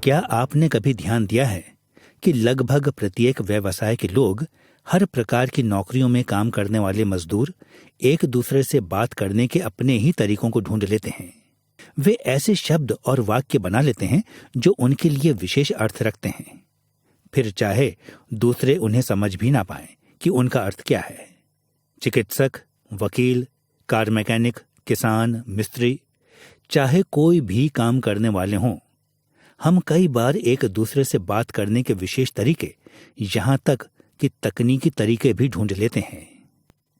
क्या आपने कभी ध्यान दिया है कि लगभग प्रत्येक व्यवसाय के लोग, हर प्रकार की नौकरियों में काम करने वाले मजदूर एक दूसरे से बात करने के अपने ही तरीकों को ढूंढ लेते हैं। वे ऐसे शब्द और वाक्य बना लेते हैं जो उनके लिए विशेष अर्थ रखते हैं, फिर चाहे दूसरे उन्हें समझ भी ना पाएं कि उनका अर्थ क्या है। चिकित्सक, वकील, कार मैकेनिक, किसान, मिस्त्री, चाहे कोई भी काम करने वाले हों, हम कई बार एक दूसरे से बात करने के विशेष तरीके, यहां तक कि तकनीकी तरीके भी ढूंढ लेते हैं।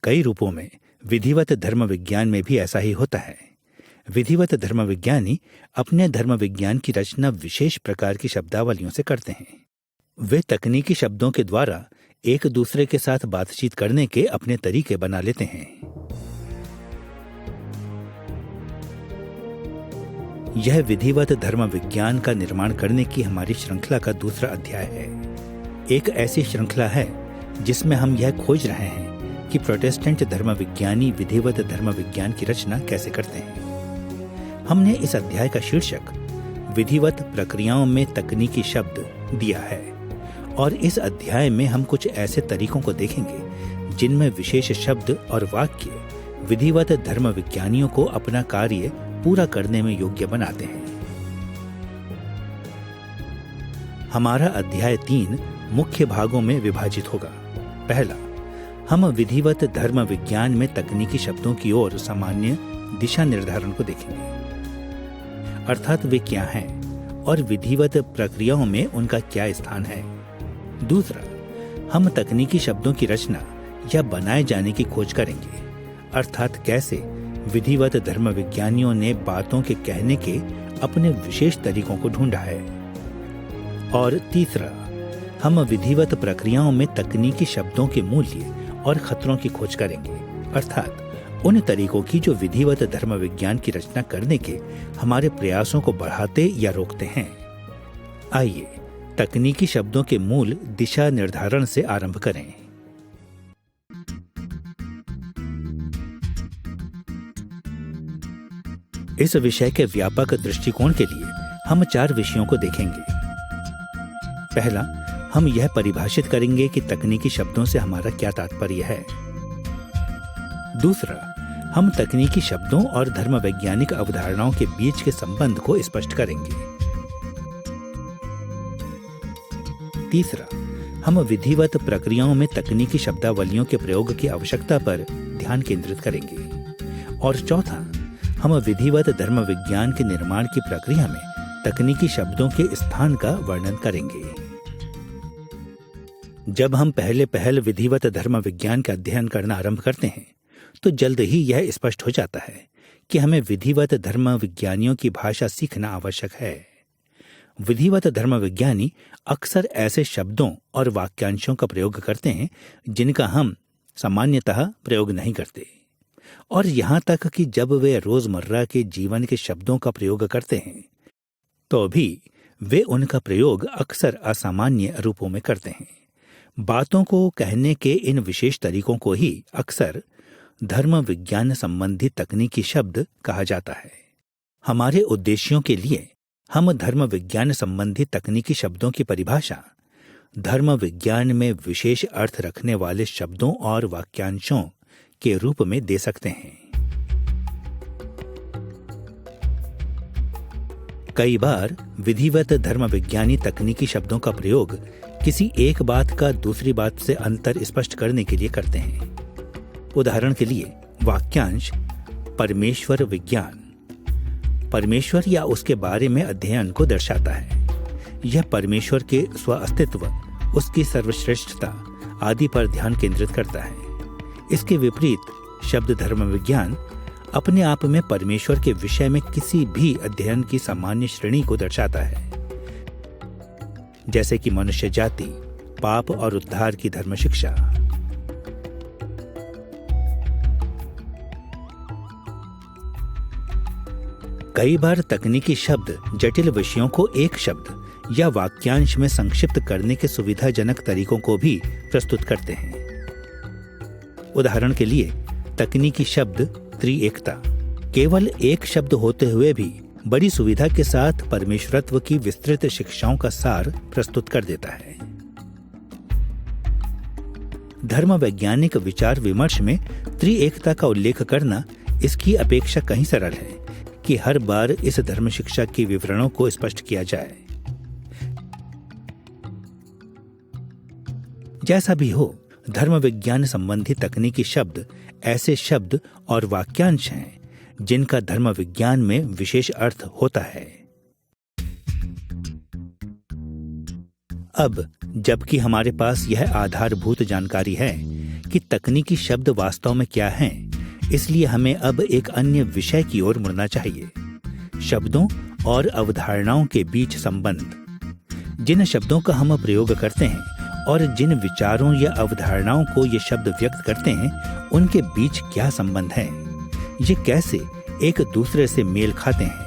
कई रूपों में विधिवत धर्म विज्ञान में भी ऐसा ही होता है। विधिवत धर्म विज्ञानी अपने धर्म विज्ञान की रचना विशेष प्रकार की शब्दावलियों से करते हैं। वे तकनीकी शब्दों के द्वारा एक दूसरे के साथ बातचीत करने के अपने तरीके बना लेते हैं। यह विधिवत धर्म विज्ञान का निर्माण करने की हमारी श्रृंखला का दूसरा अध्याय है। एक ऐसी श्रृंखला है जिसमें हम यह खोज रहे हैं कि प्रोटेस्टेंट धर्म विज्ञानी विधिवत धर्म विज्ञान की रचना कैसे करते हैं। हमने इस अध्याय का शीर्षक विधिवत प्रक्रियाओं में तकनीकी शब्द दिया है और इस अध्याय में हम कुछ ऐसे तरीकों को देखेंगे जिनमें विशेष शब्द और वाक्य विधिवत धर्म विज्ञानियों को अपना कार्य पूरा करने में योग्य बनाते हैं। हमारा अध्याय 3 मुख्य भागों में विभाजित होगा। पहला, हम विधिवत धर्म विज्ञान में तकनीकी शब्दों की ओर सामान्य दिशा निर्धारण को देखेंगे, अर्थात वे क्या हैं और विधिवत प्रक्रियाओं में उनका क्या स्थान है। दूसरा, हम तकनीकी शब्दों की रचना या बनाए जाने की खोज करेंगे, अर्थात कैसे विधिवत धर्म विज्ञानियों ने बातों के कहने के अपने विशेष तरीकों को ढूंढा है। और तीसरा, हम विधिवत प्रक्रियाओं में तकनीकी शब्दों के मूल्य और खतरों की खोज करेंगे, अर्थात उन तरीकों की जो विधिवत धर्म विज्ञान की रचना करने के हमारे प्रयासों को बढ़ाते या रोकते हैं। आइए तकनीकी शब्दों के मूल दिशा निर्धारण से आरंभ करें। इस विषय के व्यापक दृष्टिकोण के लिए हम 4 विषयों को देखेंगे। पहला, हम यह परिभाषित करेंगे कि तकनीकी शब्दों से हमारा क्या तात्पर्य है। दूसरा, हम तकनीकी शब्दों और धर्म वैज्ञानिक अवधारणाओं के बीच के संबंध को स्पष्ट करेंगे। तीसरा, हम विधिवत प्रक्रियाओं में तकनीकी शब्दावलियों के प्रयोग की आवश्यकता पर ध्यान केंद्रित करेंगे। और चौथा, हम विधिवत धर्म विज्ञान के निर्माण की प्रक्रिया में तकनीकी शब्दों के स्थान का वर्णन करेंगे। जब हम पहले विधिवत धर्म विज्ञान का अध्ययन करना आरंभ करते हैं तो जल्द ही यह स्पष्ट हो जाता है कि हमें विधिवत धर्म विज्ञानियों की भाषा सीखना आवश्यक है। विधिवत धर्म विज्ञानी अक्सर ऐसे शब्दों और वाक्यांशों का प्रयोग करते हैं जिनका हम सामान्यतः प्रयोग नहीं करते, और यहाँ तक कि जब वे रोजमर्रा के जीवन के शब्दों का प्रयोग करते हैं तो भी वे उनका प्रयोग अक्सर असामान्य रूपों में करते हैं। बातों को कहने के इन विशेष तरीकों को ही अक्सर धर्म विज्ञान संबंधी तकनीकी शब्द कहा जाता है। हमारे उद्देश्यों के लिए हम धर्म विज्ञान संबंधी तकनीकी शब्दों की परिभाषा धर्म विज्ञान में विशेष अर्थ रखने वाले शब्दों और वाक्यांशों के रूप में दे सकते हैं। कई बार विधिवत धर्म विज्ञानी तकनीकी शब्दों का प्रयोग किसी एक बात का दूसरी बात से अंतर स्पष्ट करने के लिए करते हैं। उदाहरण के लिए वाक्यांश परमेश्वर विज्ञान परमेश्वर या उसके बारे में अध्ययन को दर्शाता है। यह परमेश्वर के स्वास्तित्व, उसकी सर्वश्रेष्ठता आदि पर ध्यान केंद्रित करता है। इसके विपरीत शब्द धर्म विज्ञान अपने आप में परमेश्वर के विषय में किसी भी अध्ययन की सामान्य श्रेणी को दर्शाता है, जैसे कि मनुष्य जाति, पाप और उद्धार की धर्म शिक्षा। कई बार तकनीकी शब्द जटिल विषयों को एक शब्द या वाक्यांश में संक्षिप्त करने के सुविधाजनक तरीकों को भी प्रस्तुत करते हैं। उदाहरण के लिए तकनीकी शब्द त्रिएकता केवल एक शब्द होते हुए भी बड़ी सुविधा के साथ परमेश्वरत्व की विस्तृत शिक्षाओं का सार प्रस्तुत कर देता है। धर्म वैज्ञानिक विचार विमर्श में त्रिएकता का उल्लेख करना इसकी अपेक्षा कहीं सरल है कि हर बार इस धर्म शिक्षा के विवरणों को स्पष्ट किया जाए। जैसा भी हो, धर्म विज्ञान संबंधी तकनीकी शब्द ऐसे शब्द और वाक्यांश हैं जिनका धर्म विज्ञान में विशेष अर्थ होता है। अब जबकि हमारे पास यह आधारभूत जानकारी है कि तकनीकी शब्द वास्तव में क्या हैं, इसलिए हमें अब एक अन्य विषय की ओर मुड़ना चाहिए, शब्दों और अवधारणाओं के बीच संबंध। जिन शब्दों का हम प्रयोग करते हैं और जिन विचारों या अवधारणाओं को ये शब्द व्यक्त करते हैं, उनके बीच क्या संबंध है, ये कैसे एक दूसरे से मेल खाते हैं।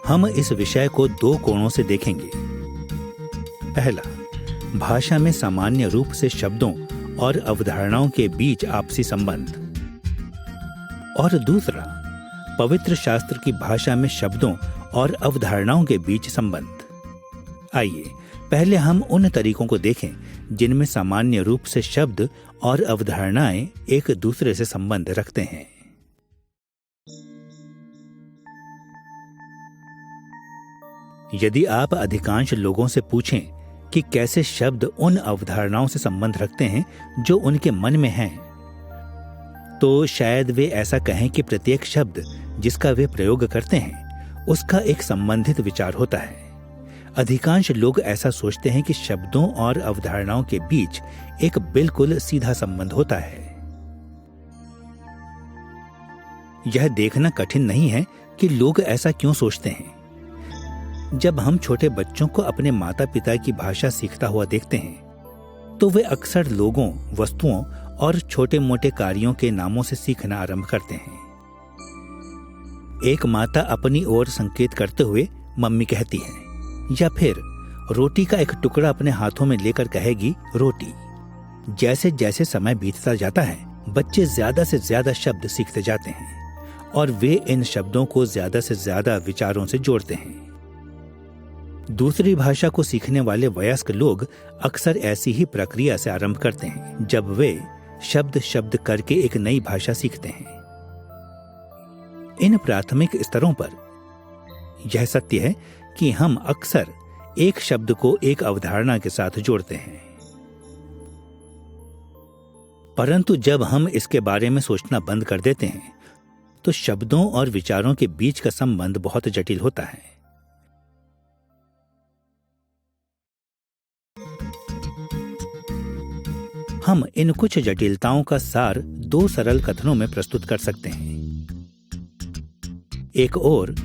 हम इस विषय को दो कोणों से देखेंगे। पहला, भाषा में सामान्य रूप से शब्दों और अवधारणाओं के बीच आपसी संबंध, और दूसरा, पवित्र शास्त्र की भाषा में शब्दों और अवधारणाओं के बीच संबंध। आइए पहले हम उन तरीकों को देखें जिनमें सामान्य रूप से शब्द और अवधारणाएं एक दूसरे से संबंध रखते हैं। यदि आप अधिकांश लोगों से पूछें कि कैसे शब्द उन अवधारणाओं से संबंध रखते हैं जो उनके मन में हैं, तो शायद वे ऐसा कहें कि प्रत्येक शब्द जिसका वे प्रयोग करते हैं उसका एक संबंधित विचार होता है। अधिकांश लोग ऐसा सोचते हैं कि शब्दों और अवधारणाओं के बीच एक बिल्कुल सीधा संबंध होता है। यह देखना कठिन नहीं है कि लोग ऐसा क्यों सोचते हैं। जब हम छोटे बच्चों को अपने माता पिता की भाषा सीखता हुआ देखते हैं, तो वे अक्सर लोगों, वस्तुओं और छोटे मोटे कार्यों के नामों से सीखना आरंभ करते हैं। एक माता अपनी ओर संकेत करते हुए मम्मी कहती है, या फिर रोटी का एक टुकड़ा अपने हाथों में लेकर कहेगी रोटी। जैसे जैसे समय बीतता जाता है, बच्चे ज्यादा से ज्यादा शब्द सीखते जाते हैं और वे इन शब्दों को ज्यादा से ज्यादा विचारों से जोड़ते हैं। दूसरी भाषा को सीखने वाले वयस्क लोग अक्सर ऐसी ही प्रक्रिया से आरंभ करते हैं, जब वे शब्द शब्द करके एक नई भाषा सीखते हैं। इन प्राथमिक स्तरों पर यह सत्य है कि हम अक्सर एक शब्द को एक अवधारणा के साथ जोड़ते हैं, परंतु जब हम इसके बारे में सोचना बंद कर देते हैं, तो शब्दों और विचारों के बीच का संबंध बहुत जटिल होता है। हम इन कुछ जटिलताओं का सार दो सरल कथनों में प्रस्तुत कर सकते हैं। एक ओर,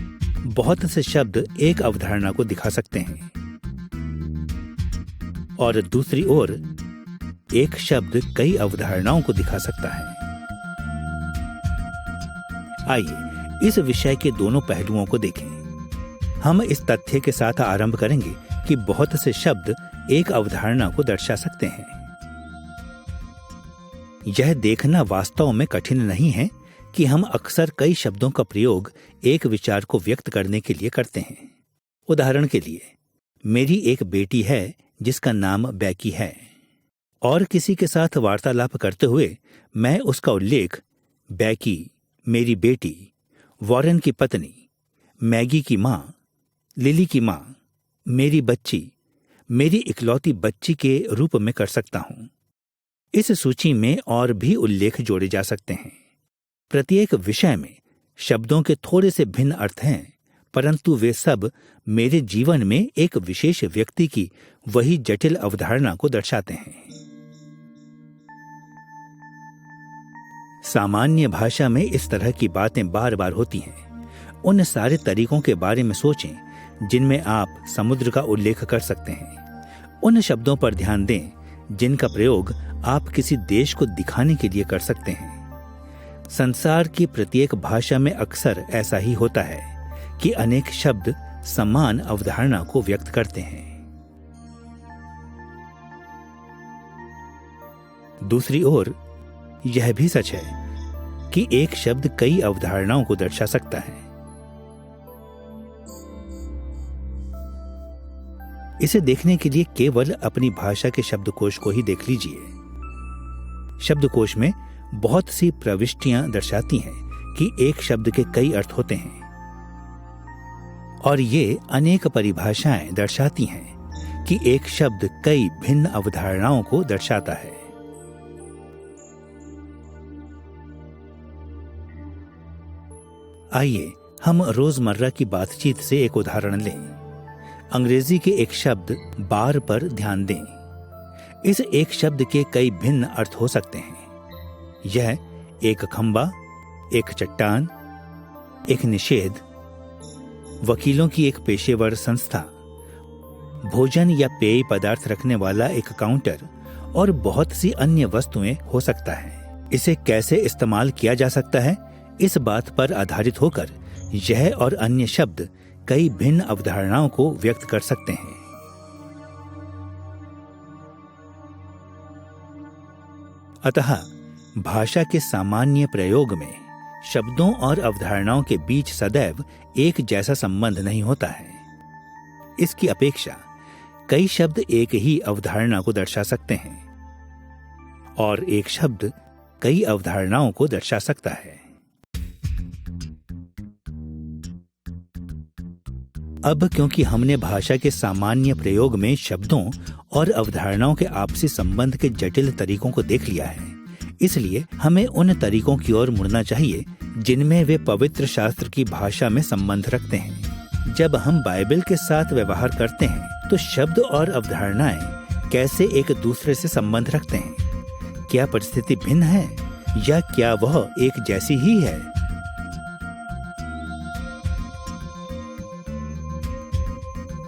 बहुत से शब्द एक अवधारणा को दिखा सकते हैं, और दूसरी ओर, एक शब्द कई अवधारणाओं को दिखा सकता है। आइए इस विषय के दोनों पहलुओं को देखें। हम इस तथ्य के साथ आरंभ करेंगे कि बहुत से शब्द एक अवधारणा को दर्शा सकते हैं। यह देखना वास्तव में कठिन नहीं है कि हम अक्सर कई शब्दों का प्रयोग एक विचार को व्यक्त करने के लिए करते हैं। उदाहरण के लिए, मेरी एक बेटी है जिसका नाम बैकी है, और किसी के साथ वार्तालाप करते हुए मैं उसका उल्लेख बैकी, मेरी बेटी, वॉरेन की पत्नी, मैगी की माँ, लिली की माँ, मेरी बच्ची, मेरी इकलौती बच्ची के रूप में कर सकता हूं। इस सूची में और भी उल्लेख जोड़े जा सकते हैं। प्रत्येक विषय में शब्दों के थोड़े से भिन्न अर्थ हैं, परंतु वे सब मेरे जीवन में एक विशेष व्यक्ति की वही जटिल अवधारणा को दर्शाते हैं। सामान्य भाषा में इस तरह की बातें बार बार होती हैं। उन सारे तरीकों के बारे में सोचें जिनमें आप समुद्र का उल्लेख कर सकते हैं। उन शब्दों पर ध्यान दें जिनका प्रयोग आप किसी देश को दिखाने के लिए कर सकते हैं। संसार की प्रत्येक भाषा में अक्सर ऐसा ही होता है कि अनेक शब्द समान अवधारणा को व्यक्त करते हैं। दूसरी ओर यह भी सच है कि एक शब्द कई अवधारणाओं को दर्शा सकता है। इसे देखने के लिए केवल अपनी भाषा के शब्दकोश को ही देख लीजिए। शब्दकोश में बहुत सी प्रविष्टियां दर्शाती हैं कि एक शब्द के कई अर्थ होते हैं, और ये अनेक परिभाषाएं दर्शाती हैं कि एक शब्द कई भिन्न अवधारणाओं को दर्शाता है। आइए हम रोजमर्रा की बातचीत से एक उदाहरण लें। अंग्रेजी के एक शब्द बार पर ध्यान दें। इस एक शब्द के कई भिन्न अर्थ हो सकते हैं। यह एक खंबा, एक चट्टान, एक निषेध, वकीलों की एक पेशेवर संस्था, भोजन या पेय पदार्थ रखने वाला एक काउंटर और बहुत सी अन्य वस्तुएं हो सकता है। इसे कैसे इस्तेमाल किया जा सकता है, इस बात पर आधारित होकर यह और अन्य शब्द कई भिन्न अवधारणाओं को व्यक्त कर सकते हैं। अतः भाषा के सामान्य प्रयोग में शब्दों और अवधारणाओं के बीच सदैव एक जैसा संबंध नहीं होता है। इसकी अपेक्षा कई शब्द एक ही अवधारणा को दर्शा सकते हैं और एक शब्द कई अवधारणाओं को दर्शा सकता है। अब क्योंकि हमने भाषा के सामान्य प्रयोग में शब्दों और अवधारणाओं के आपसी संबंध के जटिल तरीकों को देख लिया है, इसलिए हमें उन तरीकों की ओर मुड़ना चाहिए जिनमें वे पवित्र शास्त्र की भाषा में संबंध रखते हैं। जब हम बाइबल के साथ व्यवहार करते हैं तो शब्द और अवधारणाएं कैसे एक दूसरे से संबंध रखते हैं? क्या परिस्थिति भिन्न है या क्या वह एक जैसी ही है?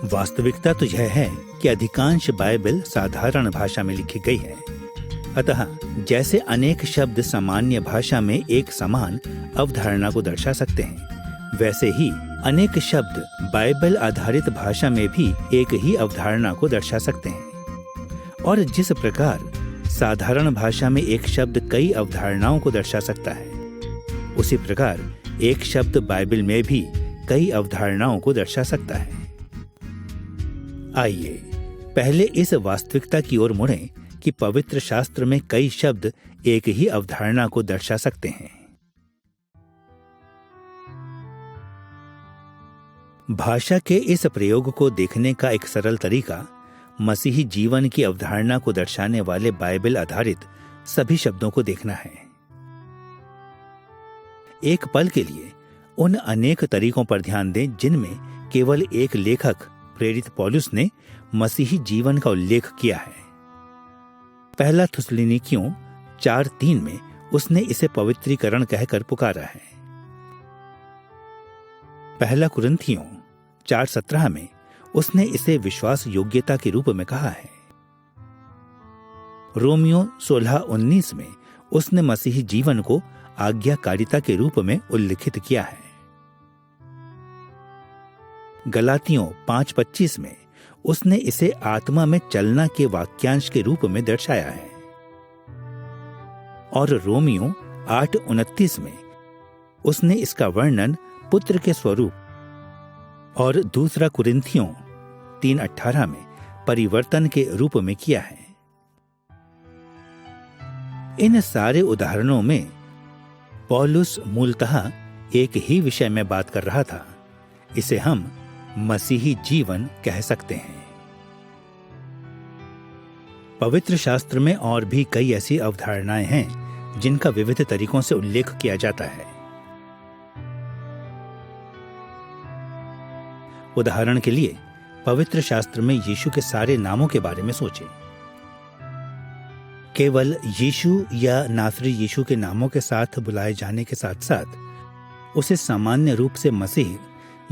वास्तविकता तो यह है कि अधिकांश बाइबल साधारण भाषा में लिखी गई है। अतः जैसे अनेक शब्द सामान्य भाषा में एक समान अवधारणा को दर्शा सकते हैं, वैसे ही अनेक शब्द बाइबल आधारित भाषा में भी एक ही अवधारणा को दर्शा सकते हैं। और जिस प्रकार साधारण भाषा में एक शब्द कई अवधारणाओं को दर्शा सकता है, उसी प्रकार एक शब्द बाइबल में भी कई अवधारणाओं को दर्शा सकता है। आइए पहले इस वास्तविकता की ओर मुड़ें कि पवित्र शास्त्र में कई शब्द एक ही अवधारणा को दर्शा सकते हैं। भाषा के इस प्रयोग को देखने का एक सरल तरीका मसीही जीवन की अवधारणा को दर्शाने वाले बाइबल आधारित सभी शब्दों को देखना है। एक पल के लिए उन अनेक तरीकों पर ध्यान दें जिनमें केवल एक लेखक प्रेरित पौलुस ने मसीही जीवन का उल्लेख किया है। पहला थिस्सलुनीकियों 4:3 में उसने इसे पवित्रीकरण कहकर पुकारा है। पहला कुरिन्थियों 4:17 में उसने इसे विश्वास योग्यता के रूप में कहा है। रोमियो 16:19 में उसने मसीही जीवन को आज्ञाकारिता के रूप में उल्लिखित किया है। गलातियों 5:25 में उसने इसे आत्मा में चलना के वाक्यांश के रूप में दर्शाया है। और रोमियो 8:29 में उसने इसका वर्णन पुत्र के स्वरूप और दूसरा कुरिन्थियों 3:18 में परिवर्तन के रूप में किया है। इन सारे उदाहरणों में पौलुस मूलतः एक ही विषय में बात कर रहा था। इसे हम मसीही जीवन कह सकते हैं। पवित्र शास्त्र में और भी कई ऐसी अवधारणाएं हैं जिनका विविध तरीकों से उल्लेख किया जाता है। उदाहरण के लिए पवित्र शास्त्र में यीशु के सारे नामों के बारे में सोचें। केवल यीशु या नासरी यीशु के नामों के साथ बुलाए जाने के साथ साथ उसे सामान्य रूप से मसीह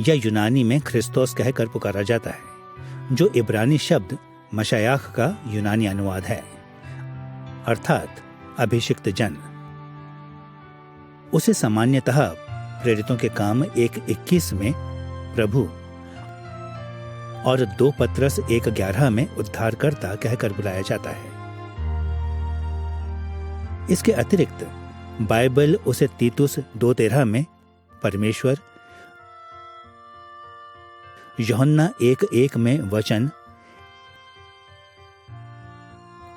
या यूनानी में क्रिस्तोस कहकर पुकारा जाता है, जो इब्रानी शब्द मशायाख का यूनानी अनुवाद है, अर्थात अभिषिक्त जन। उसे सामान्यतः प्रेरितों के काम 1:21 में प्रभु और 2 पत्रस 1:11 में उद्धारकर्ता कहकर बुलाया जाता है। इसके अतिरिक्त बाइबल उसे तीतुस 2:13 में परमेश्वर, यूहन्ना 1:1 में वचन,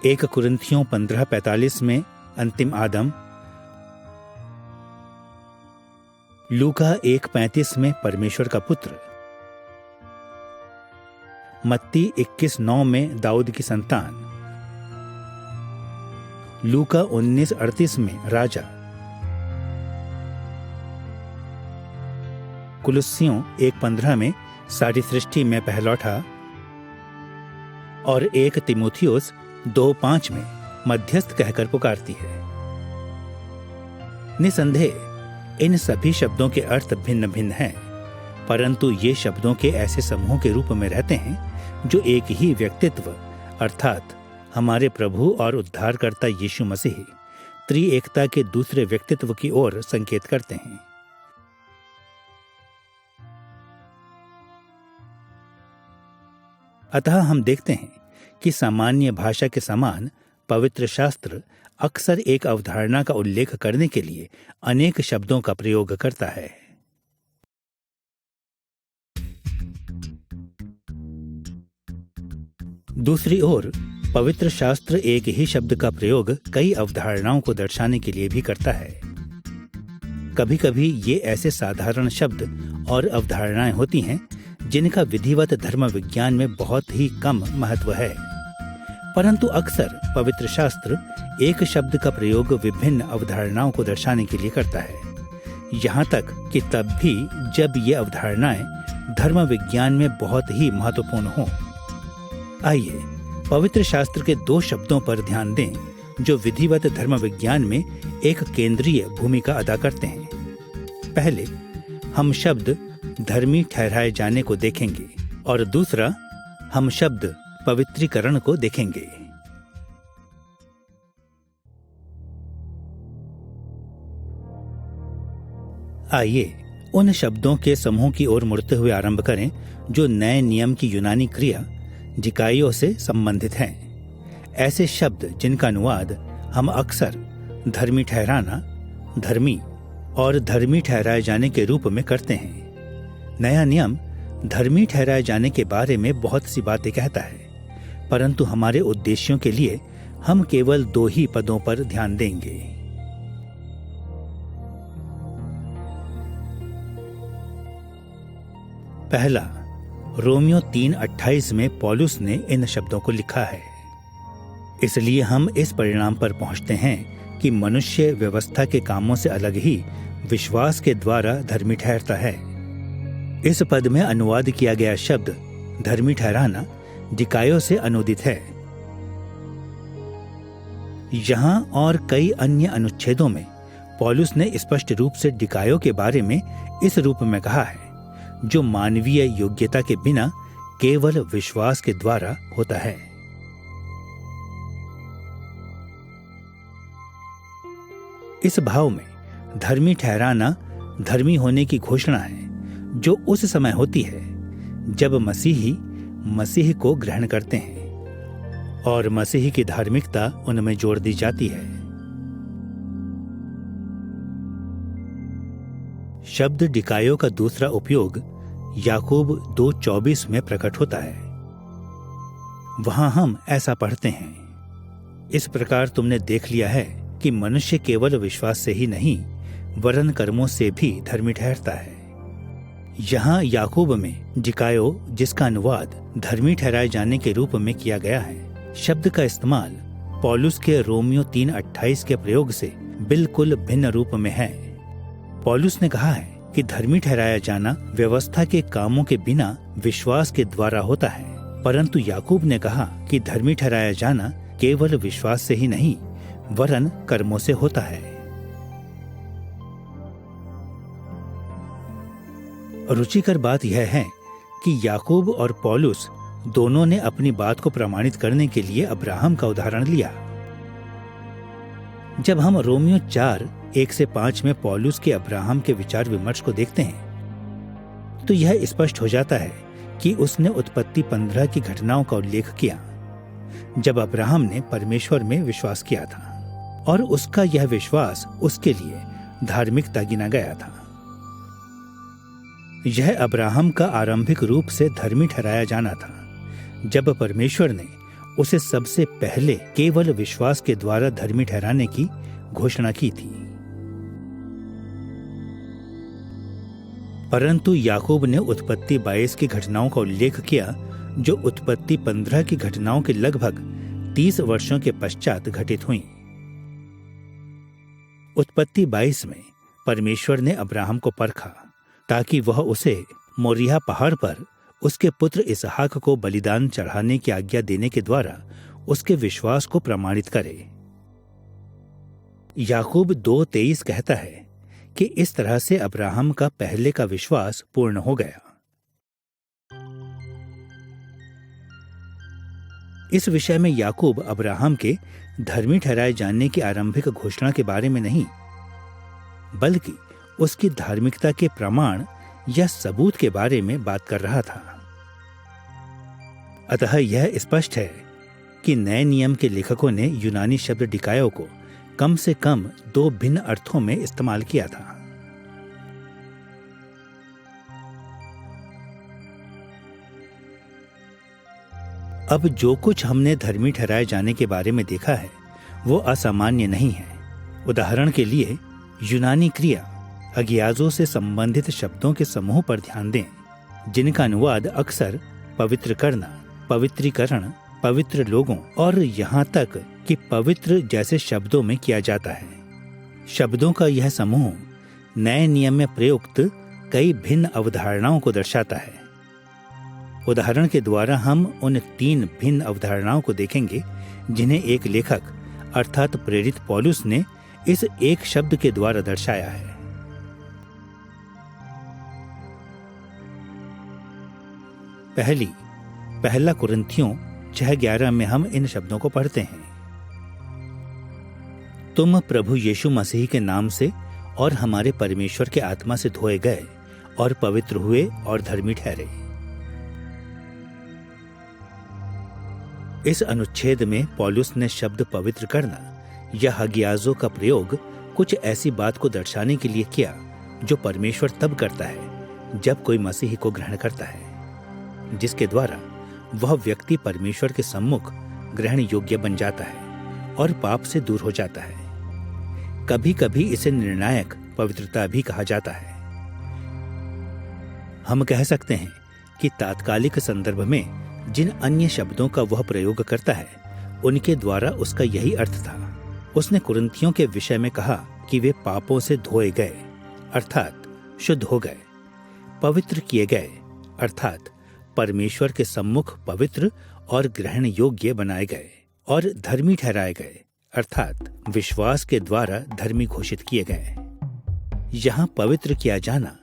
1 कुरिन्थियों 15:45 में अंतिम आदम, लूका 1:35 में परमेश्वर का पुत्र, मत्ती 21:9 में दाऊद की संतान, लूका 19:38 में राजा, कुलुस्सियों 1:15 में सारी सृष्टि में पहलौठा और 1 तीमुथियुस 2:5 में मध्यस्थ कहकर पुकारती है। निसंदेह इन सभी शब्दों के अर्थ भिन्न भिन्न हैं, परंतु ये शब्दों के ऐसे समूह के रूप में रहते हैं जो एक ही व्यक्तित्व अर्थात हमारे प्रभु और उद्धारकर्ता यीशु मसीह त्रिएकता के दूसरे व्यक्तित्व की ओर संकेत करते हैं। अतः हम देखते हैं कि सामान्य भाषा के समान पवित्र शास्त्र अक्सर एक अवधारणा का उल्लेख करने के लिए अनेक शब्दों का प्रयोग करता है। दूसरी ओर पवित्र शास्त्र एक ही शब्द का प्रयोग कई अवधारणाओं को दर्शाने के लिए भी करता है। कभी कभी ये ऐसे साधारण शब्द और अवधारणाएं होती हैं जिनका विधिवत धर्म विज्ञान में बहुत ही कम महत्व है, परंतु अक्सर पवित्र शास्त्र एक शब्द का प्रयोग विभिन्न अवधारणाओं को दर्शाने के लिए करता है, यहाँ तक कि तब भी जब ये अवधारणाएं धर्म विज्ञान में बहुत ही महत्वपूर्ण हों। आइए पवित्र शास्त्र के 2 शब्दों पर ध्यान दें जो विधिवत धर्म विज्ञान में एक केंद्रीय भूमिका अदा करते हैं। पहले हम शब्द धर्मी ठहराए जाने को देखेंगे और दूसरा हम शब्द पवित्रीकरण को देखेंगे। आइए उन शब्दों के समूह की ओर मुड़ते हुए आरंभ करें जो नए नियम की यूनानी क्रिया जिकाइयो से संबंधित हैं। ऐसे शब्द जिनका अनुवाद हम अक्सर धर्मी ठहराना, धर्मी और धर्मी ठहराए जाने के रूप में करते हैं। नया नियम धर्मी ठहराए जाने के बारे में बहुत सी बातें कहता है, परंतु हमारे उद्देश्यों के लिए हम केवल 2 ही पदों पर ध्यान देंगे। पहला, रोमियो 3:28 में पौलुस ने इन शब्दों को लिखा है। इसलिए हम इस परिणाम पर पहुंचते हैं कि मनुष्य व्यवस्था के कामों से अलग ही विश्वास के द्वारा धर्मी ठहरता है। इस पद में अनुवाद किया गया शब्द धर्मी ठहराना जिकायो से अनुदित है। यहाँ और कई अन्य अनुच्छेदों में पौलुस ने स्पष्ट रूप से डिकायो के बारे में इस रूप में कहा है जो मानवीय योग्यता के बिना केवल विश्वास के द्वारा होता है। इस भाव में धर्मी ठहराना धर्मी होने की घोषणा है जो उस समय होती है जब मसीही मसीह को ग्रहण करते हैं और मसीह की धार्मिकता उनमें जोड़ दी जाती है। शब्द डिकायो का दूसरा उपयोग याकूब 2:24 में प्रकट होता है। वहां हम ऐसा पढ़ते हैं, इस प्रकार तुमने देख लिया है कि मनुष्य केवल विश्वास से ही नहीं वरन कर्मों से भी धर्मी ठहरता है। यहाँ याकूब में जिकायो, जिसका अनुवाद धर्मी ठहराए जाने के रूप में किया गया है, शब्द का इस्तेमाल पौलुस के रोमियो 3:28 के प्रयोग से बिल्कुल भिन्न रूप में है। पौलुस ने कहा है कि धर्मी ठहराया जाना व्यवस्था के कामों के बिना विश्वास के द्वारा होता है, परंतु याकूब ने कहा कि धर्मी ठहराया जाना केवल विश्वास से ही नहीं वरन कर्मों से होता है। रुचिकर बात यह है कि याकूब और पौलुस दोनों ने अपनी बात को प्रमाणित करने के लिए अब्राहम का उदाहरण लिया। जब हम रोमियो 4:1-5 में पौलुस के अब्राहम के विचार विमर्श को देखते हैं तो यह स्पष्ट हो जाता है कि उसने उत्पत्ति 15 की घटनाओं का उल्लेख किया जब अब्राहम ने परमेश्वर में विश्वास किया था। और उसका यह विश्वास उसके लिए धार्मिकता गिना गया था। यह अब्राहम का आरंभिक रूप से धर्मी ठहराया जाना था, जब परमेश्वर ने उसे सबसे पहले केवल विश्वास के द्वारा धर्मी ठहराने की घोषणा की थी। परंतु याकूब ने उत्पत्ति 22 की घटनाओं का उल्लेख किया, जो उत्पत्ति 15 की घटनाओं के लगभग 30 वर्षों के पश्चात घटित हुई। उत्पत्ति 22 में परमेश्वर ने अब्राहम को परखा ताकि वह उसे मोरिया पहाड़ पर उसके पुत्र इसहाक को बलिदान चढ़ाने की आज्ञा देने के द्वारा उसके विश्वास को प्रमाणित करे। याकूब 2:23 कहता है कि इस तरह से अब्राहम का पहले का विश्वास पूर्ण हो गया। इस विषय में याकूब अब्राहम के धर्मी ठहराए जाने की आरंभिक घोषणा के बारे में नहीं, बल्कि उसकी धार्मिकता के प्रमाण या सबूत के बारे में बात कर रहा था। अतः यह स्पष्ट है कि नए नियम के लेखकों ने यूनानी शब्द डिकायो को कम से कम 2 भिन्न अर्थों में इस्तेमाल किया था। अब जो कुछ हमने धर्मी ठहराए जाने के बारे में देखा है वो असामान्य नहीं है। उदाहरण के लिए यूनानी क्रिया अगियाजो से संबंधित शब्दों के समूह पर ध्यान दें, जिनका अनुवाद अक्सर पवित्र करना, पवित्रीकरण, पवित्र लोगों और यहाँ तक कि पवित्र जैसे शब्दों में किया जाता है। शब्दों का यह समूह नए नियम में प्रयुक्त कई भिन्न अवधारणाओं को दर्शाता है। उदाहरण के द्वारा हम उन 3 भिन्न अवधारणाओं को देखेंगे जिन्हें एक लेखक अर्थात प्रेरित पौलुस ने इस एक शब्द के द्वारा दर्शाया है। पहली, पहला कुरिन्थियों 6:11 में हम इन शब्दों को पढ़ते हैं, तुम प्रभु यीशु मसीह के नाम से और हमारे परमेश्वर के आत्मा से धोए गए और पवित्र हुए और धर्मी ठहरे। इस अनुच्छेद में पौलुस ने शब्द पवित्र करना या हगियाजो का प्रयोग कुछ ऐसी बात को दर्शाने के लिए किया जो परमेश्वर तब करता है जब कोई मसीही को ग्रहण करता है, जिसके द्वारा वह व्यक्ति परमेश्वर के सम्मुख ग्रहण योग्य बन जाता है और पाप से दूर हो जाता है। कभी कभी इसे निर्णायक पवित्रता भी कहा जाता है। हम कह सकते हैं कि तात्कालिक संदर्भ में जिन अन्य शब्दों का वह प्रयोग करता है उनके द्वारा उसका यही अर्थ था। उसने कुरिन्थियों के विषय में कहा कि वे पापों से धोए गए अर्थात शुद्ध हो गए, पवित्र किए गए अर्थात परमेश्वर के सम्मुख पवित्र और ग्रहण योग्य बनाए गए, और धर्मी ठहराए गए अर्थात विश्वास के द्वारा धर्मी घोषित किए गए। यहाँ पवित्र किया जाना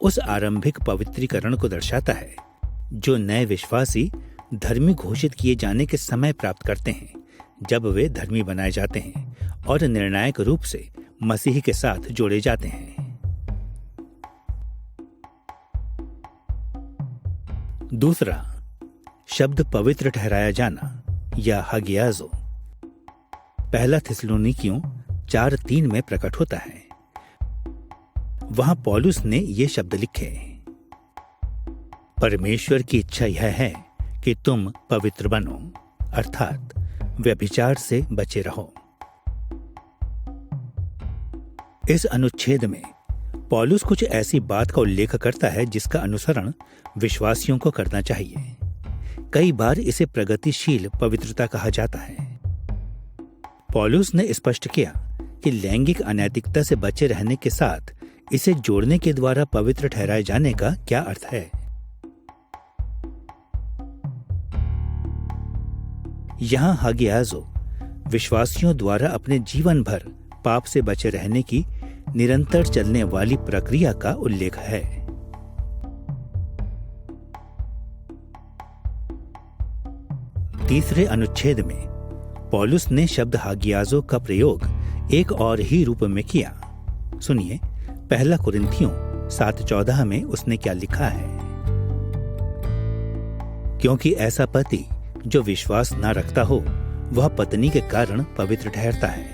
उस आरंभिक पवित्रीकरण को दर्शाता है जो नए विश्वासी धर्मी घोषित किए जाने के समय प्राप्त करते हैं, जब वे धर्मी बनाए जाते हैं और निर्णायक रूप से मसीह के साथ जोड़े जाते हैं। दूसरा, शब्द पवित्र ठहराया जाना या हगियाजो पहला थिस्सलुनीकियों 4:3 में प्रकट होता है। वहां पौलुस ने ये शब्द लिखे, परमेश्वर की इच्छा यह है कि तुम पवित्र बनो अर्थात व्यभिचार से बचे रहो। इस अनुच्छेद में पौलुस कुछ ऐसी बात का उल्लेख करता है जिसका अनुसरण विश्वासियों को करना चाहिए। कई बार इसे प्रगतिशील पवित्रता कहा जाता है। पौलुस ने स्पष्ट किया कि लैंगिक अनैतिकता से बचे रहने के साथ इसे जोड़ने के द्वारा पवित्र ठहराए जाने का क्या अर्थ है। यहां हगियाजो विश्वासियों द्वारा अपने जीवन भर पाप से बचे रहने की निरंतर चलने वाली प्रक्रिया का उल्लेख है। तीसरे अनुच्छेद में पौलुस ने शब्द हागियाजो का प्रयोग एक और ही रूप में किया। सुनिए, पहला कुरिन्थियों 7:14 में उसने क्या लिखा है, क्योंकि ऐसा पति जो विश्वास न रखता हो वह पत्नी के कारण पवित्र ठहरता है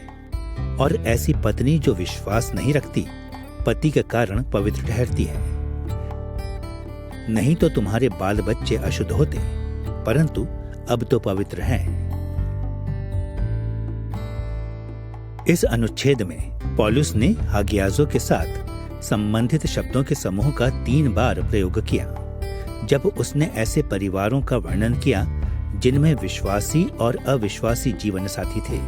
और ऐसी पत्नी जो विश्वास नहीं रखती पति के कारण पवित्र ठहरती है। नहीं तो तुम्हारे बाल बच्चे अशुद्ध होते, परंतु अब तो पवित्र हैं। इस अनुच्छेद में पौलुस ने हागियाजों के साथ संबंधित शब्दों के समूह का 3 बार प्रयोग किया जब उसने ऐसे परिवारों का वर्णन किया जिनमें विश्वासी और अविश्वासी जीवन साथी थे।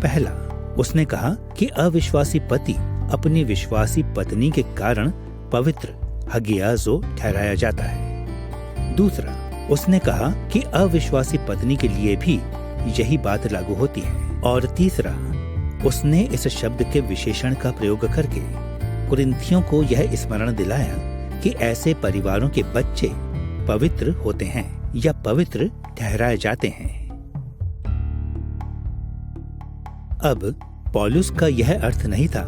पहला, उसने कहा कि अविश्वासी पति अपनी विश्वासी पत्नी के कारण पवित्र हागियाजो ठहराया जाता है। दूसरा, उसने कहा कि अविश्वासी पत्नी के लिए भी यही बात लागू होती है। और तीसरा, उसने इस शब्द के विशेषण का प्रयोग करके कुरिन्थियों को यह स्मरण दिलाया कि ऐसे परिवारों के बच्चे पवित्र होते हैं या पवित्र ठहराए जाते हैं। अब पौलुस का यह अर्थ नहीं था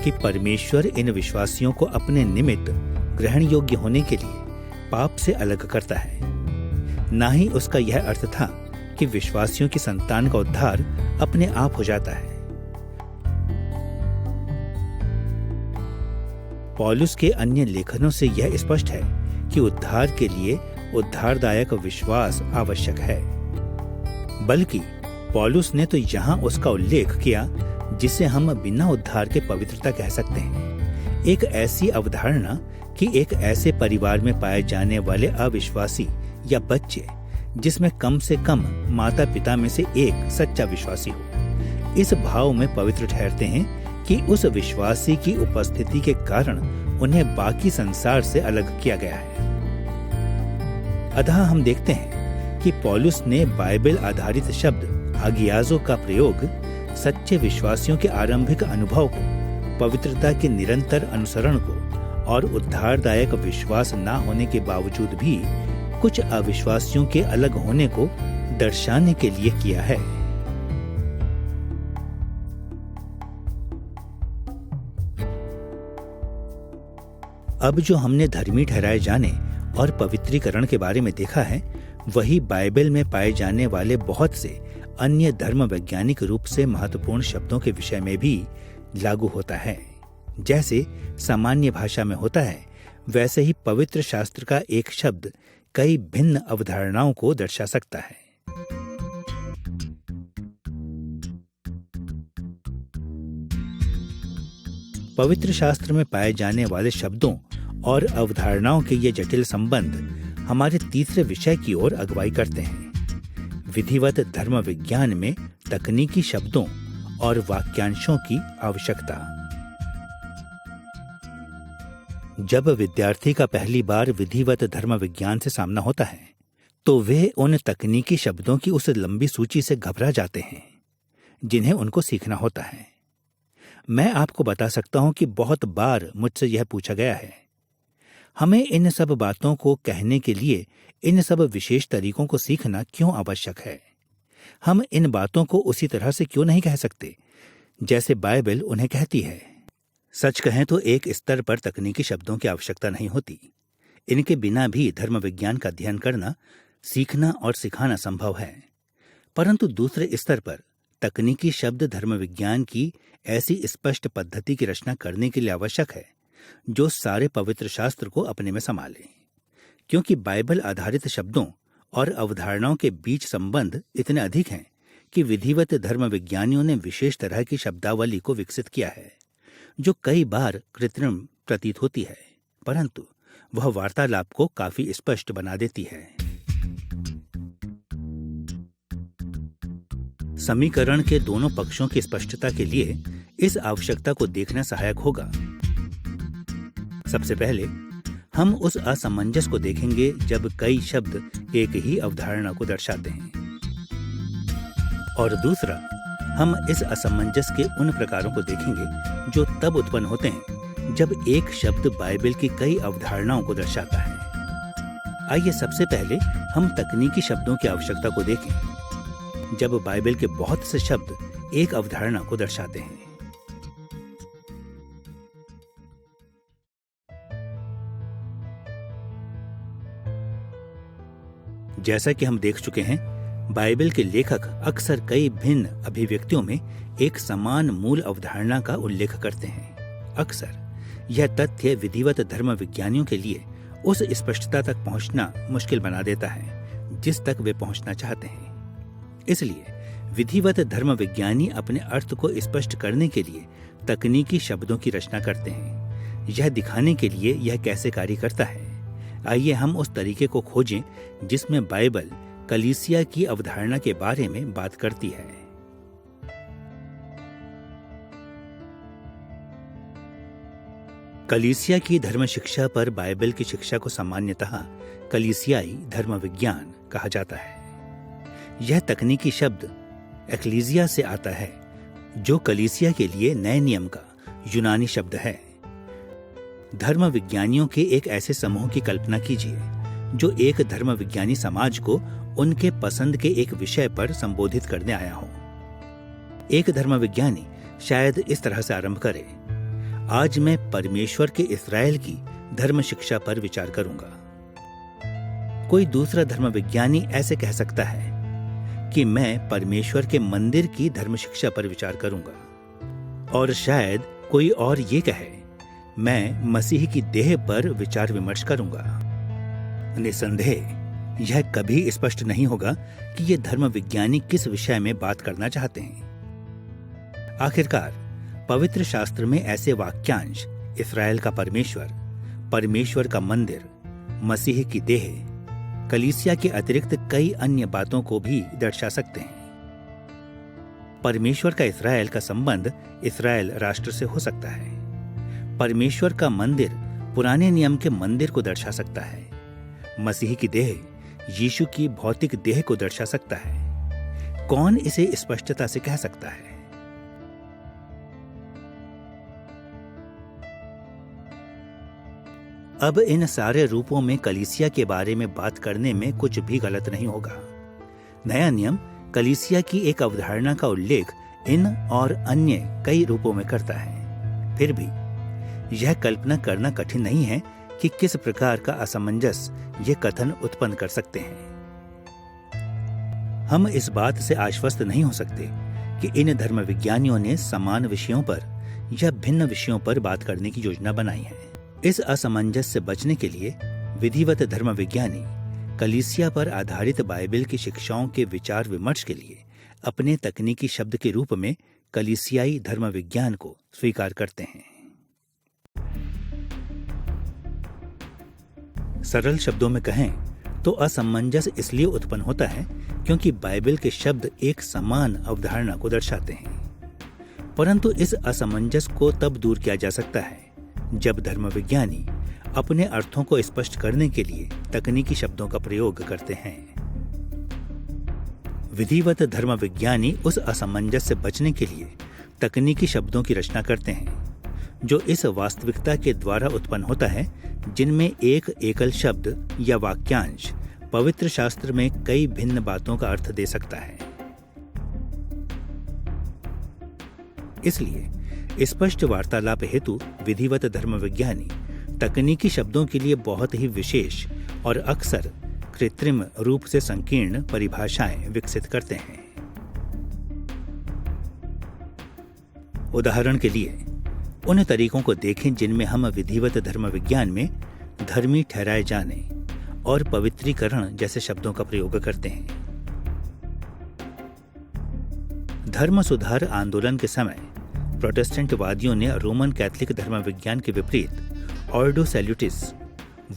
कि परमेश्वर इन विश्वासियों को अपने निमित्त ग्रहण योग्य होने के लिए पाप से अलग करता है। ना ही उसका यह अर्थ था कि विश्वासियों की संतान का उद्धार अपने आप हो जाता है। पौलुस के अन्य लेखनों से यह स्पष्ट है कि उद्धार के लिए उद्धारदायक विश्वास आवश्यक है। बल्कि पौलुस ने तो यहाँ उसका उल्लेख किया जिसे हम बिना उद्धार के पवित्रता कह सकते हैं। एक ऐसी अवधारणा कि एक ऐसे परिवार में पाए जाने वाले अविश्वासी या बच्चे जिसमें कम से कम माता पिता में से एक सच्चा विश्वासी हो, इस भाव में पवित्र ठहरते हैं कि उस विश्वासी की उपस्थिति के कारण उन्हें बाकी संसार से अलग किया गया है। अतः हम देखते हैं कि पौलुस ने बाइबल आधारित शब्द हागियाजो का प्रयोग सच्चे विश्वासियों के आरंभिक अनुभव को, पवित्रता के निरंतर अनुसरण को और उद्धारदायक विश्वास न होने के बावजूद भी कुछ अविश्वासियों के अलग होने को दर्शाने के लिए किया है। अब जो हमने धर्मी ठहराए जाने और पवित्रीकरण के बारे में देखा है, वही बाइबल में पाए जाने वाले बहुत से अन्य धर्म वैज्ञानिक रूप से महत्वपूर्ण शब्दों के विषय में भी लागू होता है। जैसे सामान्य भाषा में होता है, वैसे ही पवित्र शास्त्र का एक शब्द कई भिन्न अवधारणाओं को दर्शा सकता है। पवित्र शास्त्र में पाए जाने वाले शब्दों और अवधारणाओं के ये जटिल संबंध हमारे तीसरे विषय की ओर अगुवाई करते हैं, विधिवत धर्म विज्ञान में तकनीकी शब्दों और वाक्यांशों की आवश्यकता। जब विद्यार्थी का पहली बार विधिवत धर्म विज्ञान से सामना होता है, तो वे उन तकनीकी शब्दों की उस लंबी सूची से घबरा जाते हैं जिन्हें उनको सीखना होता है। मैं आपको बता सकता हूं कि बहुत बार मुझसे यह पूछा गया है, हमें इन सब बातों को कहने के लिए इन सब विशेष तरीकों को सीखना क्यों आवश्यक है? हम इन बातों को उसी तरह से क्यों नहीं कह सकते जैसे बाइबल उन्हें कहती है? सच कहें तो एक स्तर पर तकनीकी शब्दों की आवश्यकता नहीं होती। इनके बिना भी धर्म विज्ञान का अध्ययन करना, सीखना और सिखाना संभव है। परंतु दूसरे स्तर पर तकनीकी शब्द धर्म विज्ञान की ऐसी स्पष्ट पद्धति की रचना करने के लिए आवश्यक है जो सारे पवित्र शास्त्र को अपने में संभाले, क्योंकि बाइबल आधारित शब्दों और अवधारणाओं के बीच संबंध इतने अधिक हैं कि विधिवत धर्म विज्ञानियों ने विशेष तरह की शब्दावली को विकसित किया है जो कई बार कृत्रिम प्रतीत होती है, परंतु वह वार्तालाप को काफी स्पष्ट बना देती है। समीकरण के दोनों पक्षों की स्पष्टता के लिए इस आवश्यकता को देखना सहायक होगा। सबसे पहले हम उस असमंजस को देखेंगे जब कई शब्द एक ही अवधारणा को दर्शाते हैं, और दूसरा हम इस असमंजस के उन प्रकारों को देखेंगे जो तब उत्पन्न होते हैं जब एक शब्द बाइबल की कई अवधारणाओं को दर्शाता है। आइए सबसे पहले हम तकनीकी शब्दों की आवश्यकता को देखें जब बाइबल के बहुत से शब्द एक अवधारणा को दर्शाते हैं। जैसा कि हम देख चुके हैं, बाइबल के लेखक अक्सर कई भिन्न अभिव्यक्तियों में एक समान मूल अवधारणा का उल्लेख करते हैं। अक्सर यह तथ्य विधिवत धर्म विज्ञानियों के लिए उस स्पष्टता तक पहुंचना मुश्किल बना देता है जिस तक वे पहुंचना चाहते हैं। इसलिए विधिवत धर्म विज्ञानी अपने अर्थ को स्पष्ट करने के लिए तकनीकी शब्दों की रचना करते हैं, यह दिखाने के लिए यह कैसे कार्य करता है। आइए हम उस तरीके को खोजें जिसमें बाइबल कलीसिया की अवधारणा के बारे में बात करती है। कलीसिया की धर्म शिक्षा पर बाइबल की शिक्षा को सामान्यतः कलीसियाई धर्म विज्ञान कहा जाता है। यह तकनीकी शब्द एक्लीसिया से आता है, जो कलीसिया के लिए नए नियम का यूनानी शब्द है। धर्म विज्ञानियों के एक ऐसे समूह की कल्पना कीजिए जो एक धर्म विज्ञानी समाज को उनके पसंद के एक विषय पर संबोधित करने आया हो। एक धर्म विज्ञानी शायद इस तरह से आरंभ करे, आज मैं परमेश्वर के इस्राएल की धर्म शिक्षा पर विचार करूंगा। कोई दूसरा धर्म विज्ञानी ऐसे कह सकता है कि मैं परमेश्वर के मंदिर की धर्म शिक्षा पर विचार करूंगा। और शायद कोई और ये कहे, मैं मसीह की देह पर विचार विमर्श करूंगा। निसंदेह यह कभी स्पष्ट नहीं होगा कि ये धर्म विज्ञानी किस विषय में बात करना चाहते हैं। आखिरकार पवित्र शास्त्र में ऐसे वाक्यांश इस्राएल का परमेश्वर, परमेश्वर का मंदिर, मसीह की देह, कलीसिया के अतिरिक्त कई अन्य बातों को भी दर्शा सकते हैं। परमेश्वर का इस्राएल का संबंध इस्राएल राष्ट्र से हो सकता है। परमेश्वर का मंदिर पुराने नियम के मंदिर को दर्शा सकता है। मसीह की देह यीशु की भौतिक देह को दर्शा सकता है। कौन इसे स्पष्टता से कह सकता है? अब इन सारे रूपों में कलीसिया के बारे में बात करने में कुछ भी गलत नहीं होगा। नया नियम कलीसिया की एक अवधारणा का उल्लेख इन और अन्य कई रूपों में करता है। फिर भी यह कल्पना करना कठिन नहीं है कि किस प्रकार का असमंजस ये कथन उत्पन्न कर सकते हैं। हम इस बात से आश्वस्त नहीं हो सकते कि इन धर्म विज्ञानियों ने समान विषयों पर या भिन्न विषयों पर बात करने की योजना बनाई है। इस असमंजस से बचने के लिए विधिवत धर्म विज्ञानी कलीसिया पर आधारित बाइबल की शिक्षाओं के विचार विमर्श के लिए अपने तकनीकी शब्द के रूप में कलीसियाई धर्म विज्ञान को स्वीकार करते हैं। सरल शब्दों में कहें तो असमंजस इसलिए उत्पन्न होता है क्योंकि बाइबल के शब्द एक समान अवधारणा को दर्शाते हैं। परंतु इस असमंजस को तब दूर किया जा सकता है जब धर्म विज्ञानी अपने अर्थों को स्पष्ट करने के लिए तकनीकी शब्दों का प्रयोग करते हैं। विधिवत धर्म विज्ञानी उस असमंजस से बचने के लिए तकनीकी शब्दों की रचना करते हैं जो इस वास्तविकता के द्वारा उत्पन्न होता है जिनमें एक एकल शब्द या वाक्यांश पवित्र शास्त्र में कई भिन्न बातों का अर्थ दे सकता है। इसलिए स्पष्ट वार्तालाप हेतु विधिवत धर्म विज्ञानी तकनीकी शब्दों के लिए बहुत ही विशेष और अक्सर कृत्रिम रूप से संकीर्ण परिभाषाएं विकसित करते हैं। उदाहरण के लिए उन तरीकों को देखें जिनमें हम विधिवत धर्म विज्ञान में धर्मी ठहराए जाने और पवित्रीकरण जैसे शब्दों का प्रयोग करते हैं। धर्म सुधार आंदोलन के समय प्रोटेस्टेंटवादियों ने रोमन कैथोलिक धर्म विज्ञान के विपरीत ऑर्डो सैल्यूटिस,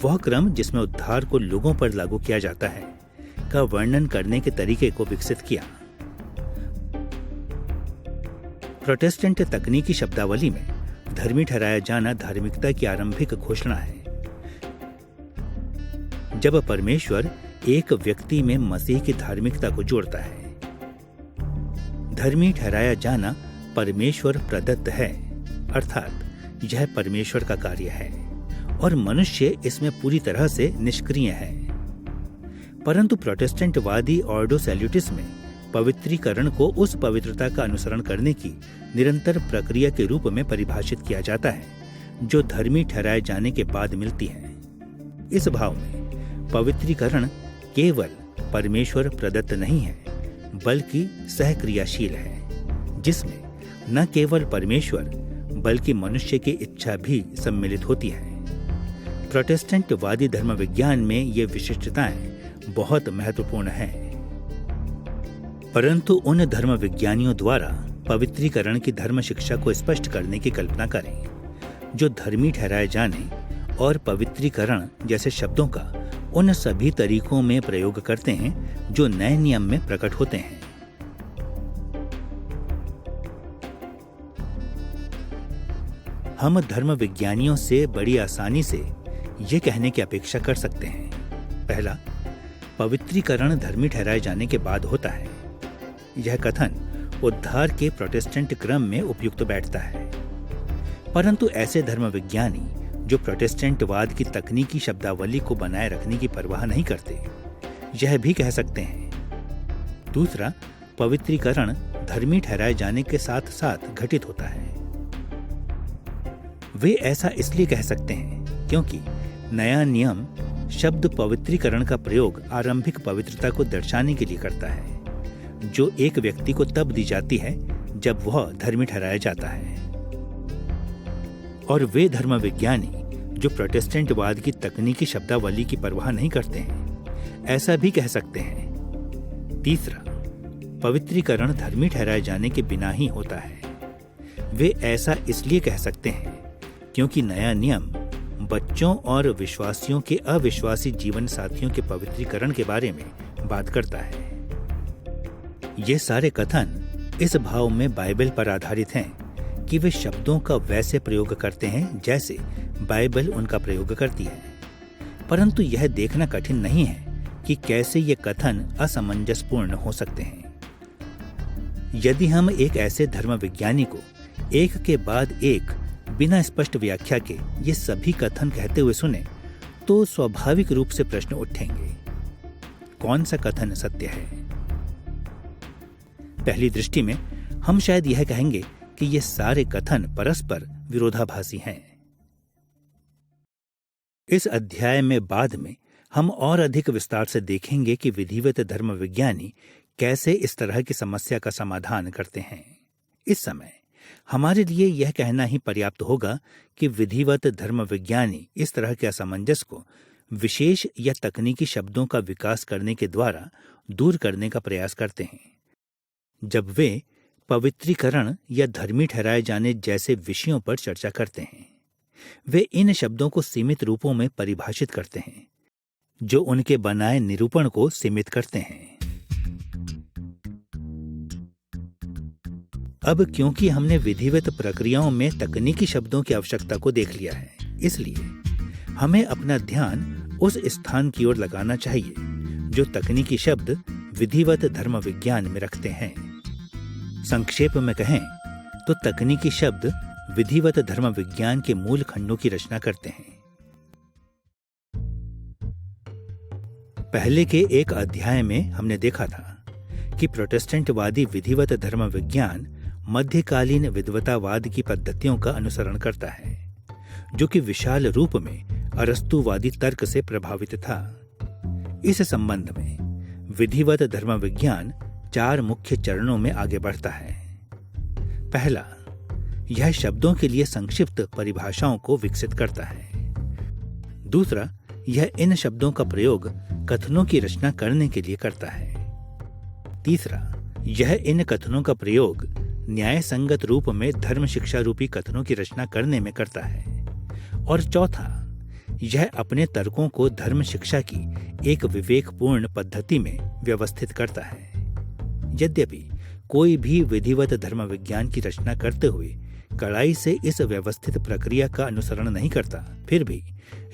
वह क्रम जिसमें उद्धार को लोगों पर लागू किया जाता है, का वर्णन करने के तरीके को विकसित किया। प्रोटेस्टेंट तकनीकी शब्दावली में धर्मी ठहराया जाना धार्मिकता की आरंभिक घोषणा है। जब परमेश्वर एक व्यक्ति में मसीह की धार्मिकता को जोड़ता है, धर्मी ठहराया जाना परमेश्वर प्रदत्त है, अर्थात यह परमेश्वर का कार्य है और मनुष्य इसमें पूरी तरह से निष्क्रिय है। परंतु प्रोटेस्टेंटवादी ऑर्डो सैल्यूटिस में पवित्रीकरण को उस पवित्रता का अनुसरण करने की निरंतर प्रक्रिया के रूप में परिभाषित किया जाता है जो धर्मी ठहराए जाने के बाद मिलती है। इस भाव में पवित्रीकरण केवल परमेश्वर प्रदत्त नहीं है, बल्कि सहक्रियाशील है, जिसमें न केवल परमेश्वर बल्कि मनुष्य की इच्छा भी सम्मिलित होती है। प्रोटेस्टेंटवादी धर्म विज्ञान में ये विशिष्टताएं बहुत महत्वपूर्ण हैं। परंतु उन धर्म विज्ञानियों द्वारा पवित्रीकरण की धर्म शिक्षा को स्पष्ट करने की कल्पना करें, जो धर्मी ठहराए जाने और पवित्रीकरण जैसे शब्दों का उन सभी तरीकों में प्रयोग करते हैं जो नए नियम में प्रकट होते हैं। हम धर्म विज्ञानियों से बड़ी आसानी से ये कहने की अपेक्षा कर सकते हैं, पहला, पवित्रीकरण धर्मी ठहराए जाने के बाद होता है। यह कथन उद्धार के प्रोटेस्टेंट क्रम में उपयुक्त बैठता है। परंतु ऐसे धर्म विज्ञानी जो प्रोटेस्टेंटवाद की तकनीकी शब्दावली को बनाए रखने की परवाह नहीं करते, यह भी कह सकते हैं, दूसरा, पवित्रीकरण धर्मी ठहराए जाने के साथ साथ घटित होता है। वे ऐसा इसलिए कह सकते हैं क्योंकि नया नियम शब्द पवित्रीकरण का प्रयोग आरंभिक पवित्रता को दर्शाने के लिए करता है, जो एक व्यक्ति को तब दी जाती है जब वह धर्मी ठहराया जाता है। और वे धर्म विज्ञानी जो प्रोटेस्टेंटवाद की तकनीकी शब्दावली की परवाह नहीं करते हैं, ऐसा भी कह सकते हैं। तीसरा, पवित्रीकरण धर्मी ठहराए जाने के बिना ही होता है। वे ऐसा इसलिए कह सकते हैं क्योंकि नया नियम बच्चों और विश्वासियों के अविश्वासी जीवन साथियों के पवित्रीकरण के बारे में बात करता है। ये सारे कथन इस भाव में बाइबल पर आधारित हैं कि वे शब्दों का वैसे प्रयोग करते हैं जैसे बाइबल उनका प्रयोग करती है। परंतु यह देखना कठिन नहीं है कि कैसे ये कथन असमंजसपूर्ण हो सकते हैं। यदि हम एक ऐसे धर्म विज्ञानी को एक के बाद एक बिना स्पष्ट व्याख्या के ये सभी कथन कहते हुए सुने, तो स्वाभाविक रूप से प्रश्न उठेंगे, कौन सा कथन सत्य है? पहली दृष्टि में हम शायद यह कहेंगे कि ये सारे कथन परस्पर विरोधाभासी हैं। इस अध्याय में बाद में हम और अधिक विस्तार से देखेंगे कि विधिवत धर्म विज्ञानी कैसे इस तरह की समस्या का समाधान करते हैं। इस समय हमारे लिए यह कहना ही पर्याप्त होगा कि विधिवत धर्म विज्ञानी इस तरह के असमंजस को विशेष या तकनीकी शब्दों का विकास करने के द्वारा दूर करने का प्रयास करते हैं। जब वे पवित्रीकरण या धर्मी ठहराए जाने जैसे विषयों पर चर्चा करते हैं, वे इन शब्दों को सीमित रूपों में परिभाषित करते हैं, जो उनके बनाए निरूपण को सीमित करते हैं। अब क्योंकि हमने विधिवत प्रक्रियाओं में तकनीकी शब्दों की आवश्यकता को देख लिया है, इसलिए हमें अपना ध्यान उस स्थान की ओर लगाना चाहिए जो तकनीकी शब्द विधिवत धर्म विज्ञान में रखते हैं। संक्षेप में कहें तो तकनीकी शब्द विधिवत धर्म विज्ञान के मूल खंडों की रचना करते हैं। पहले के एक अध्याय में हमने देखा था कि प्रोटेस्टेंटवादी विधिवत धर्म विज्ञान मध्यकालीन विद्वतावाद की पद्धतियों का अनुसरण करता है, जो कि विशाल रूप में अरस्तुवादी तर्क से प्रभावित था। इस संबंध में विधिवत धर्म विज्ञान 4 मुख्य चरणों में आगे बढ़ता है। पहला, यह शब्दों के लिए संक्षिप्त परिभाषाओं को विकसित करता है। दूसरा, यह इन शब्दों का प्रयोग कथनों की रचना करने के लिए करता है। तीसरा, यह इन कथनों का प्रयोग न्याय संगत रूप में धर्म शिक्षा रूपी कथनों की रचना करने में करता है। और चौथा, यह अपने तर्कों को धर्म शिक्षा की एक विवेकपूर्ण पद्धति में व्यवस्थित करता है। यद्यपि कोई भी विधिवत धर्म विज्ञान की रचना करते हुए कड़ाई से इस व्यवस्थित प्रक्रिया का अनुसरण नहीं करता, फिर भी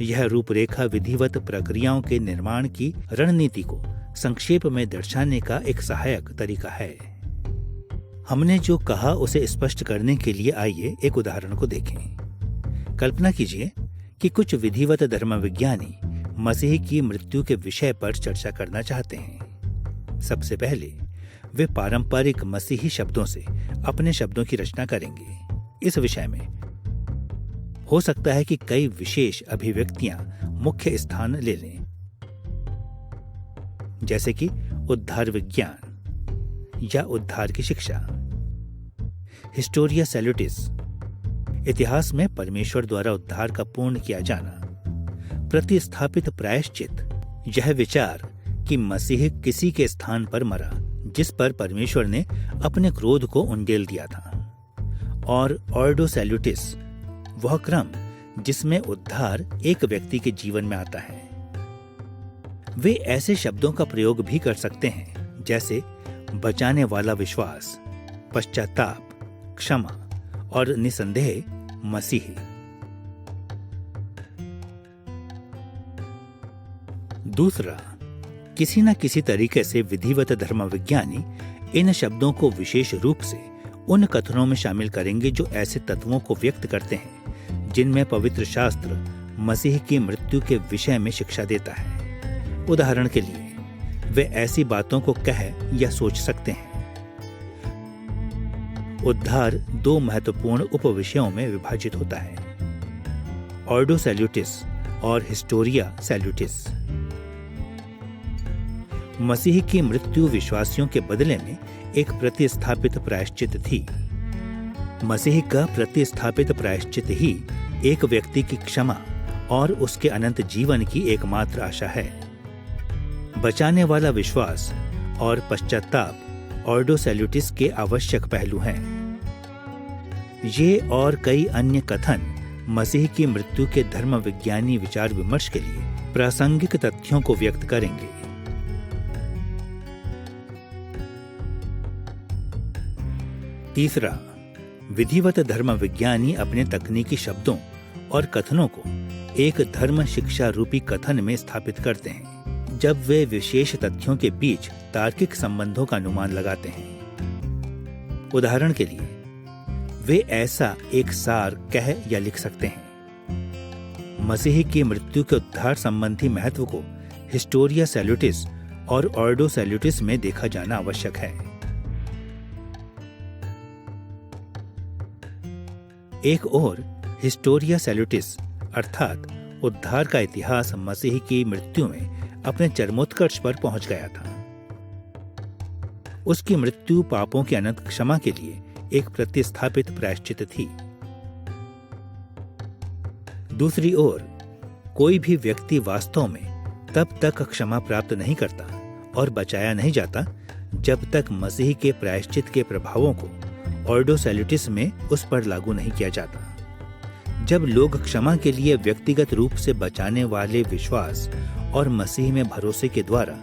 यह रूपरेखा विधिवत प्रक्रियाओं के निर्माण की रणनीति को संक्षेप में दर्शाने का एक सहायक तरीका है। हमने जो कहा उसे स्पष्ट करने के लिए आइए एक उदाहरण को देखें। कल्पना कीजिए कि कुछ विधिवत धर्म विज्ञानी मसीह की मृत्यु के विषय पर चर्चा करना चाहते हैं। सबसे पहले वे पारंपरिक मसीही शब्दों से अपने शब्दों की रचना करेंगे। इस विषय में हो सकता है कि कई विशेष अभिव्यक्तियां मुख्य स्थान ले लें, जैसे कि उद्धार विज्ञान या उद्धार की शिक्षा। हिस्टोरिया सैल्यूटिस, इतिहास में परमेश्वर द्वारा उद्धार का पूर्ण किया जाना। प्रतिस्थापित प्रायश्चित, यह विचार कि मसीह किसी के स्थान पर मरा जिस पर परमेश्वर ने अपने क्रोध को उंडेल दिया था। और ऑर्डो सैल्यूटिस, वह क्रम जिसमें उद्धार एक व्यक्ति के जीवन में आता है। वे ऐसे शब्दों का प्रयोग भी कर सकते हैं जैसे बचाने वाला विश्वास, पश्चाताप, क्षमा और निसंदेह मसीह। दूसरा, किसी न किसी तरीके से विधिवत धर्मविज्ञानी इन शब्दों को विशेष रूप से उन कथनों में शामिल करेंगे जो ऐसे तत्वों को व्यक्त करते हैं जिनमें पवित्र शास्त्र मसीह की मृत्यु के विषय में शिक्षा देता है। उदाहरण के लिए, वे ऐसी बातों को कह या सोच सकते हैं। उद्धार दो महत्वपूर्ण उपविषयों में विभाजित होता है, ऑर्डो सैल्यूटिस और हिस्टोरिया सैल्यूटिस। मसीह की मृत्यु विश्वासियों के बदले में एक प्रतिस्थापित प्रायश्चित थी। मसीह का प्रतिस्थापित प्रायश्चित ही एक व्यक्ति की क्षमा और उसके अनंत जीवन की एकमात्र आशा है। बचाने वाला विश्वास और पश्चाताप ऑर्डो सैल्यूटिस के आवश्यक पहलू हैं। ये और कई अन्य कथन मसीह की मृत्यु के धर्म विज्ञानी विचार विमर्श के लिए प्रासंगिक तथ्यों को व्यक्त करेंगे। तीसरा, विधिवत धर्म विज्ञानी अपने तकनीकी शब्दों और कथनों को एक धर्म शिक्षा रूपी कथन में स्थापित करते हैं जब वे विशेष तथ्यों के बीच तार्किक संबंधों का अनुमान लगाते हैं। उदाहरण के लिए, वे ऐसा एक सार कह या लिख सकते हैं। मसीह की मृत्यु के उद्धार संबंधी महत्व को हिस्टोरिया सैल्यूटिस और ऑर्डो सैल्यूटिस में देखा जाना आवश्यक है। एक और हिस्टोरिया सैल्यूटिस अर्थात उद्धार का इतिहास मसीह की मृत्यु में अपने चरमोत्कर्ष पर पहुंच गया था। उसकी मृत्यु पापों की अनंत क्षमा के लिए एक प्रतिस्थापित प्रायश्चित थी। दूसरी ओर, कोई भी व्यक्ति वास्तव में तब तक क्षमा प्राप्त नहीं करता और बचाया नहीं जाता जब तक मसीह के प्रायश्चित के प्रभावों को ऑर्डो सैल्यूटिस में उस पर लागू नहीं किया जाता। जब लोग क्षमा के लिए व्यक्तिगत रूप से बचाने वाले विश्वास और मसीह में भरोसे के द्वारा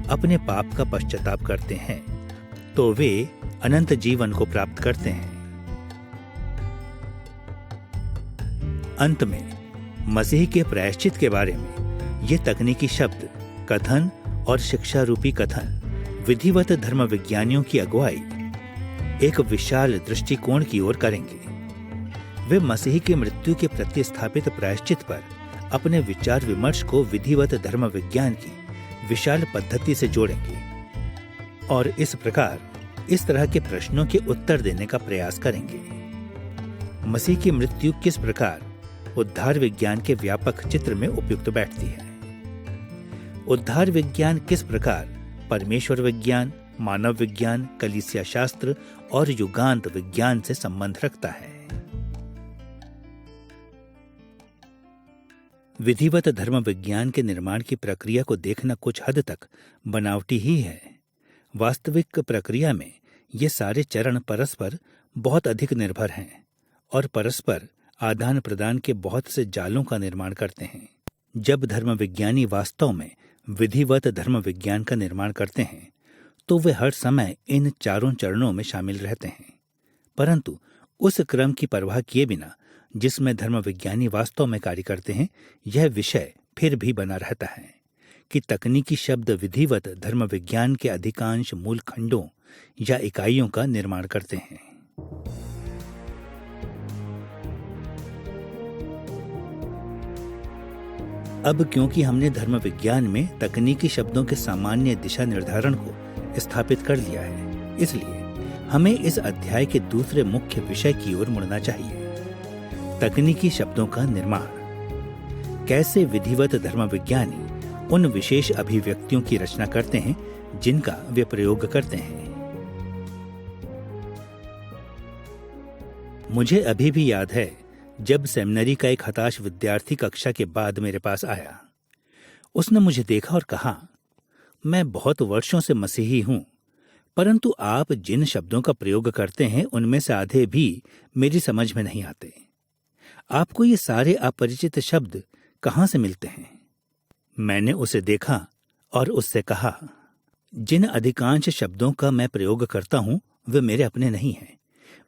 अपने पाप का पश्चाताप करते हैं, तो वे अनंत जीवन को प्राप्त करते हैं। अंत में, मसीह के प्रायश्चित के बारे में ये तकनीकी शब्द, कथन और शिक्षा रूपी कथन विधिवत धर्म विज्ञानियों की अगुवाई एक विशाल दृष्टिकोण की ओर करेंगे। वे मसीह की मृत्यु के प्रतिस्थापित प्रायश्चित पर अपने विचार विमर्श को विधिवत धर्म विज्ञान की विशाल पद्धति से जोड़ेंगे और इस प्रकार इस तरह के प्रश्नों के उत्तर देने का प्रयास करेंगे। मसीह की मृत्यु किस प्रकार उद्धार विज्ञान के व्यापक चित्र में उपयुक्त बैठती है? उद्धार विज्ञान किस प्रकार परमेश्वर विज्ञान, मानव विज्ञान, कलीसिया शास्त्र और युगांत विज्ञान से संबंध रखता है? विधिवत धर्म विज्ञान के निर्माण की प्रक्रिया को देखना कुछ हद तक बनावटी ही है। वास्तविक प्रक्रिया में ये सारे चरण परस्पर बहुत अधिक निर्भर हैं और परस्पर आदान प्रदान के बहुत से जालों का निर्माण करते हैं। जब धर्म विज्ञानी वास्तव में विधिवत धर्म विज्ञान का निर्माण करते हैं तो वे हर समय इन चारों चरणों में शामिल रहते हैं, परंतु उस क्रम की परवाह किए बिना जिसमें धर्म विज्ञानी वास्तव में कार्य करते हैं, यह विषय फिर भी बना रहता है कि तकनीकी शब्द विधिवत धर्म विज्ञान के अधिकांश मूल खंडों या इकाइयों का निर्माण करते हैं। अब क्योंकि हमने धर्म विज्ञान में तकनीकी शब्दों के सामान्य दिशा निर्धारण को स्थापित कर लिया है, इसलिए हमें इस अध्याय के दूसरे मुख्य विषय की ओर मुड़ना चाहिए, तकनीकी शब्दों का निर्माण। कैसे विधिवत धर्म विज्ञानी उन विशेष अभिव्यक्तियों की रचना करते हैं जिनका वे प्रयोग करते हैं। मुझे अभी भी याद है जब सेमिनरी का एक हताश विद्यार्थी कक्षा के बाद मेरे पास आया। उसने मुझे देखा और कहा, मैं बहुत वर्षों से मसीही हूं, परंतु आप जिन शब्दों का प्रयोग करते हैं उनमें से आधे भी मेरी समझ में नहीं आते। आपको ये सारे अपरिचित शब्द कहां से मिलते हैं? मैंने उसे देखा और उससे कहा, जिन अधिकांश शब्दों का मैं प्रयोग करता हूं वे मेरे अपने नहीं हैं।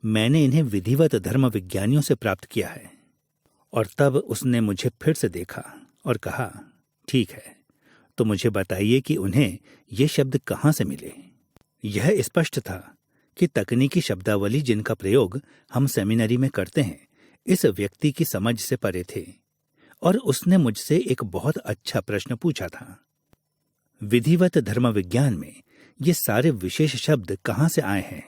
मैंने इन्हें विधिवत धर्म विज्ञानियों से प्राप्त किया है। और तब उसने मुझे फिर से देखा और कहा, ठीक है, तो मुझे बताइए कि उन्हें ये शब्द कहां से मिले। यह स्पष्ट था कि तकनीकी शब्दावली जिनका प्रयोग हम सेमिनरी में करते हैं इस व्यक्ति की समझ से परे थे, और उसने मुझसे एक बहुत अच्छा प्रश्न पूछा था। विधिवत धर्म विज्ञान में ये सारे विशेष शब्द कहां से आए हैं?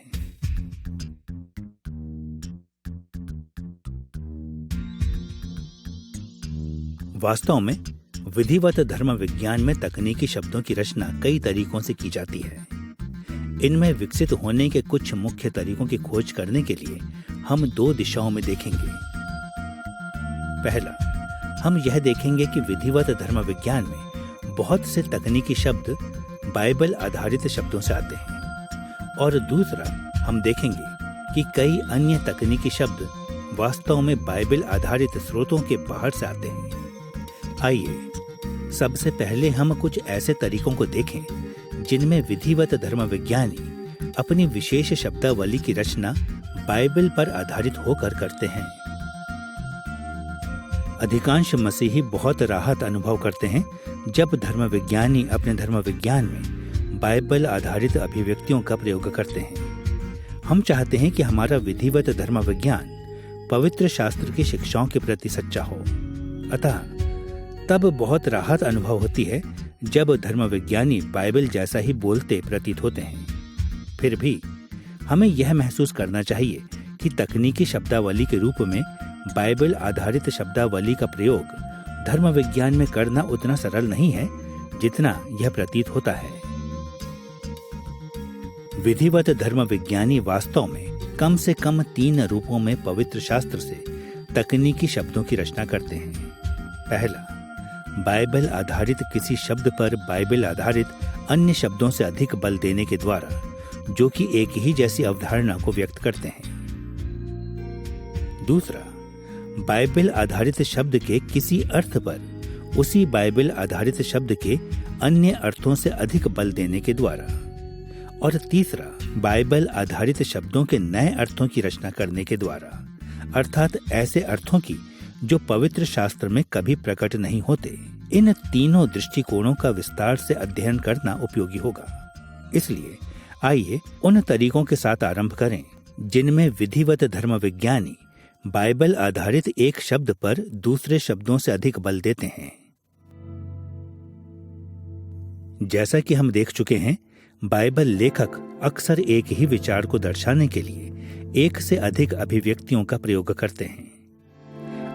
वास्तव में विधिवत धर्म विज्ञान में तकनीकी शब्दों की रचना कई तरीकों से की जाती है। इनमें विकसित होने के कुछ मुख्य तरीकों की खोज करने के लिए हम 2 दिशाओं में देखेंगे। पहला, हम यह देखेंगे कि विधिवत धर्म विज्ञान में बहुत से तकनीकी शब्द बाइबल आधारित शब्दों से आते हैं, और दूसरा, हम देखेंगे कि कई अन्य तकनीकी शब्द वास्तव में बाइबल आधारित स्रोतों के बाहर से आते हैं। आइए सबसे पहले हम कुछ ऐसे तरीकों को देखें जिनमें विधिवत धर्म विज्ञानी अपनी विशेष शब्दावली की रचना बाइबल पर आधारित होकर करते हैं। अधिकांश मसीही बहुत राहत अनुभव करते हैं जब धर्म विज्ञानी अपने धर्म विज्ञान में बाइबल आधारित अभिव्यक्तियों का प्रयोग करते हैं। हम चाहते हैं कि हमारा विधिवत धर्म विज्ञान पवित्र शास्त्र की शिक्षाओं के प्रति सच्चा हो। अतः तब बहुत राहत अनुभव होती है जब धर्म विज्ञानी बाइबल जैसा ही बोलते प्रतीत होते हैं। फिर भी हमें यह महसूस करना चाहिए कि तकनीकी शब्दावली के रूप में बाइबल आधारित शब्दावली का प्रयोग धर्म विज्ञान में करना उतना सरल नहीं है जितना यह प्रतीत होता है। विधिवत धर्म विज्ञानी वास्तव में कम से कम 3 रूपों में पवित्र शास्त्र से तकनीकी शब्दों की रचना करते हैं। पहला, बाइबल आधारित किसी शब्द पर बाइबल आधारित अन्य शब्दों से अधिक बल देने के द्वारा, जो कि एक ही जैसी अवधारणा को व्यक्त करते हैं। दूसरा, बाइबल आधारित शब्द के किसी अर्थ पर उसी बाइबल आधारित शब्द के अन्य अर्थों से अधिक बल देने के द्वारा। और तीसरा, बाइबल आधारित शब्दों के नए अर्थों की रचना करने के द्वारा, अर्थात ऐसे अर्थों की जो पवित्र शास्त्र में कभी प्रकट नहीं होते। इन तीनों दृष्टिकोणों का विस्तार से अध्ययन करना उपयोगी होगा। इसलिए आइए उन तरीकों के साथ आरंभ करें जिनमें विधिवत धर्म विज्ञानी बाइबल आधारित एक शब्द पर दूसरे शब्दों से अधिक बल देते हैं। जैसा कि हम देख चुके हैं, बाइबल लेखक अक्सर एक ही विचार को दर्शाने के लिए एक से अधिक अभिव्यक्तियों का प्रयोग करते हैं।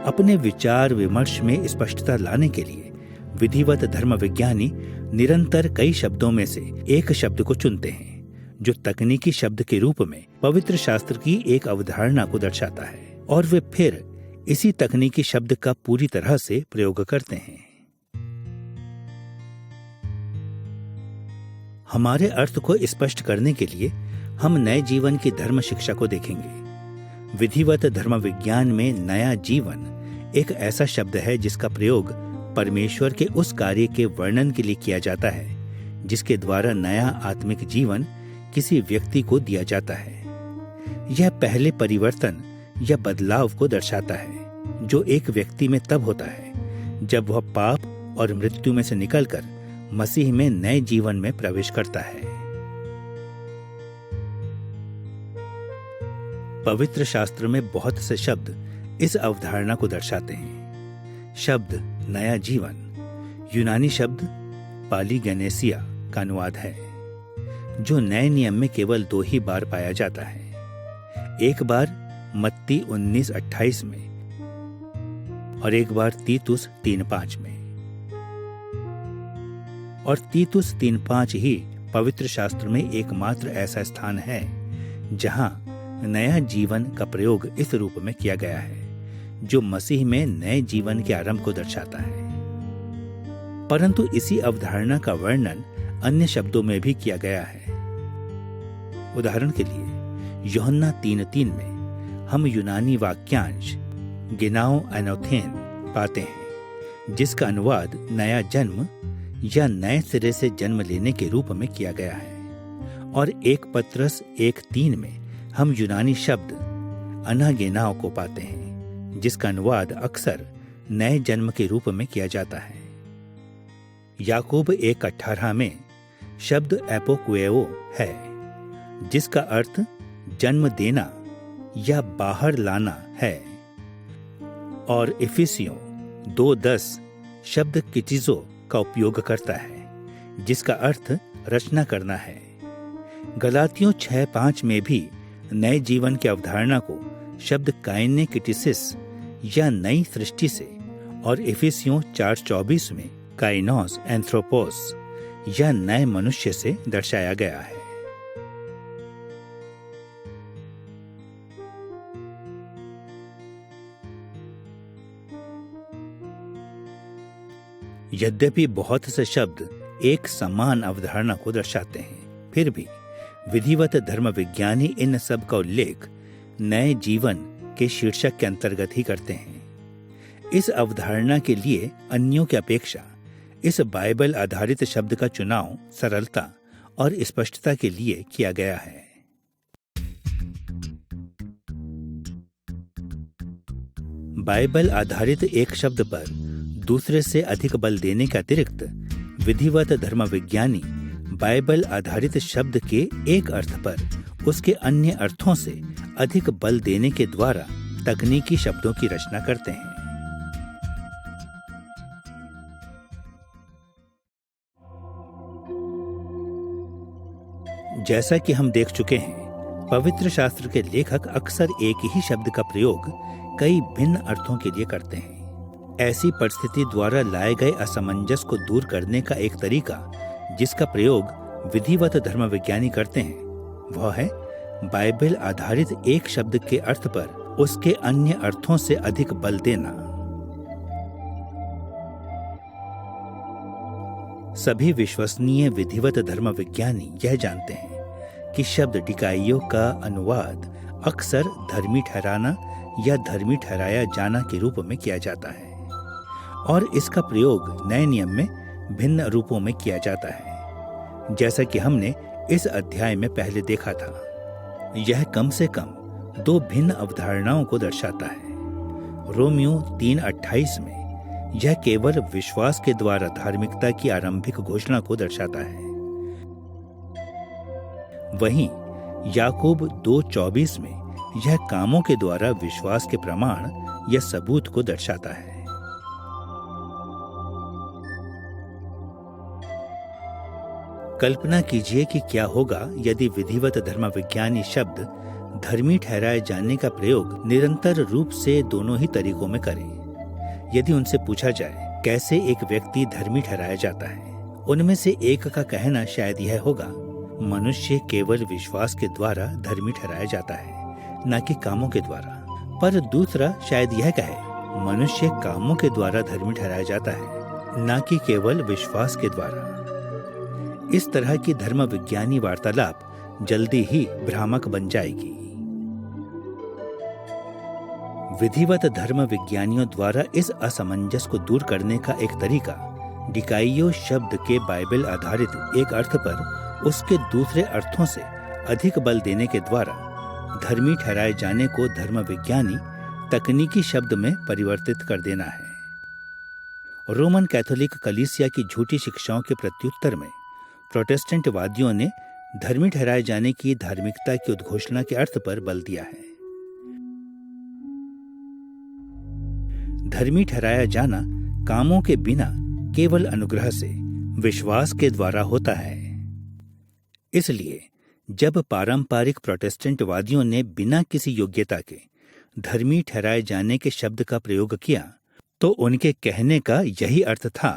अपने विचार विमर्श में स्पष्टता लाने के लिए विधिवत धर्म विज्ञानी निरंतर कई शब्दों में से एक शब्द को चुनते हैं जो तकनीकी शब्द के रूप में पवित्र शास्त्र की एक अवधारणा को दर्शाता है, और वे फिर इसी तकनीकी शब्द का पूरी तरह से प्रयोग करते हैं। हमारे अर्थ को स्पष्ट करने के लिए हम नए जीवन की धर्म शिक्षा को देखेंगे। विधिवत धर्म विज्ञान में नया जीवन एक ऐसा शब्द है जिसका प्रयोग परमेश्वर के उस कार्य के वर्णन के लिए किया जाता है जिसके द्वारा नया आत्मिक जीवन किसी व्यक्ति को दिया जाता है। यह पहले परिवर्तन या बदलाव को दर्शाता है जो एक व्यक्ति में तब होता है जब वह पाप और मृत्यु में से निकलकर मसीह में नए जीवन में प्रवेश करता है। पवित्र शास्त्र में बहुत से शब्द इस अवधारणा को दर्शाते हैं। शब्द नया जीवन यूनानी शब्द पालीगेनेसिया का अनुवाद है, जो नए नियम में केवल 2 ही बार पाया जाता है। एक बार मत्ती 19:28 में और एक बार तीतुस 3:5 में। और तीतुस 3:5 ही पवित्र शास्त्र में एकमात्र ऐसा स्थान है जहां नया जीवन का प्रयोग इस रूप में किया गया है जो मसीह में नए जीवन के आरंभ को दर्शाता है। परंतु इसी अवधारणा का वर्णन अन्य शब्दों में भी किया गया है। उदाहरण के लिए यूहन्ना 3:3 में हम यूनानी वाक्यांश गिनाओ एनोथेन पाते हैं जिसका अनुवाद नया जन्म या नए सिरे से जन्म लेने के रूप में किया गया है। और 1 पत्रस 1:3 में हम यूनानी शब्द अनागेनाओ को पाते हैं जिसका अनुवाद अक्सर नए जन्म के रूप में किया जाता है। याकूब 1:18 में शब्द एपोक्वेओ है जिसका अर्थ जन्म देना या बाहर लाना है। और इफिसियों 2:10 शब्द किटिजो का उपयोग करता है जिसका अर्थ रचना करना है। गलातियों 6:5 में भी नए जीवन की अवधारणा को शब्द काइने किटिसिस या नई सृष्टि से और इफिसियों 4:24 में काइनोस एंथ्रोपोस या नए मनुष्य से दर्शाया गया है। यद्यपि बहुत से शब्द एक समान अवधारणा को दर्शाते हैं, फिर भी विधिवत धर्म विज्ञानी इन सब का उल्लेख नए जीवन के शीर्षक के अंतर्गत ही करते हैं। इस अवधारणा के लिए अन्यों की अपेक्षा इस बाइबल आधारित शब्द का चुनाव सरलता और स्पष्टता के लिए किया गया है। बाइबल आधारित एक शब्द पर दूसरे से अधिक बल देने के अतिरिक्त विधिवत धर्म विज्ञानी बाइबल आधारित शब्द के एक अर्थ पर उसके अन्य अर्थों से अधिक बल देने के द्वारा तकनीकी शब्दों की रचना करते हैं। जैसा कि हम देख चुके हैं, पवित्र शास्त्र के लेखक अक्सर एक ही शब्द का प्रयोग कई भिन्न अर्थों के लिए करते हैं। ऐसी परिस्थिति द्वारा लाए गए असमंजस को दूर करने का एक तरीका जिसका प्रयोग विधिवत धर्म विज्ञानी करते हैं वह है बाइबल आधारित एक शब्द के अर्थ पर उसके अन्य अर्थों से अधिक बल देना। सभी विश्वसनीय विधिवत धर्म विज्ञानी यह जानते हैं कि शब्द डिकाइयो का अनुवाद अक्सर धर्मी ठहराना या धर्मी ठहराया जाना के रूप में किया जाता है और इसका प्रयोग नए नियम में भिन्न रूपों में किया जाता है जैसा कि हमने इस अध्याय में पहले देखा था। यह कम से कम 2 भिन्न अवधारणाओं को दर्शाता है। रोमियो 3:28 में यह केवल विश्वास के द्वारा धार्मिकता की आरंभिक घोषणा को दर्शाता है। वहीं याकूब 2:24 में यह कामों के द्वारा विश्वास के प्रमाण या सबूत को दर्शाता है। कल्पना कीजिए कि क्या होगा यदि विधिवत धर्म विज्ञानी शब्द धर्मी ठहराए जाने का प्रयोग निरंतर रूप से दोनों ही तरीकों में करें। यदि उनसे पूछा जाए कैसे एक व्यक्ति धर्मी ठहराया जाता है, उनमें से एक का कहना शायद यह होगा, मनुष्य केवल विश्वास के द्वारा धर्मी ठहराया जाता है, न कि कामों के द्वारा। पर दूसरा शायद यह कहे, मनुष्य कामों के द्वारा धर्मी ठहराया जाता है, न कि केवल विश्वास के द्वारा। इस तरह की धर्म विज्ञानी वार्तालाप जल्दी ही भ्रामक बन जाएगी। विधिवत धर्म विज्ञानियों द्वारा इस असमंजस को दूर करने का एक तरीका डिकाइयो शब्द के बाइबल आधारित एक अर्थ पर उसके दूसरे अर्थों से अधिक बल देने के द्वारा धर्मी ठहराए जाने को धर्म विज्ञानी तकनीकी शब्द में परिवर्तित कर देना है। रोमन कैथोलिक कलीसिया की झूठी शिक्षाओं के प्रत्युत्तर में प्रोटेस्टेंट वादियों ने धर्मी ठहराए जाने की धार्मिकता की उद्घोषणा के अर्थ पर बल दिया है। धर्मी ठहराया जाना कामों के बिना केवल अनुग्रह से विश्वास के द्वारा होता है। इसलिए जब पारंपरिक प्रोटेस्टेंट वादियों ने बिना किसी योग्यता के धर्मी ठहराए जाने के शब्द का प्रयोग किया तो उनके कहने का यही अर्थ था।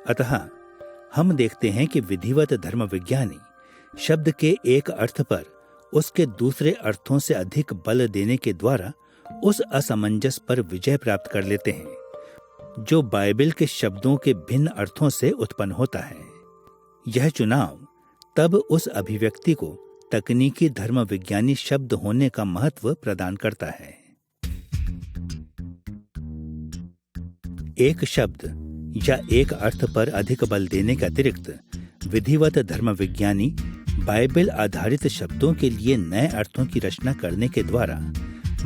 अतः हम देखते हैं कि विधिवत धर्म विज्ञानी शब्द के एक अर्थ पर उसके दूसरे अर्थों से अधिक बल देने के द्वारा उस असमंजस पर विजय प्राप्त कर लेते हैं जो बाइबल के शब्दों के भिन्न अर्थों से उत्पन्न होता है। यह चुनाव तब उस अभिव्यक्ति को तकनीकी धर्म विज्ञानी शब्द होने का महत्व प्रदान करता है। एक शब्द या एक अर्थ पर अधिक बल देने के अतिरिक्त विधिवत धर्म विज्ञानी बाइबल आधारित शब्दों के लिए नए अर्थों की रचना करने के द्वारा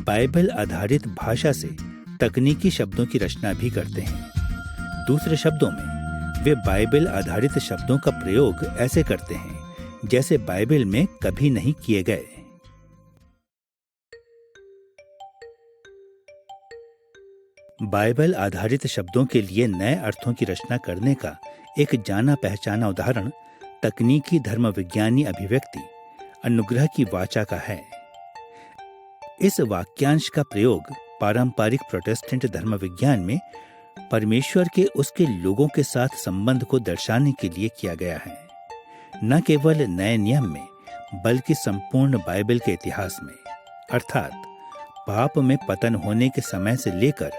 बाइबल आधारित भाषा से तकनीकी शब्दों की रचना भी करते हैं। दूसरे शब्दों में वे बाइबल आधारित शब्दों का प्रयोग ऐसे करते हैं जैसे बाइबल में कभी नहीं किए गए। बाइबल आधारित शब्दों के लिए नए अर्थों की रचना करने का एक जाना पहचाना उदाहरण तकनीकी धर्म विज्ञानी अभिव्यक्ति अनुग्रह की वाचा का है। इस वाक्यांश का प्रयोग पारंपरिक प्रोटेस्टेंट धर्म विज्ञान में परमेश्वर के उसके लोगों के साथ संबंध को दर्शाने के लिए किया गया है, न केवल नए नियम में बल्कि संपूर्ण बाइबल के इतिहास में, अर्थात पाप में पतन होने के समय से लेकर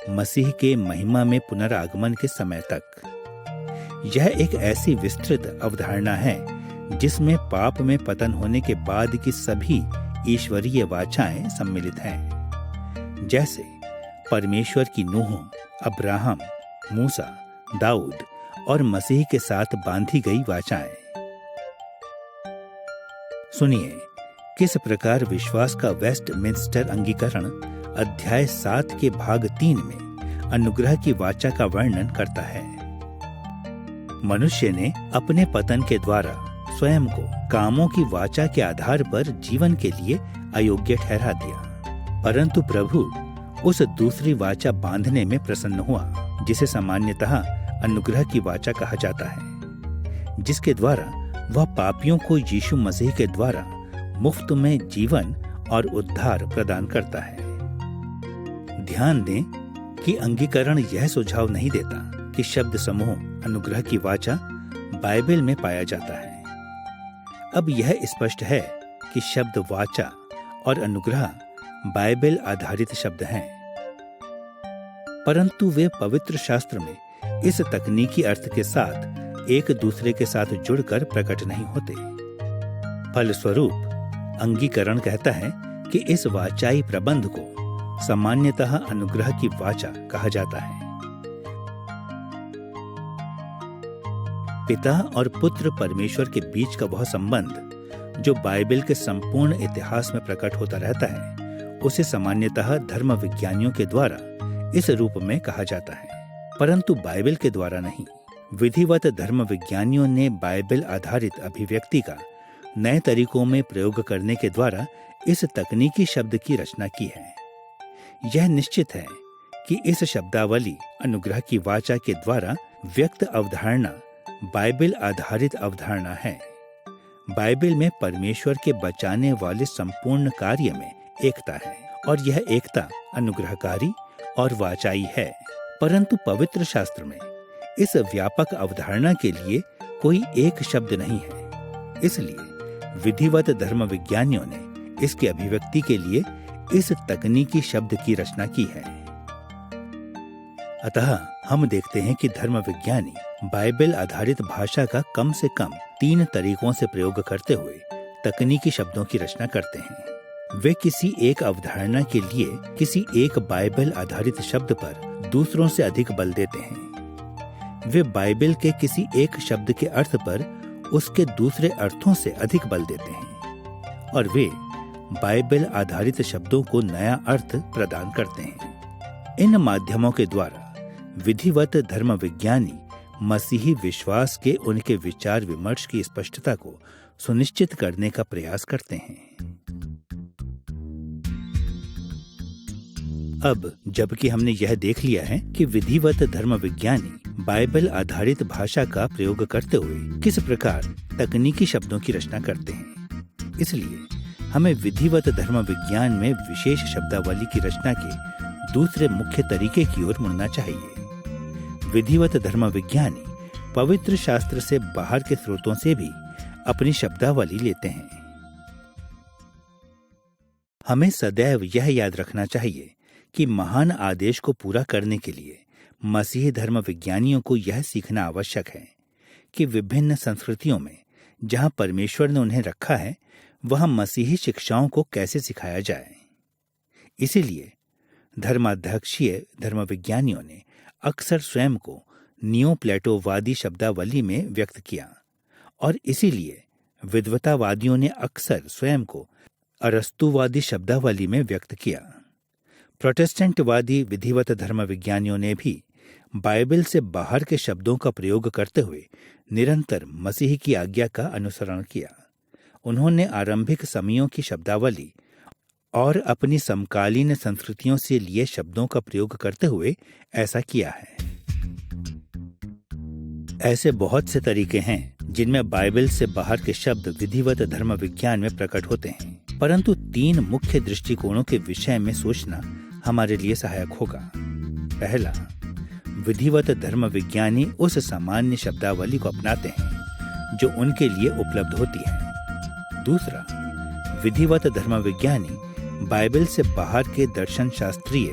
मसीह के महिमा में पुनरागमन के समय तक। यह एक ऐसी विस्तृत अवधारणा है जिसमें पाप में पतन होने के बाद की सभी ईश्वरीय वाचाएं सम्मिलित हैं, जैसे परमेश्वर की नूह, अब्राहम, मूसा, दाऊद और मसीह के साथ बांधी गई वाचाएं। सुनिए किस प्रकार विश्वास का वेस्टमिंस्टर अंगीकरण अध्याय 7 के भाग 3 में अनुग्रह की वाचा का वर्णन करता है। मनुष्य ने अपने पतन के द्वारा स्वयं को कामों की वाचा के आधार पर जीवन के लिए अयोग्य ठहरा दिया, परंतु प्रभु उस दूसरी वाचा बांधने में प्रसन्न हुआ जिसे सामान्यतः अनुग्रह की वाचा कहा जाता है, जिसके द्वारा वह पापियों को यीशु मसीह के द्वारा मुफ्त में जीवन और उद्धार प्रदान करता है। ध्यान दें कि अंगीकरण यह सुझाव नहीं देता कि शब्द समूह अनुग्रह की वाचा बाइबल में पाया जाता है। अब यह स्पष्ट है कि शब्द वाचा और अनुग्रह बाइबल आधारित शब्द हैं, परंतु वे पवित्र शास्त्र में इस तकनीकी अर्थ के साथ एक दूसरे के साथ जुड़कर प्रकट नहीं होते। फलस्वरूप अंगीकरण कहता है कि इस वाचाई प्रबंध को सामान्यतः अनुग्रह की वाचा कहा जाता है। पिता और पुत्र परमेश्वर के बीच का वह संबंध जो बाइबल के संपूर्ण इतिहास में प्रकट होता रहता है, उसे सामान्यतः धर्म विज्ञानियों के द्वारा इस रूप में कहा जाता है, परंतु बाइबल के द्वारा नहीं। विधिवत धर्म विज्ञानियों ने बाइबल आधारित अभिव्यक्ति का नए तरीकों में प्रयोग करने के द्वारा इस तकनीकी शब्द की रचना की है। यह निश्चित है कि इस शब्दावली अनुग्रह की वाचा के द्वारा व्यक्त अवधारणा बाइबल आधारित अवधारणा है। बाइबल में परमेश्वर के बचाने वाले संपूर्ण कार्य में एकता है और यह एकता अनुग्रहकारी और वाचाई है, परंतु पवित्र शास्त्र में इस व्यापक अवधारणा के लिए कोई एक शब्द नहीं है। इसलिए विधिवत धर्म विज्ञानियों ने इसकी अभिव्यक्ति के लिए इस तकनीकी शब्द की रचना की है। अतः हम देखते हैं कि धर्म विज्ञानी बाइबल आधारित भाषा का कम से कम 3 तरीकों से प्रयोग करते हुए तकनीकी शब्दों की रचना करते हैं। वे किसी एक अवधारणा के लिए किसी एक बाइबल आधारित शब्द पर दूसरों से अधिक बल देते हैं। वे बाइबल के किसी एक शब्द के अर्थ पर उसके दूसरे अर्थों से अधिक बल देते हैं और वे बाइबल आधारित शब्दों को नया अर्थ प्रदान करते हैं। इन माध्यमों के द्वारा विधिवत धर्म विज्ञानी मसीही विश्वास के उनके विचार विमर्श की स्पष्टता को सुनिश्चित करने का प्रयास करते हैं। अब जबकि हमने यह देख लिया है कि विधिवत धर्म विज्ञानी बाइबल आधारित भाषा का प्रयोग करते हुए किस प्रकार तकनीकी शब्दों की रचना करते हैं, इसलिए हमें विधिवत धर्म विज्ञान में विशेष शब्दावली की रचना के दूसरे मुख्य तरीके की ओर मुड़ना चाहिए। विधिवत धर्म विज्ञानी पवित्र शास्त्र से बाहर के स्रोतों से भी अपनी शब्दावली लेते हैं। हमें सदैव यह याद रखना चाहिए कि महान आदेश को पूरा करने के लिए मसीही धर्म विज्ञानियों को यह सीखना आवश्यक है कि विभिन्न संस्कृतियों में जहां परमेश्वर ने उन्हें रखा है वहां मसीही शिक्षाओं को कैसे सिखाया जाए। इसीलिए धर्माध्यक्षीय धर्म विज्ञानियों ने अक्सर स्वयं को नियो प्लेटोवादी शब्दावली में व्यक्त किया और इसीलिए विद्वतावादियों ने अक्सर स्वयं को अरस्तुवादी शब्दावली में व्यक्त किया। प्रोटेस्टेंटवादी विधिवत धर्म विज्ञानियों ने भी बाइबल से बाहर के शब्दों का प्रयोग करते हुए निरंतर मसीह की आज्ञा का अनुसरण किया। उन्होंने आरंभिक समयों की शब्दावली और अपनी समकालीन संस्कृतियों से लिए शब्दों का प्रयोग करते हुए ऐसा किया है। ऐसे बहुत से तरीके हैं जिनमें बाइबल से बाहर के शब्द विधिवत धर्म विज्ञान में प्रकट होते हैं, परंतु 3 मुख्य दृष्टिकोणों के विषय में सोचना हमारे लिए सहायक होगा। पहला, विधिवत धर्म विज्ञानी उस सामान्य शब्दावली को अपनाते हैं जो उनके लिए उपलब्ध होती है। दूसरा, विधिवत धर्म विज्ञानी बाइबल से बाहर के दर्शन शास्त्रीय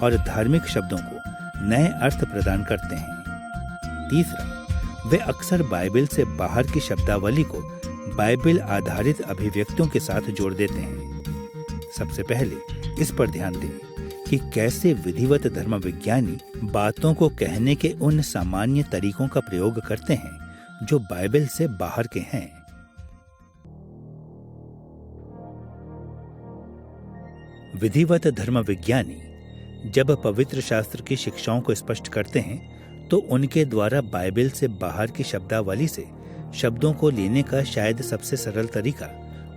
और धार्मिक शब्दों को नए अर्थ प्रदान करते हैं। तीसरा, वे अक्सर बाइबल से बाहर की शब्दावली को बाइबल आधारित अभिव्यक्तियों के साथ जोड़ देते हैं। सबसे पहले इस पर ध्यान दें कि कैसे विधिवत धर्म विज्ञानी बातों को कहने के उन सामान्य तरीकों का प्रयोग करते हैं जो बाइबल से बाहर के हैं। विधिवत धर्म विज्ञानी जब पवित्र शास्त्र की शिक्षाओं को स्पष्ट करते हैं तो उनके द्वारा बाइबल से बाहर की शब्दावली से शब्दों को लेने का शायद सबसे सरल तरीका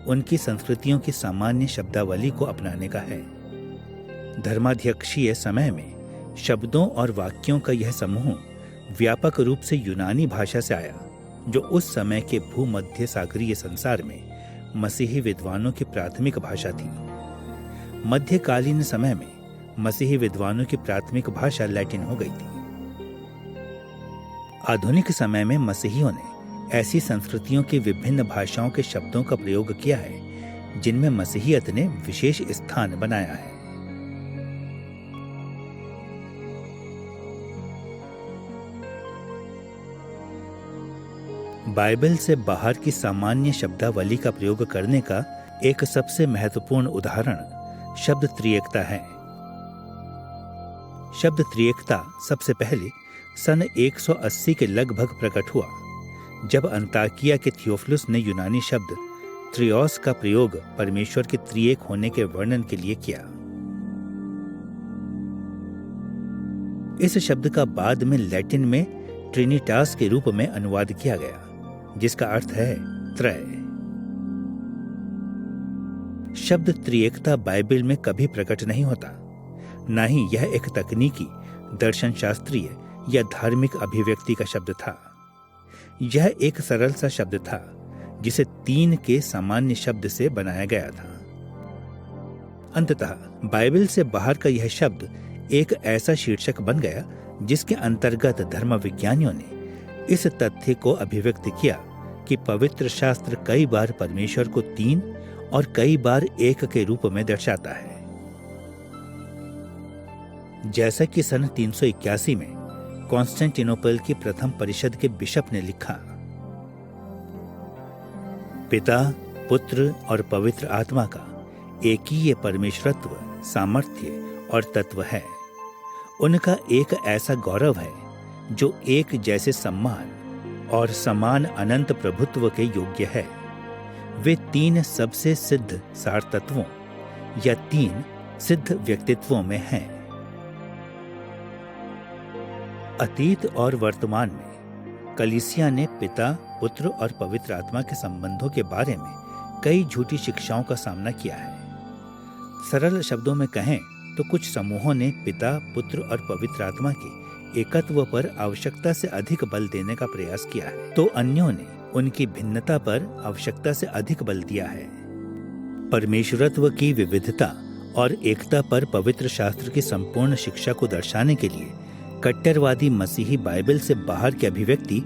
उनकी संस्कृतियों की सामान्य शब्दावली को अपनाने का है। धर्माध्यक्षीय समय में शब्दों और वाक्यों का यह समूह व्यापक रूप से यूनानी भाषा से आया, जो उस समय के भूमध्य सागरीय संसार में मसीही विद्वानों की प्राथमिक भाषा थी। मध्यकालीन समय में मसीही विद्वानों की प्राथमिक भाषा लैटिन हो गई थी। आधुनिक समय में मसीहियों ने ऐसी संस्कृतियों की विभिन्न भाषाओं के शब्दों का प्रयोग किया है जिनमें मसीहियत ने विशेष स्थान बनाया है। बाइबल से बाहर की सामान्य शब्दावली का प्रयोग करने का एक सबसे महत्वपूर्ण उदाहरण शब्द त्रिएकता है। शब्द त्रिएकता सबसे पहले सन 180 के लगभग प्रकट हुआ, जब अंताकिया के थियोफिलुस ने यूनानी शब्द त्रियोस का प्रयोग परमेश्वर के त्रिएक होने के वर्णन के लिए किया। इस शब्द का बाद में लैटिन में ट्रिनिटास के रूप में अनुवाद किया गया, जिसका अर्थ है त्रय। शब्द त्रिएकता बाइबल में कभी प्रकट नहीं होता, न ही यह एक तकनीकी, दर्शन शास्त्रीय या धार्मिक अभिव्यक्ति का शब्द था। यह एक सरल सा शब्द था जिसे 3 के सामान्य शब्द से बनाया गया था। अंततः बाइबल से बाहर का यह शब्द एक ऐसा शीर्षक बन गया जिसके अंतर्गत धर्म विज्ञानियों ने इस तथ्य को अभिव्यक्त किया कि पवित्र शास्त्र कई बार परमेश्वर को 3 और कई बार 1 के रूप में दर्शाता है। जैसा कि सन 381 में कॉन्स्टेंटिनोपल की प्रथम परिषद के बिशप ने लिखा, पिता, पुत्र और पवित्र आत्मा का एक ही ये परमेश्वरत्व, सामर्थ्य और तत्व है। उनका एक ऐसा गौरव है जो एक जैसे सम्मान और समान अनंत प्रभुत्व के योग्य है। वे 3 सबसे सिद्ध सार तत्वों या 3 सिद्ध व्यक्तित्वों में हैं। अतीत और वर्तमान में कलीसिया ने पिता, पुत्र और पवित्र आत्मा के संबंधों के बारे में कई झूठी शिक्षाओं का सामना किया है। सरल शब्दों में कहें तो कुछ समूहों ने पिता, पुत्र और पवित्र आत्मा के एकत्व पर आवश्यकता से अधिक बल देने का प्रयास किया है, तो अन्यों ने उनकी भिन्नता पर आवश्यकता से अधिक बल दिया है। परमेश्वरत्व की विविधता और एकता पर पवित्र शास्त्र की संपूर्ण शिक्षा को दर्शाने के लिए कट्टरवादी मसीही बाइबल से बाहर की अभिव्यक्ति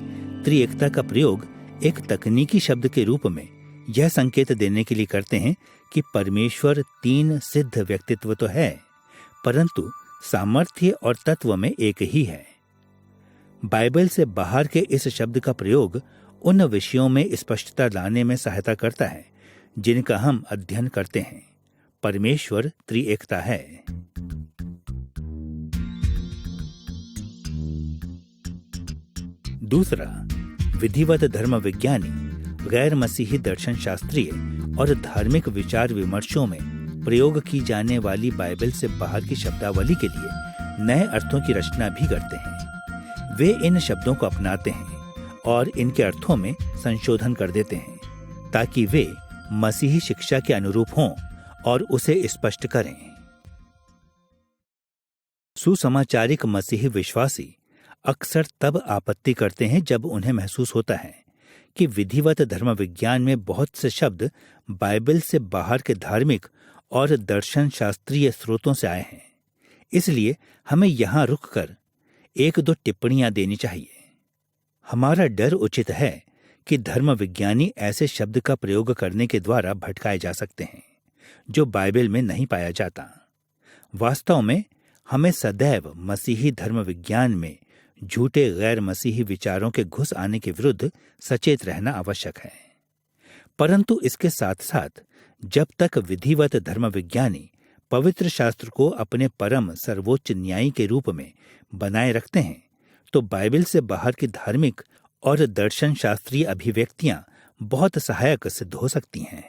त्रिएकता का प्रयोग एक तकनीकी शब्द के रूप में यह संकेत देने के लिए करते हैं कि परमेश्वर तीन सिद्ध व्यक्तित्व तो है, परंतु सामर्थ्य और तत्व में एक ही है। बाइबल से बाहर के इस शब्द का प्रयोग उन विषयों में स्पष्टता लाने में सहायता करता है जिनका हम अध्ययन करते हैं। परमेश्वर त्रिएकता है। दूसरा, विधिवत धर्म विज्ञानी गैर मसीही दर्शन शास्त्रीय और धार्मिक विचार विमर्शों में प्रयोग की जाने वाली बाइबल से बाहर की शब्दावली के लिए नए अर्थों की रचना भी करते हैं। वे इन शब्दों को अपनाते हैं और इनके अर्थों में संशोधन कर देते हैं ताकि वे मसीही शिक्षा के अनुरूप हों और उसे स्पष्ट करें। सुसमाचारिक मसीही विश्वासी अक्सर तब आपत्ति करते हैं जब उन्हें महसूस होता है कि विधिवत धर्म विज्ञान में बहुत से शब्द बाइबल से बाहर के धार्मिक और दर्शन शास्त्रीय स्रोतों से आए हैं। इसलिए हमें यहां रुककर एक दो टिप्पणियां देनी चाहिए। हमारा डर उचित है कि धर्म विज्ञानी ऐसे शब्द का प्रयोग करने के द्वारा भटकाए जा सकते हैं जो बाइबल में नहीं पाया जाता। वास्तव में हमें सदैव मसीही धर्म विज्ञान में झूठे गैर मसीही विचारों के घुस आने के विरुद्ध सचेत रहना आवश्यक है। परंतु इसके साथ साथ जब तक विधिवत धर्म विज्ञानी पवित्र शास्त्र को अपने परम सर्वोच्च न्यायी के रूप में बनाए रखते हैं, तो बाइबल से बाहर की धार्मिक और दर्शन शास्त्रीय अभिव्यक्तियां बहुत सहायक सिद्ध हो सकती हैं।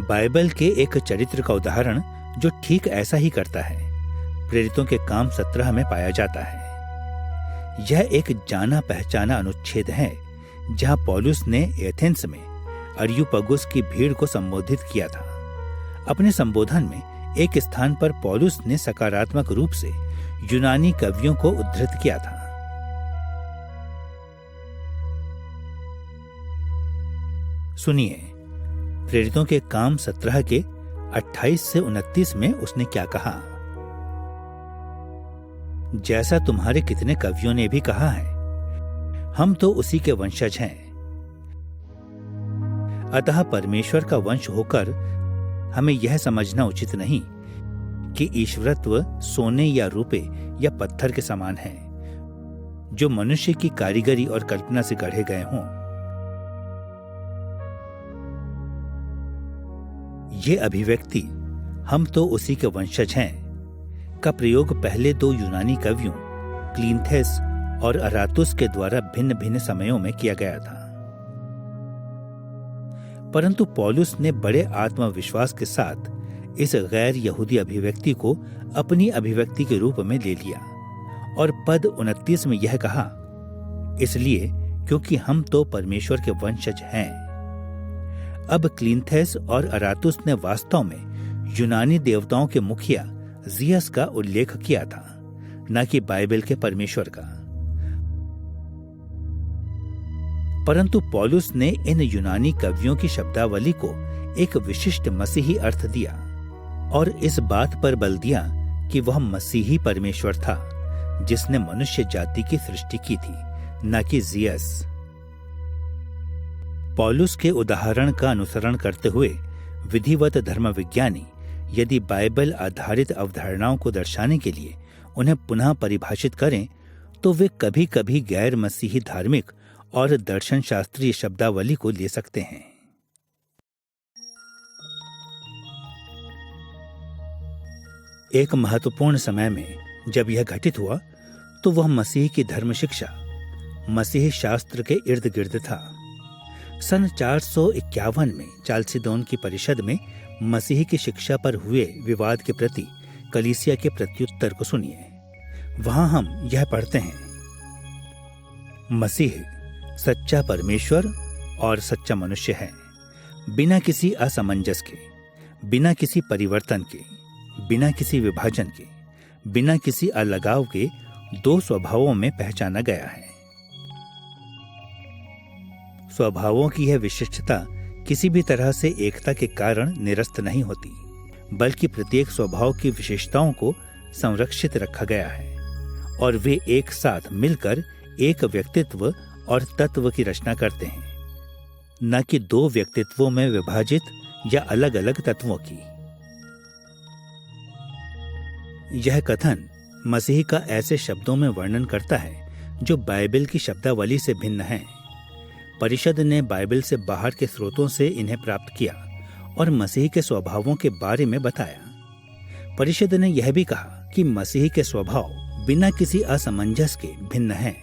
बाइबल के एक चरित्र का उदाहरण जो ठीक ऐसा ही करता है प्रेरितों के काम 17 में पाया जाता है। यह एक जाना पहचाना अनुच्छेद है जहां पौलुस ने एथेंस में अरियुपगुस की भीड़ को संबोधित किया था। अपने संबोधन में एक स्थान पर पौलुस ने सकारात्मक रूप से यूनानी कवियों को उद्धृत किया था। सुनिए प्रेरितों के काम 17 के 28 से 29 में उसने क्या कहा। जैसा तुम्हारे कितने कवियों ने भी कहा है, हम तो उसी के वंशज हैं। अतः परमेश्वर का वंश होकर हमें यह समझना उचित नहीं कि ईश्वरत्व सोने या रुपए या पत्थर के समान है जो मनुष्य की कारीगरी और कल्पना से गढ़े गए हों। ये अभिव्यक्ति हम तो उसी के वंशज हैं का प्रयोग पहले दो यूनानी कवियों क्लिंथेस और अरातुस के द्वारा भिन्न भिन्न समयों में किया गया था। परंतु पौलुस ने बड़े आत्मविश्वास के साथ इस गैर यहूदी अभिव्यक्ति को अपनी अभिव्यक्ति के रूप में ले लिया और पद 29 में यह कहा, इसलिए क्योंकि हम तो परमेश्वर के वंशज हैं। अब क्लिंथेस और अरातुस ने वास्तव में यूनानी देवताओं के मुखिया जियस का उल्लेख किया था, न कि बाइबल के परमेश्वर का। परंतु पौलुस ने इन यूनानी कवियों की शब्दावली को एक विशिष्ट मसीही अर्थ दिया और इस बात पर बल दिया कि वह मसीही परमेश्वर था जिसने मनुष्य जाति की सृष्टि की थी, न कि जियस। पौलुस के उदाहरण का अनुसरण करते हुए विधिवत धर्म विज्ञानी यदि बाइबल आधारित अवधारणाओं को दर्शाने के लिए उन्हें पुनः परिभाषित करें, तो वे कभी कभी गैर मसीही धार्मिक और दर्शन शास्त्रीय शब्दावली को ले सकते हैं। एक महत्वपूर्ण समय में जब यह घटित हुआ, तो वह मसीह की धर्म शिक्षा मसीही शास्त्र के इर्द गिर्द था। सन 451 में चालसीदोन की परिषद में मसीह की शिक्षा पर हुए विवाद के प्रति कलीसिया के प्रत्युत्तर को सुनिए। वहां हम यह पढ़ते हैं, मसीह सच्चा परमेश्वर और सच्चा मनुष्य है, बिना किसी असमंजस के, बिना किसी परिवर्तन के, बिना किसी विभाजन के, बिना किसी अलगाव के दो स्वभावों में पहचाना गया है। स्वभावों की यह विशिष्टता किसी भी तरह से एकता के कारण निरस्त नहीं होती, बल्कि प्रत्येक स्वभाव की विशेषताओं को संरक्षित रखा गया है और वे एक साथ मिलकर एक व्यक्तित्व और तत्व की रचना करते हैं, न कि दो व्यक्तित्वों में विभाजित या अलग अलग तत्वों की। यह कथन मसीह का ऐसे शब्दों में वर्णन करता है जो बाइबल की शब्दावली से भिन्न हैं। परिषद ने बाइबल से बाहर के स्रोतों से इन्हें प्राप्त किया और मसीह के स्वभावों के बारे में बताया। परिषद ने यह भी कहा कि मसीह के स्वभाव बिना किसी असमंजस के भिन्न हैं।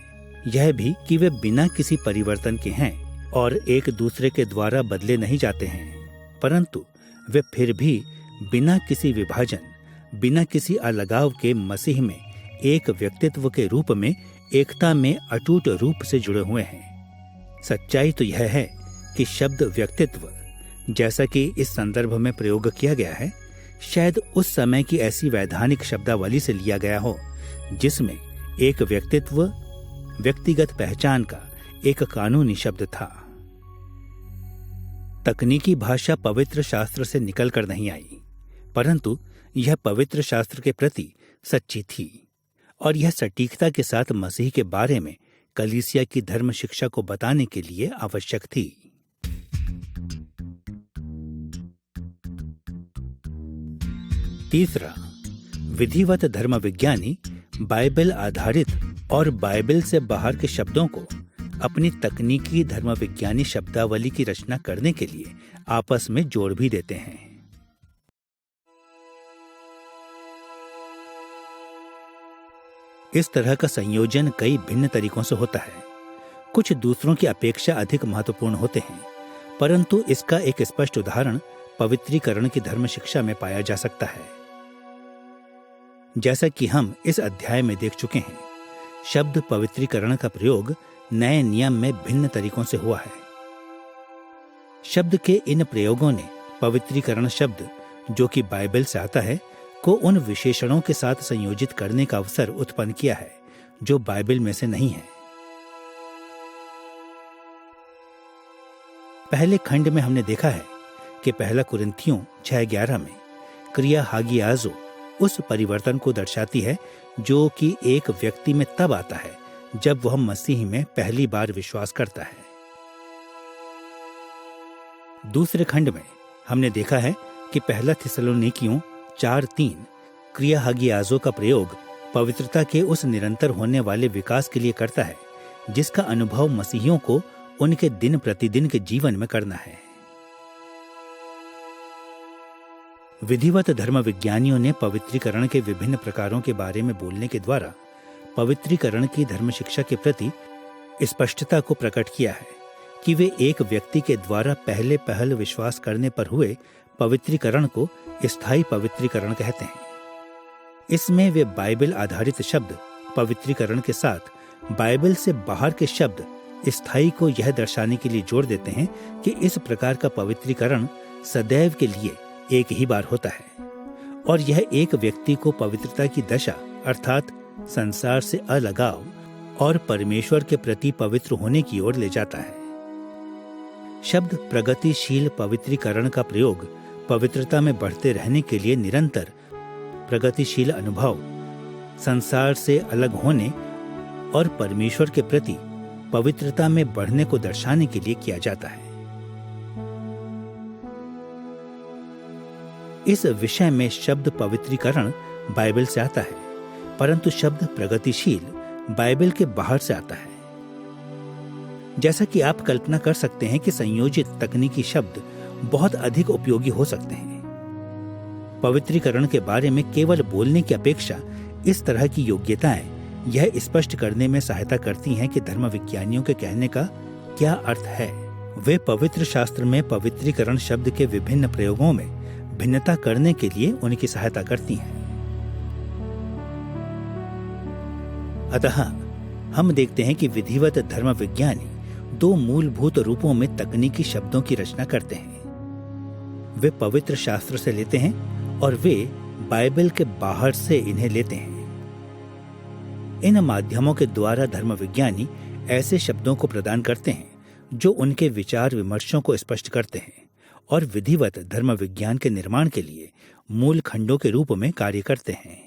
यह भी कि वे बिना किसी परिवर्तन के हैं और एक दूसरे के द्वारा बदले नहीं जाते हैं, परंतु वे फिर भी बिना किसी विभाजन, बिना किसी अलगाव के मसीह में एक व्यक्तित्व के रूप में एकता में अटूट रूप से जुड़े हुए हैं। सच्चाई तो यह है कि शब्द व्यक्तित्व, जैसा कि इस संदर्भ में प्रयोग किया गया है, शायद उस समय की ऐसी वैधानिक शब्दावली से लिया गया हो जिसमें एक व्यक्तित्व व्यक्तिगत पहचान का एक कानूनी शब्द था। तकनीकी भाषा पवित्र शास्त्र से निकलकर नहीं आई, परंतु यह पवित्र शास्त्र के प्रति सच्ची थी और यह सटीकता के साथ मसीह के बारे में कलीसिया की धर्म शिक्षा को बताने के लिए आवश्यक थी। तीसरा, विधिवत धर्म विज्ञानी बाइबल आधारित और बाइबल से बाहर के शब्दों को अपनी तकनीकी धर्म विज्ञानी शब्दावली की रचना करने के लिए आपस में जोड़ भी देते हैं। इस तरह का संयोजन कई भिन्न तरीकों से होता है। कुछ दूसरों की अपेक्षा अधिक महत्वपूर्ण होते हैं, परंतु इसका एक स्पष्ट उदाहरण पवित्रीकरण की धर्म शिक्षा में पाया जा सकता है। जैसा कि हम इस अध्याय में देख चुके हैं, शब्द पवित्रीकरण का प्रयोग नए नियम में भिन्न तरीकों से हुआ है। शब्द के इन प्रयोगों ने पवित्रीकरण शब्द, जो कि बाइबल से आता है, को उन विशेषणों के साथ संयोजित करने का अवसर उत्पन्न किया है जो बाइबल में से नहीं है। पहले खंड में हमने देखा है कि पहला कुरिन्थियों 6:11 में क्रिया हागियाजो उस परिवर्तन को दर्शाती है जो कि एक व्यक्ति में तब आता है जब वह मसीह में पहली बार विश्वास करता है। दूसरे खंड में हमने देखा है कि पहला थिस्सलुनीकियों 4:3 क्रिया हागियाजो का प्रयोग पवित्रता के उस निरंतर होने वाले विकास के लिए करता है जिसका अनुभव मसीहियों को उनके दिन प्रतिदिन के जीवन में करना है। विधिवत धर्म विज्ञानियों ने पवित्रीकरण के विभिन्न प्रकारों के बारे में बोलने के द्वारा पवित्रीकरण की धर्म शिक्षा के प्रति स्पष्टता को प्रकट किया है कि वे एक व्यक्ति के द्वारा पहल विश्वास करने पर हुए पवित्रीकरण को स्थायी पवित्रीकरण कहते हैं। इसमें वे बाइबल आधारित शब्द पवित्रीकरण के साथ बाइबल से बाहर के शब्द स्थायी को यह दर्शाने के लिए जोड़ देते हैं कि इस प्रकार का पवित्रीकरण सदैव के लिए एक ही बार होता है और यह एक व्यक्ति को पवित्रता की दशा अर्थात संसार से अलगाव और परमेश्वर के प्रति पवित्र होने की ओर ले जाता है। शब्द प्रगतिशील पवित्रीकरण का प्रयोग पवित्रता में बढ़ते रहने के लिए निरंतर प्रगतिशील अनुभव, संसार से अलग होने और परमेश्वर के प्रति पवित्रता में बढ़ने को दर्शाने के लिए किया जाता है। इस विषय में शब्द पवित्रीकरण बाइबल से आता है, परंतु शब्द प्रगतिशील बाइबल के बाहर से आता है। जैसा कि आप कल्पना कर सकते हैं कि संयोजित तकनीकी शब्द बहुत अधिक उपयोगी हो सकते हैं। पवित्रीकरण के बारे में केवल बोलने की अपेक्षा इस तरह की योग्यताएं यह स्पष्ट करने में सहायता करती हैं कि धर्म विज्ञानियों के कहने का क्या अर्थ है। वे पवित्र शास्त्र में पवित्रीकरण शब्द के विभिन्न प्रयोगों में भिन्नता करने के लिए उनकी सहायता करती हैं। अतः हम देखते हैं कि विधिवत धर्म विज्ञानी दो मूलभूत रूपों में तकनीकी शब्दों की रचना करते हैं। वे पवित्र शास्त्र से लेते हैं और वे बाइबल के बाहर से इन्हें लेते हैं। इन माध्यमों के द्वारा धर्म विज्ञानी ऐसे शब्दों को प्रदान करते हैं जो उनके विचार विमर्शों को स्पष्ट करते हैं और विधिवत धर्म विज्ञान के निर्माण के लिए मूल खंडों के रूप में कार्य करते हैं।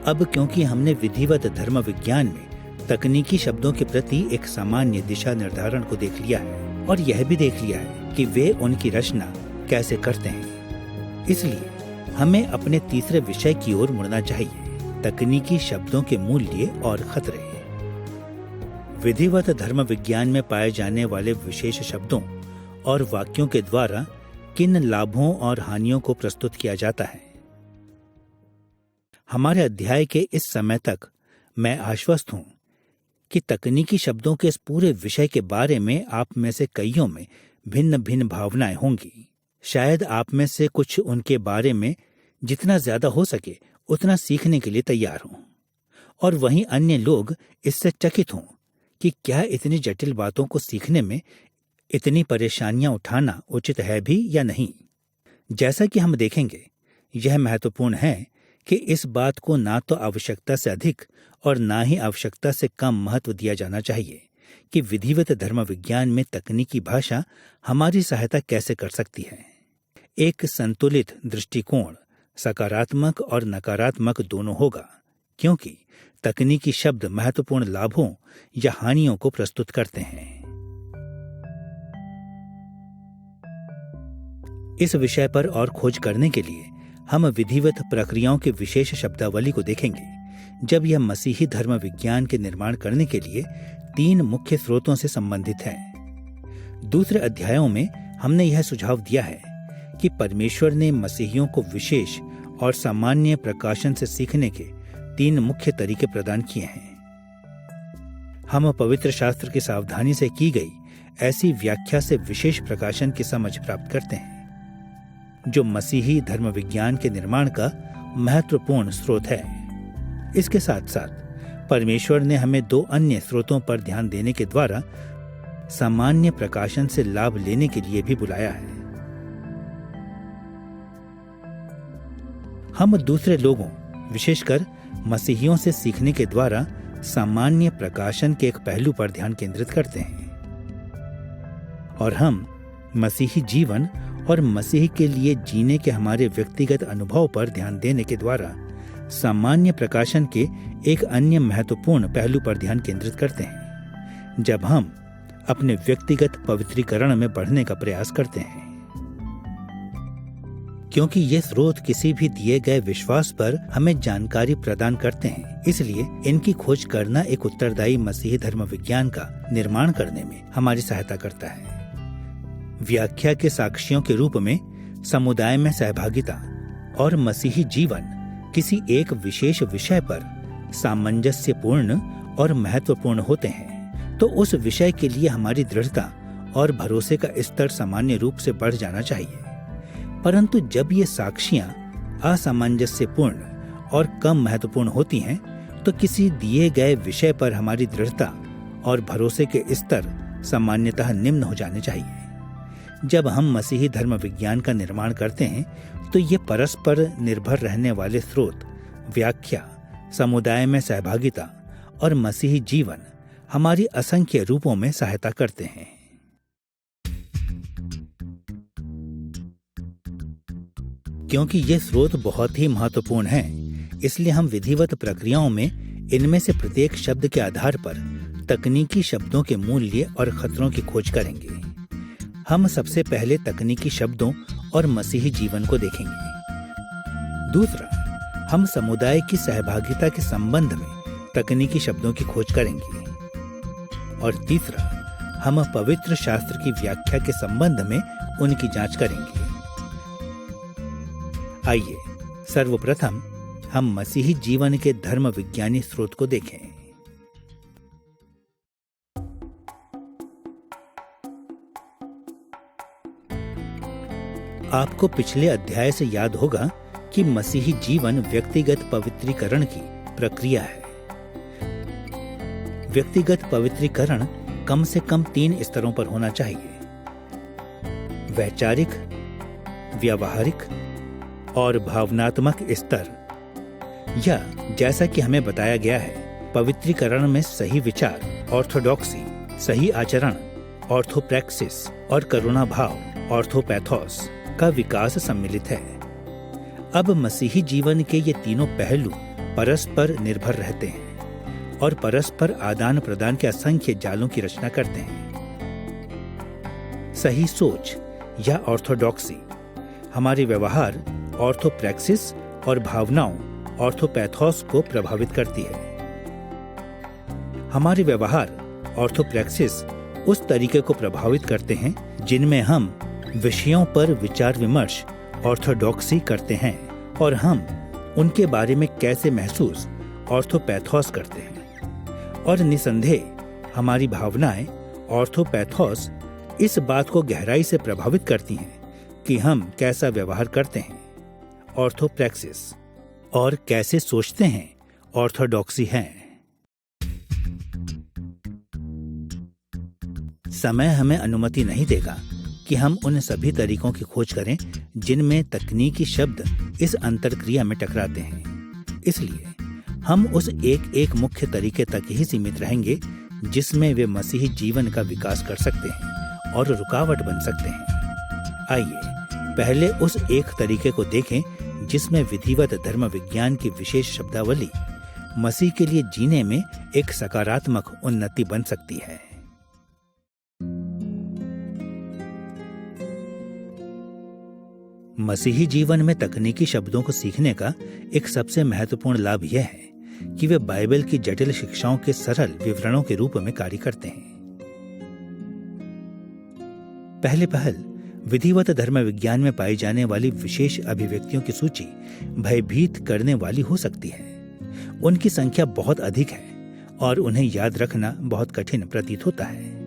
अब क्योंकि हमने विधिवत धर्म विज्ञान में तकनीकी शब्दों के प्रति एक सामान्य दिशा निर्धारण को देख लिया है और यह भी देख लिया है कि वे उनकी रचना कैसे करते हैं, इसलिए हमें अपने तीसरे विषय की ओर मुड़ना चाहिए, तकनीकी शब्दों के मूल्य और खतरे। विधिवत धर्म विज्ञान में पाए जाने वाले विशेष शब्दों और वाक्यों के द्वारा किन लाभों और हानियों को प्रस्तुत किया जाता है। हमारे अध्याय के इस समय तक मैं आश्वस्त हूं कि तकनीकी शब्दों के इस पूरे विषय के बारे में आप में से कईयों में भिन्न भिन्न भावनाएं होंगी। शायद आप में से कुछ उनके बारे में जितना ज्यादा हो सके उतना सीखने के लिए तैयार हों, और वहीं अन्य लोग इससे चकित हों कि क्या इतनी जटिल बातों को सीखने में इतनी परेशानियां उठाना उचित है भी या नहीं। जैसा कि हम देखेंगे, यह महत्वपूर्ण है कि इस बात को ना तो आवश्यकता से अधिक और ना ही आवश्यकता से कम महत्व दिया जाना चाहिए कि विधिवत धर्म विज्ञान में तकनीकी भाषा हमारी सहायता कैसे कर सकती है। एक संतुलित दृष्टिकोण सकारात्मक और नकारात्मक दोनों होगा, क्योंकि तकनीकी शब्द महत्वपूर्ण लाभों या हानियों को प्रस्तुत करते हैं। इस विषय पर और खोज करने के लिए हम विधिवत प्रक्रियाओं की विशेष शब्दावली को देखेंगे, जब यह मसीही धर्म विज्ञान के निर्माण करने के लिए 3 मुख्य स्रोतों से संबंधित है। दूसरे अध्यायों में हमने यह सुझाव दिया है कि परमेश्वर ने मसीहियों को विशेष और सामान्य प्रकाशन से सीखने के 3 मुख्य तरीके प्रदान किए हैं। हम पवित्र शास्त्र की सावधानी से की गई ऐसी व्याख्या से विशेष प्रकाशन की समझ प्राप्त करते हैं, जो मसीही धर्म विज्ञान के निर्माण का महत्वपूर्ण स्रोत है। इसके साथ साथ परमेश्वर ने हमें 2 अन्य स्रोतों पर ध्यान देने के द्वारा सामान्य प्रकाशन से लाभ लेने के लिए भी बुलाया है। हम दूसरे लोगों, विशेषकर मसीहियों से सीखने के द्वारा सामान्य प्रकाशन के एक पहलू पर ध्यान केंद्रित करते हैं, और हम मसीही जीवन और मसीह के लिए जीने के हमारे व्यक्तिगत अनुभव पर ध्यान देने के द्वारा सामान्य प्रकाशन के एक अन्य महत्वपूर्ण पहलू पर ध्यान केंद्रित करते हैं, जब हम अपने व्यक्तिगत पवित्रीकरण में बढ़ने का प्रयास करते हैं। क्योंकि ये स्रोत किसी भी दिए गए विश्वास पर हमें जानकारी प्रदान करते हैं, इसलिए इनकी खोज करना एक उत्तरदायी मसीही धर्म विज्ञान का निर्माण करने में हमारी सहायता करता है। व्याख्या के साक्ष्यों के रूप में समुदाय में सहभागिता और मसीही जीवन किसी एक विशेष विषय पर सामंजस्यपूर्ण और महत्वपूर्ण होते हैं, तो उस विषय के लिए हमारी दृढ़ता और भरोसे का स्तर सामान्य रूप से बढ़ जाना चाहिए। परंतु जब ये साक्ष्यां असामंजस्यपूर्ण और कम महत्वपूर्ण होती हैं, तो किसी दिए गए विषय पर हमारी दृढ़ता और भरोसे के स्तर सामान्यतः निम्न हो जाने चाहिए। जब हम मसीही धर्म विज्ञान का निर्माण करते हैं, तो ये परस्पर निर्भर रहने वाले स्रोत, व्याख्या, समुदाय में सहभागिता और मसीही जीवन हमारी असंख्य रूपों में सहायता करते हैं। क्योंकि ये स्रोत बहुत ही महत्वपूर्ण हैं, इसलिए हम विधिवत प्रक्रियाओं में इनमें से प्रत्येक शब्द के आधार पर तकनीकी शब्दों के मूल्य और खतरों की खोज करेंगे। हम सबसे पहले तकनीकी शब्दों और मसीही जीवन को देखेंगे। दूसरा, हम समुदाय की सहभागिता के संबंध में तकनीकी शब्दों की खोज करेंगे। और तीसरा, हम पवित्र शास्त्र की व्याख्या के संबंध में उनकी जांच करेंगे। आइए सर्वप्रथम हम मसीही जीवन के धर्म विज्ञानी स्रोत को देखें। आपको पिछले अध्याय से याद होगा कि मसीही जीवन व्यक्तिगत पवित्रीकरण की प्रक्रिया है। व्यक्तिगत पवित्रीकरण कम से कम 3 स्तरों पर होना चाहिए: वैचारिक, व्यावहारिक और भावनात्मक स्तर, या जैसा कि हमें बताया गया है, पवित्रीकरण में सही विचार, ऑर्थोडॉक्सी, सही आचरण, ऑर्थोप्रैक्सिस और करुणा भाव, ऑर्थोपैथोस का विकास सम्मिलित है। अब मसीही जीवन के ये तीनों पहलू परस्पर निर्भर रहते हैं और परस्पर आदान प्रदान के असंख्य जालों की रचना करते हैं। सही सोच या ऑर्थोडॉक्सी हमारे व्यवहार ऑर्थोप्रैक्सिस और भावनाओं ऑर्थोपैथोस को प्रभावित करती है। हमारे व्यवहार ऑर्थोप्रैक्सिस उस तरीके को प्रभावित करते हैं जिनमें हम विषयों पर विचार विमर्श ऑर्थोडॉक्सी करते हैं, और हम उनके बारे में कैसे महसूस ऑर्थोपैथोस करते हैं। और निसंदेह हमारी भावनाएं ऑर्थोपैथोस इस बात को गहराई से प्रभावित करती हैं कि हम कैसा व्यवहार करते हैं ऑर्थोप्रैक्सिस, और कैसे सोचते हैं ऑर्थोडॉक्सी है। समय हमें अनुमति नहीं देगा कि हम उन सभी तरीकों की खोज करें जिनमें तकनीकी शब्द इस अंतरक्रिया में टकराते हैं। इसलिए हम उस एक मुख्य तरीके तक ही सीमित रहेंगे जिसमें वे मसीही जीवन का विकास कर सकते हैं और रुकावट बन सकते हैं। आइए पहले उस एक तरीके को देखें जिसमें विधिवत धर्म विज्ञान की विशेष शब्दावली मसीह के लिए जीने में एक सकारात्मक उन्नति बन सकती है। मसीही जीवन में तकनीकी शब्दों को सीखने का एक सबसे महत्वपूर्ण लाभ यह है कि वे बाइबल की जटिल शिक्षाओं के सरल विवरणों के रूप में कार्य करते हैं। पहले पहल विधिवत धर्म विज्ञान में पाई जाने वाली विशेष अभिव्यक्तियों की सूची भयभीत करने वाली हो सकती है। उनकी संख्या बहुत अधिक है और उन्हें याद रखना बहुत कठिन प्रतीत होता है।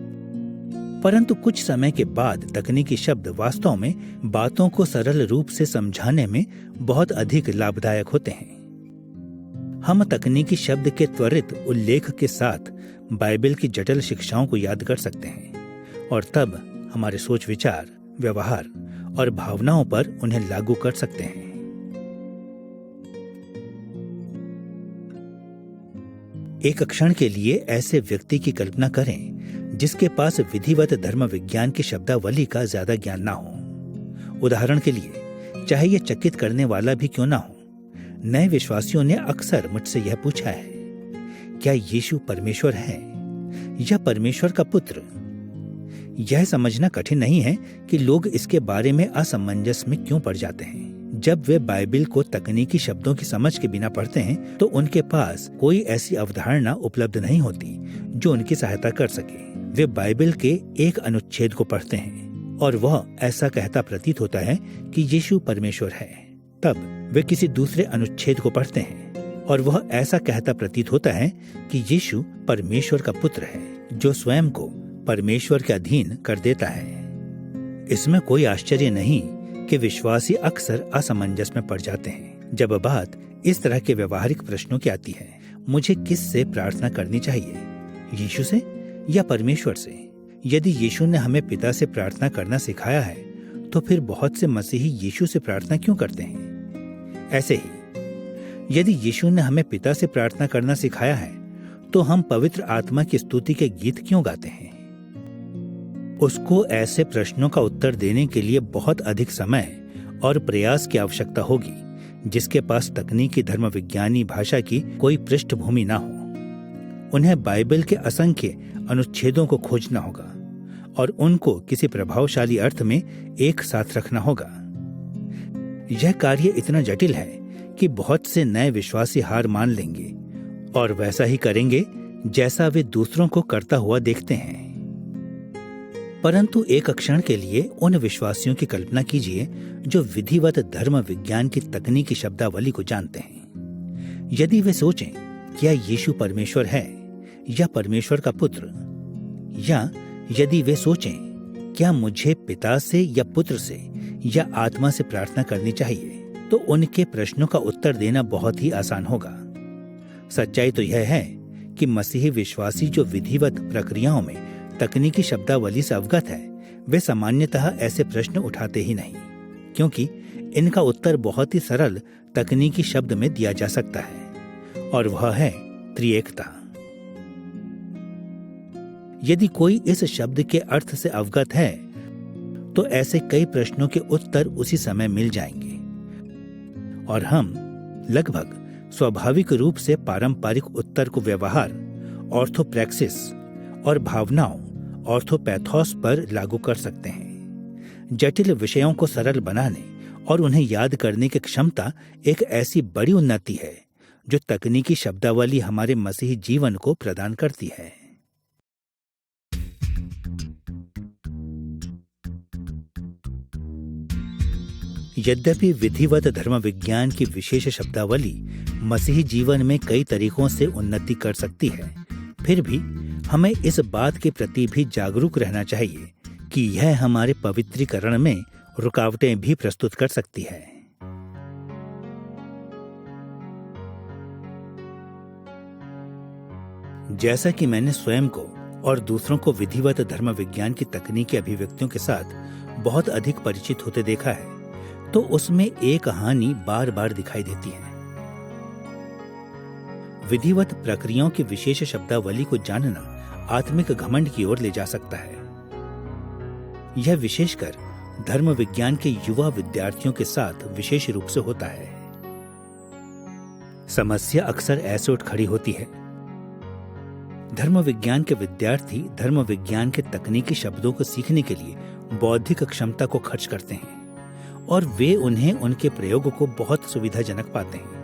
परंतु कुछ समय के बाद तकनीकी शब्द वास्तव में बातों को सरल रूप से समझाने में बहुत अधिक लाभदायक होते हैं। हम तकनीकी शब्द के त्वरित उल्लेख के साथ बाइबल की जटिल शिक्षाओं को याद कर सकते हैं और तब हमारे सोच विचार, व्यवहार और भावनाओं पर उन्हें लागू कर सकते हैं। एक क्षण के लिए ऐसे व्यक्ति की कल्पना करें जिसके पास विधिवत धर्म विज्ञान की शब्दावली का ज्यादा ज्ञान ना हो। उदाहरण के लिए, चाहे यह चकित करने वाला भी क्यों ना हो, नए विश्वासियों ने अक्सर मुझसे यह पूछा है, क्या यीशु परमेश्वर है या परमेश्वर का पुत्र? यह समझना कठिन नहीं है कि लोग इसके बारे में असमंजस में क्यों पड़ जाते हैं। जब वे बाइबल को तकनीकी शब्दों की समझ के बिना पढ़ते हैं तो उनके पास कोई ऐसी अवधारणा उपलब्ध नहीं होती जो उनकी सहायता कर सके। वे बाइबल के एक अनुच्छेद को पढ़ते हैं और वह ऐसा कहता प्रतीत होता है कि यीशु परमेश्वर है। तब वे किसी दूसरे अनुच्छेद को पढ़ते हैं और वह ऐसा कहता प्रतीत होता है कि यीशु परमेश्वर का पुत्र है, जो स्वयं को परमेश्वर के अधीन कर देता है। इसमें कोई आश्चर्य नहीं कि विश्वासी अक्सर असमंजस में पड़ जाते हैं जब बात इस तरह के व्यवहारिक प्रश्नों की आती है। मुझे किस से प्रार्थना करनी चाहिए, यीशु से या परमेश्वर से? यदि यीशु ने हमें पिता से प्रार्थना करना सिखाया है तो फिर बहुत से मसीही यीशु से प्रार्थना क्यों करते हैं? ऐसे ही यदि यीशु ने हमें पिता से प्रार्थना करना सिखाया है तो हम पवित्र आत्मा की स्तुति के गीत क्यों गाते हैं? उसको ऐसे प्रश्नों का उत्तर देने के लिए बहुत अधिक समय और प्रयास की आवश्यकता होगी जिसके पास तकनीकी धर्म विज्ञानी भाषा की कोई पृष्ठभूमि ना हो। उन्हें बाइबल के असंख्य अनुच्छेदों को खोजना होगा और उनको किसी प्रभावशाली अर्थ में एक साथ रखना होगा। यह कार्य इतना जटिल है कि बहुत से नए विश्वासी हार मान लेंगे और वैसा ही करेंगे जैसा वे दूसरों को करता हुआ देखते हैं। परंतु एक क्षण के लिए उन विश्वासियों की कल्पना कीजिए जो विधिवत धर्म विज्ञान की तकनीकी शब्दावली को जानते हैं। यदि वे सोचें, क्या यीशु परमेश्वर है या परमेश्वर का पुत्र? या यदि वे सोचें, क्या मुझे पिता से या पुत्र से या आत्मा से प्रार्थना करनी चाहिए, तो उनके प्रश्नों का उत्तर देना बहुत ही आसान होगा। सच्चाई तो यह है कि मसीही विश्वासी जो विधिवत प्रक्रियाओं में तकनीकी शब्दावली से अवगत है, वे सामान्यतः ऐसे प्रश्न उठाते ही नहीं, क्योंकि इनका उत्तर बहुत ही सरल तकनीकी शब्द में दिया जा सकता है, और वह है त्रिएकता। यदि कोई इस शब्द के अर्थ से अवगत है तो ऐसे कई प्रश्नों के उत्तर उसी समय मिल जाएंगे और हम लगभग स्वाभाविक रूप से पारंपरिक उत्तर को व्यवहार ऑर्थोप्रैक्सिस और भावनाओं ऑर्थोपैथोस पर लागू कर सकते हैं। जटिल विषयों को सरल बनाने और उन्हें याद करने की क्षमता एक ऐसी बड़ी उन्नति है जो तकनीकी शब्दावली हमारे मसीही जीवन को प्रदान करती है। यद्यपि विधिवत धर्म विज्ञान की विशेष शब्दावली मसीही जीवन में कई तरीकों से उन्नति कर सकती है, फिर भी हमें इस बात के प्रति भी जागरूक रहना चाहिए कि यह हमारे पवित्रीकरण में रुकावटें भी प्रस्तुत कर सकती है। जैसा कि मैंने स्वयं को और दूसरों को विधिवत धर्म विज्ञान की तकनीकी अभिव्यक्तियों के साथ बहुत अधिक परिचित होते देखा है, तो उसमें एक कहानी बार बार दिखाई देती है। विधिवत प्रक्रियाओं की विशेष शब्दावली को जानना आत्मिक घमंड की ओर ले जा सकता है। यह विशेषकर धर्म विज्ञान के युवा विद्यार्थियों के साथ विशेष रूप से होता है। समस्या अक्सर ऐसे उठ खड़ी होती है। धर्म विज्ञान के विद्यार्थी धर्म विज्ञान के तकनीकी शब्दों को सीखने के लिए बौद्धिक क्षमता को खर्च करते हैं और वे उन्हें उनके प्रयोग को बहुत सुविधाजनक पाते हैं।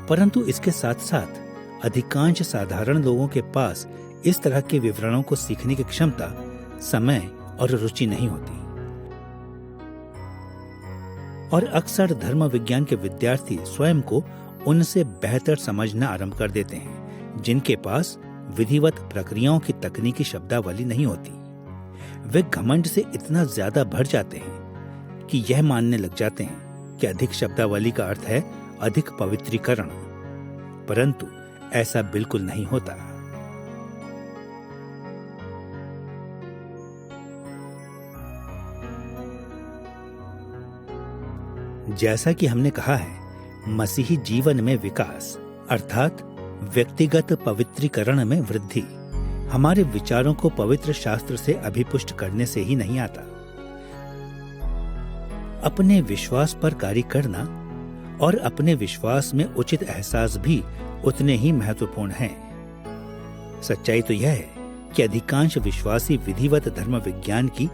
परंतु इसके साथ साथ अधिकांश साधारण लोगों के पास इस तरह के विवरणों को सीखने की क्षमता, समय और रुचि नहीं होती। और अक्सर धर्म विज्ञान के विद्यार्थी स्वयं को उनसे बेहतर समझना आरंभ कर देते हैं जिनके पास विधिवत प्रक्रियाओं की तकनीकी शब्दावली नहीं होती। वे घमंड से इतना ज्यादा भर जाते हैं कि यह मानने लग जाते हैं कि अधिक शब्दावली का अर्थ है अधिक पवित्रीकरण, परंतु ऐसा बिल्कुल नहीं होता। जैसा कि हमने कहा है, मसीही जीवन में विकास अर्थात व्यक्तिगत पवित्रीकरण में वृद्धि हमारे विचारों को पवित्र शास्त्र से अभिपुष्ट करने से ही नहीं आता। अपने विश्वास पर कार्य करना और अपने विश्वास में उचित एहसास भी उतने ही महत्वपूर्ण हैं। सच्चाई तो यह है कि अधिकांश विश्वासी विधिवत धर्म विज्ञान की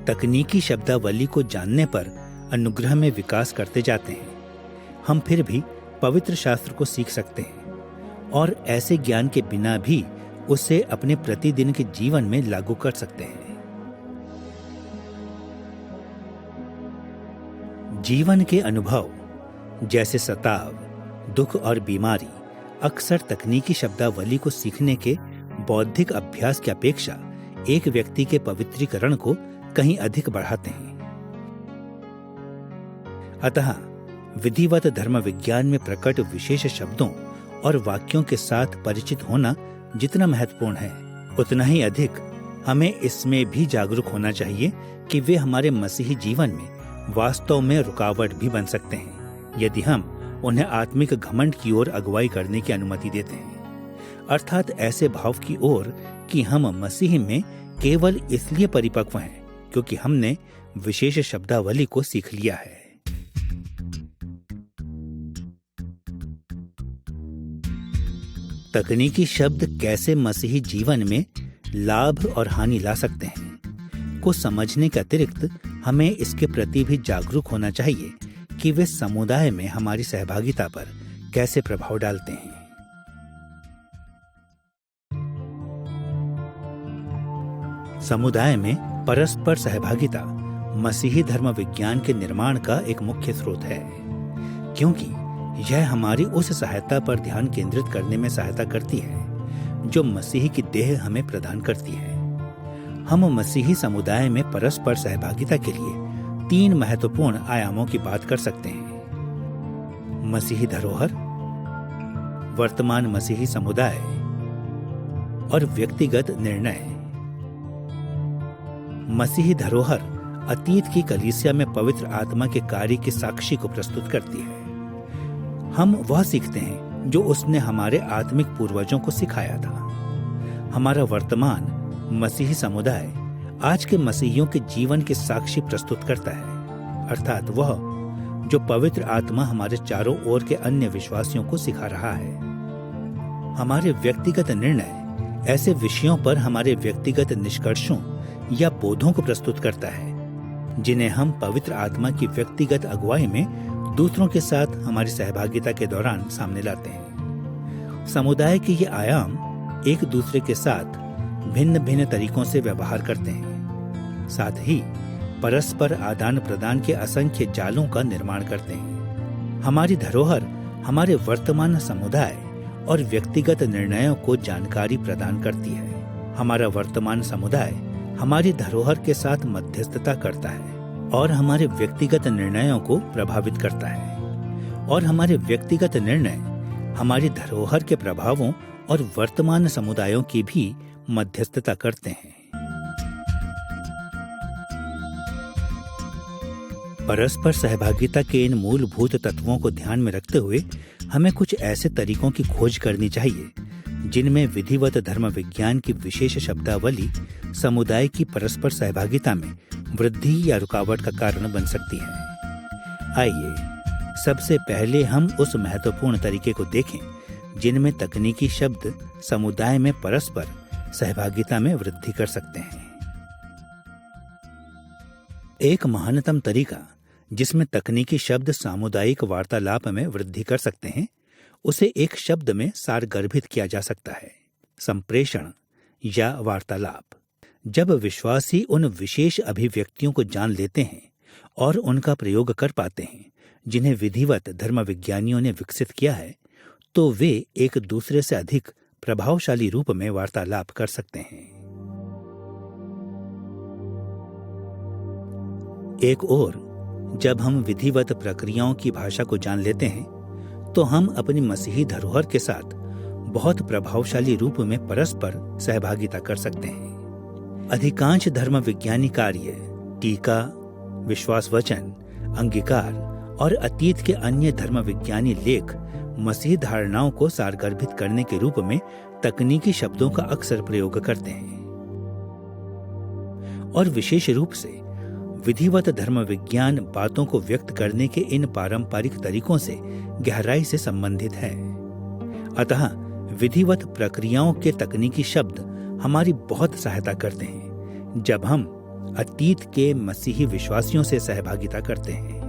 तकनीकी शब्दावली को जानने पर अनुग्रह में विकास करते जाते हैं। हम फिर भी पवित्र शास्त्र को सीख सकते हैं और ऐसे ज्ञान के बिना भी उसे अपने प्रतिदिन के जीवन में लागू कर सकते हैं। जीवन के अनुभव जैसे सताव, दुख और बीमारी अक्सर तकनीकी शब्दावली को सीखने के बौद्धिक अभ्यास की अपेक्षा एक व्यक्ति के पवित्रीकरण को कहीं अधिक बढ़ाते हैं। अतः विधिवत धर्म विज्ञान में प्रकट विशेष शब्दों और वाक्यों के साथ परिचित होना जितना महत्वपूर्ण है, उतना ही अधिक हमें इसमें भी जागरूक होना चाहिए कि वे हमारे मसीही जीवन में वास्तव में रुकावट भी बन सकते हैं यदि हम उन्हें आत्मिक घमंड की ओर अगुवाई करने की अनुमति देते हैं, अर्थात ऐसे भाव की ओर कि हम मसीह में केवल इसलिए परिपक्व हैं क्योंकि हमने विशेष शब्दावली को सीख लिया है। तकनीकी शब्द कैसे मसीही जीवन में लाभ और हानि ला सकते हैं को समझने के अतिरिक्त हमें इसके प्रति भी जागरूक होना चाहिए कि वे समुदाय में हमारी सहभागिता पर कैसे प्रभाव डालते हैं। समुदाय में परस्पर सहभागिता मसीही धर्म विज्ञान के निर्माण का एक मुख्य स्रोत है, क्योंकि यह हमारी उस सहायता पर ध्यान केंद्रित करने में सहायता करती है जो मसीह की देह हमें प्रदान करती है। हम मसीही समुदाय में परस्पर सहभागिता के लिए 3 महत्वपूर्ण आयामों की बात कर सकते हैं: मसीही धरोहर, वर्तमान मसीही समुदाय और व्यक्तिगत निर्णय। मसीही धरोहर अतीत की कलीसिया में पवित्र आत्मा के कार्य के साक्षी को प्रस्तुत करती है। हम वह सीखते हैं जो उसने हमारे आत्मिक पूर्वजों को सिखाया था। हमारा वर्तमान मसीही समुदाय आज के मसीहियों के जीवन के साक्षी प्रस्तुत करता है, अर्थात वह जो पवित्र आत्मा हमारे चारों ओर के अन्य विश्वासियों को सिखा रहा है। हमारे व्यक्तिगत निर्णय ऐसे विषयों पर हमारे व्यक्तिगत निष्कर्षों या बोधों को प्रस्तुत करता है जिन्हें हम पवित्र आत्मा की व्यक्तिगत अगुवाई में दूसरों के साथ हमारी सहभागिता के दौरान सामने लाते हैं। समुदाय के ये आयाम एक दूसरे के साथ भिन्न भिन्न तरीकों से व्यवहार करते हैं, साथ ही परस्पर आदान प्रदान के असंख्य जालों का निर्माण करते हैं। हमारी धरोहर हमारे वर्तमान समुदाय और व्यक्तिगत निर्णयों को जानकारी प्रदान करती है। हमारा वर्तमान समुदाय हमारी धरोहर के साथ मध्यस्थता करता है और हमारे व्यक्तिगत निर्णयों को प्रभावित करता है, और हमारे व्यक्तिगत निर्णय हमारी धरोहर के प्रभावों और वर्तमान समुदायों की भी मध्यस्थता करते हैं। परस्पर सहभागिता के इन मूलभूत तत्वों को ध्यान में रखते हुए हमें कुछ ऐसे तरीकों की खोज करनी चाहिए जिनमें विधिवत धर्म विज्ञान की विशेष शब्दावली समुदाय की परस्पर सहभागिता में वृद्धि या रुकावट का कारण बन सकती है। आइए सबसे पहले हम उस महत्वपूर्ण तरीके को देखें जिनमें तकनीकी शब्द समुदाय में परस्पर सहभागिता में वृद्धि कर सकते हैं। एक महानतम तरीका जिसमें तकनीकी शब्द सामुदायिक वार्तालाप में वृद्धि कर सकते हैं, उसे एक शब्द में सारगर्भित किया जा सकता है: संप्रेषण या वार्तालाप। जब विश्वासी उन विशेष अभिव्यक्तियों को जान लेते हैं और उनका प्रयोग कर पाते हैं जिन्हें विधिवत धर्म विज्ञानियों ने विकसित किया है, तो वे एक दूसरे से अधिक प्रभावशाली रूप में वार्तालाप कर सकते हैं। एक ओर जब हम विधिवत प्रक्रियाओं की भाषा को जान लेते हैं, तो हम अपनी मसीही धरोहर के साथ बहुत प्रभावशाली रूप में परस्पर सहभागिता कर सकते हैं। अधिकांश धर्म विज्ञानी कार्य टीका, विश्वास वचन, अंगीकार और अतीत के अन्य धर्म विज्ञानी लेख मसीही धारणाओं को सारगर्भित करने के रूप में तकनीकी शब्दों का अक्सर प्रयोग करते हैं, और विशेष रूप से विधिवत धर्म विज्ञान बातों को व्यक्त करने के इन पारंपरिक तरीकों से गहराई से संबंधित है। अतः विधिवत प्रक्रियाओं के तकनीकी शब्द हमारी बहुत सहायता करते हैं जब हम अतीत के मसीही विश्वासियों से सहभागिता करते हैं।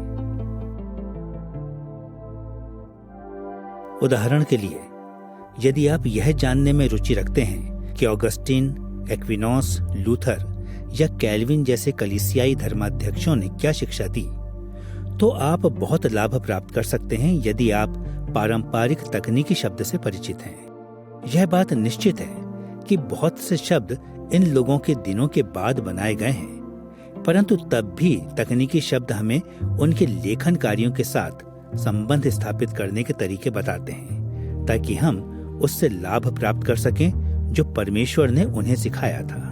उदाहरण के लिए, यदि आप यह जानने में रुचि रखते हैं कि ऑगस्टीन, एक्विनोस, लूथर या कैल्विन जैसे कलीसियाई धर्माध्यक्षों ने क्या शिक्षा दी, तो आप बहुत लाभ प्राप्त कर सकते हैं यदि आप पारंपरिक तकनीकी शब्द से परिचित हैं। यह बात निश्चित है कि बहुत से शब्द इन लोगों के दिनों के बाद बनाए गए हैं, परंतु तब भी तकनीकी शब्द हमें उनके लेखन कार्यों के साथ संबंध स्थापित करने के तरीके बताते हैं, ताकि हम उससे लाभ प्राप्त कर सकें जो परमेश्वर ने उन्हें सिखाया था।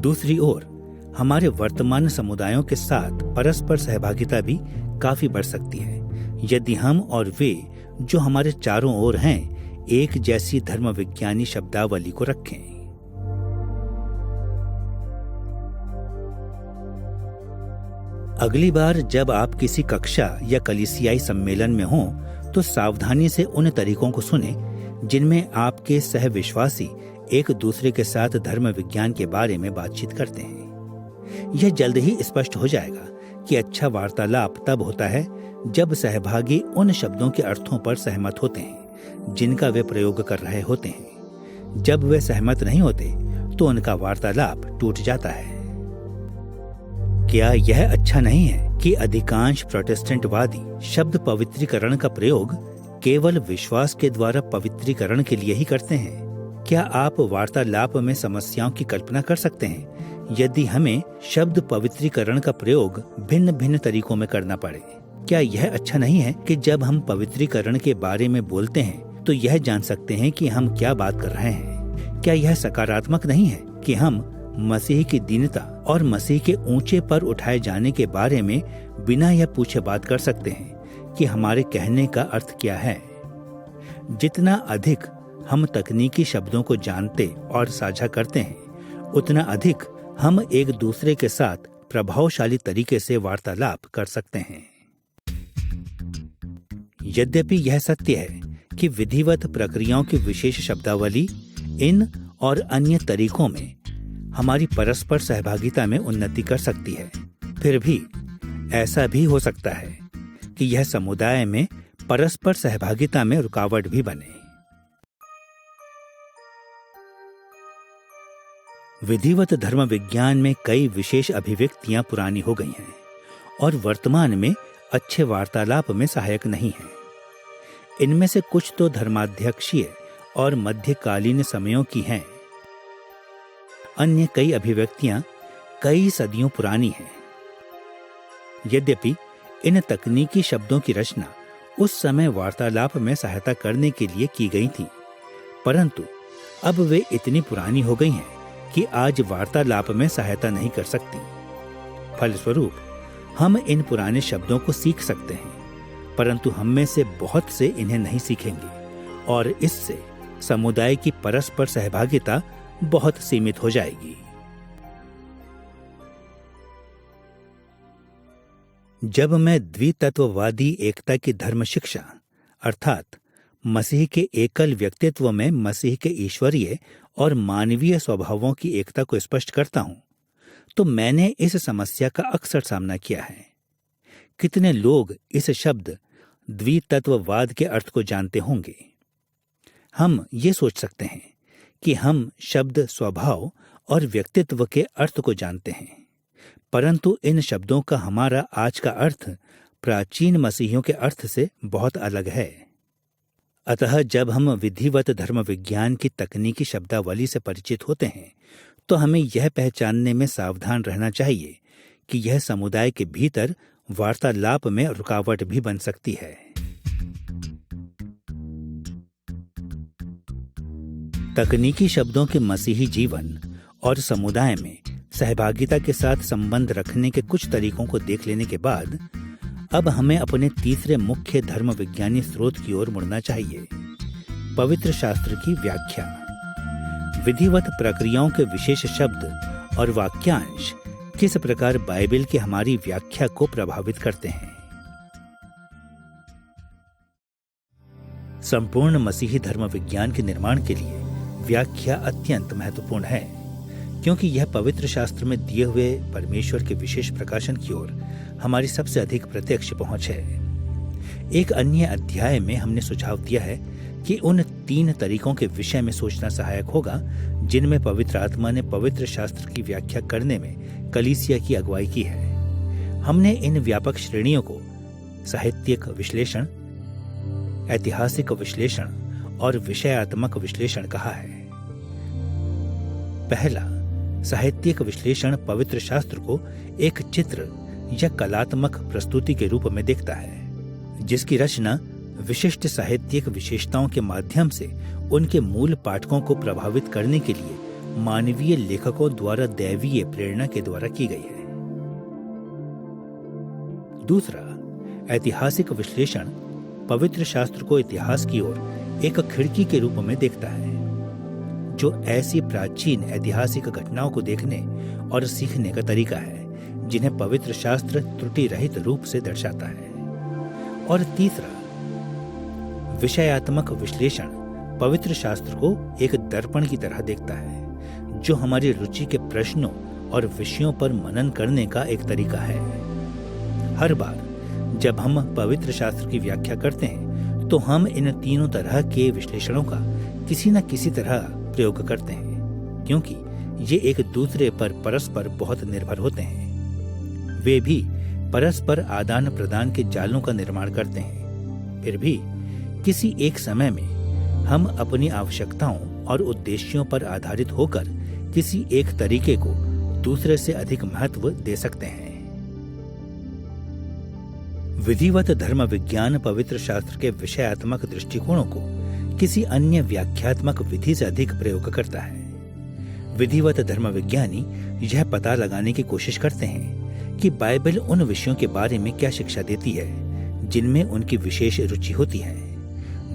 दूसरी ओर हमारे वर्तमान समुदायों के साथ परस्पर सहभागिता भी काफी बढ़ सकती है यदि हम और वे जो हमारे चारों ओर हैं एक जैसी धर्म विज्ञानी शब्दावली को रखें। अगली बार जब आप किसी कक्षा या कलीसियाई सम्मेलन में हों, तो सावधानी से उन तरीकों को सुनें जिनमें आपके सहविश्वासी एक दूसरे के साथ धर्म विज्ञान के बारे में बातचीत करते हैं। यह जल्द ही स्पष्ट हो जाएगा कि अच्छा वार्तालाप तब होता है जब सहभागी उन शब्दों के अर्थों पर सहमत होते हैं जिनका वे प्रयोग कर रहे होते हैं। जब वे सहमत नहीं होते तो उनका वार्तालाप टूट जाता है। क्या यह अच्छा नहीं है कि अधिकांश प्रोटेस्टेंटवादी शब्द पवित्रीकरण का प्रयोग केवल विश्वास के द्वारा पवित्रीकरण के लिए ही करते हैं? क्या आप वार्तालाप में समस्याओं की कल्पना कर सकते हैं यदि हमें शब्द पवित्रीकरण का प्रयोग भिन्न भिन्न तरीकों में करना पड़े? क्या यह अच्छा नहीं है कि जब हम पवित्रीकरण के बारे में बोलते हैं तो यह जान सकते हैं कि हम क्या बात कर रहे हैं? क्या यह सकारात्मक नहीं है कि हम मसीह की दीनता और मसीह के ऊंचे पर उठाए जाने के बारे में बिना यह पूछे बात कर सकते हैं कि हमारे कहने का अर्थ क्या है? जितना अधिक हम तकनीकी शब्दों को जानते और साझा करते हैं, उतना अधिक हम एक दूसरे के साथ प्रभावशाली तरीके से वार्तालाप कर सकते हैं। यद्यपि यह सत्य है कि विधिवत प्रक्रियाओं की विशेष शब्दावली इन और अन्य तरीकों में हमारी परस्पर सहभागिता में उन्नति कर सकती है, फिर भी ऐसा भी हो सकता है कि यह समुदाय में परस्पर सहभागिता में रुकावट भी बने। विधिवत धर्म विज्ञान में कई विशेष अभिव्यक्तियां पुरानी हो गई हैं और वर्तमान में अच्छे वार्तालाप में सहायक नहीं हैं। इनमें से कुछ तो धर्माध्यक्षीय और मध्यकालीन समयों की हैं। अन्य कई अभिव्यक्तियां कई सदियों पुरानी हैं। यद्यपि इन तकनीकी शब्दों की रचना उस समय वार्तालाप में सहायता करने के लिए की गई थी, परंतु अब वे इतनी पुरानी हो गई हैं कि आज वार्तालाप में सहायता नहीं कर सकती। फलस्वरूप हम इन पुराने शब्दों को सीख सकते हैं, परंतु हम में से बहुत से इन्हें नहीं सीखेंगे और इससे समुदाय की परस्पर सहभागिता बहुत सीमित हो जाएगी। जब मैं द्वितत्ववादी एकता की धर्म शिक्षा अर्थात मसीह के एकल व्यक्तित्व में मसीह के ईश्वरीय और मानवीय स्वभावों की एकता को स्पष्ट करता हूं, तो मैंने इस समस्या का अक्सर सामना किया है। कितने लोग इस शब्द द्वितत्ववाद के अर्थ को जानते होंगे? हम ये सोच सकते हैं कि हम शब्द स्वभाव और व्यक्तित्व के अर्थ को जानते हैं, परंतु इन शब्दों का हमारा आज का अर्थ प्राचीन मसीहियों के अर्थ से बहुत अलग है। अतः जब हम विधिवत धर्म विज्ञान की तकनीकी शब्दावली से परिचित होते हैं, तो हमें यह पहचानने में सावधान रहना चाहिए कि यह समुदाय के भीतर वार्तालाप में रुकावट भी बन सकती है। तकनीकी शब्दों के मसीही जीवन और समुदाय में सहभागिता के साथ संबंध रखने के कुछ तरीकों को देख लेने के बाद अब हमें अपने तीसरे मुख्य धर्म विज्ञानी स्रोत की ओर मुड़ना चाहिए, पवित्र शास्त्र की व्याख्या। विधिवत प्रक्रियाओं के विशेष शब्द और वाक्यांश किस प्रकार बाइबल की हमारी व्याख्या को प्रभावित करते हैं। संपूर्ण मसीही धर्म विज्ञान के निर्माण के लिए व्याख्या अत्यंत महत्वपूर्ण है, क्योंकि यह पवित्र शास्त्र में दिए हुए परमेश्वर के विशेष प्रकाशन की ओर हमारी सबसे अधिक प्रत्यक्ष पहुंच है। एक अन्य अध्याय में हमने सुझाव दिया है कि उन 3 तरीकों के विषय में सोचना सहायक होगा जिनमें पवित्र आत्मा ने पवित्र शास्त्र की व्याख्या करने में कलीसिया की अगुवाई की है। हमने इन व्यापक श्रेणियों को साहित्यिक विश्लेषण, ऐतिहासिक विश्लेषण और विषयात्मक विश्लेषण कहा है। पहला, साहित्यिक विश्लेषण पवित्र शास्त्र को एक चित्र या कलात्मक प्रस्तुति के रूप में देखता है, जिसकी रचना विशिष्ट साहित्यिक विशेषताओं के माध्यम से उनके मूल पाठकों को प्रभावित करने के लिए मानवीय लेखकों द्वारा दैवीय प्रेरणा के द्वारा की गई है। दूसरा, ऐतिहासिक विश्लेषण पवित्र शास्त्र को इतिहास की ओर एक खिड़की के रूप में देखता है, जो ऐसी प्राचीन ऐतिहासिक घटनाओं को देखने और सीखने का तरीका है जिन्हें पवित्र शास्त्र त्रुटि रहित रूप से दर्शाता है। और तीसरा, विषयात्मक विश्लेषण पवित्र शास्त्र को एक दर्पण की तरह देखता है, जो हमारी रुचि के प्रश्नों और विषयों पर मनन करने का एक तरीका है। हर बार जब हम पवित्र शास्त्र की व्याख्या करते हैं, तो हम इन तीनों तरह के विश्लेषणों का किसी न किसी तरह प्रयोग करते हैं, क्योंकि ये एक दूसरे पर परस्पर बहुत निर्भर होते हैं। वे भी परस्पर आदान प्रदान के जालों का निर्माण करते हैं। फिर भी किसी एक समय में हम अपनी आवश्यकताओं और उद्देश्यों पर आधारित होकर किसी एक तरीके को दूसरे से अधिक महत्व दे सकते हैं। विधिवत धर्म विज्ञान पवित्र शास्त्र के विषयात्मक दृष्टिकोणों को किसी अन्य व्याख्यात्मक विधि से अधिक प्रयोग करता है। विधिवत धर्म विज्ञानी यह पता लगाने की कोशिश करते हैं कि बाइबल उन विषयों के बारे में क्या शिक्षा देती है जिनमें उनकी विशेष रुचि होती है।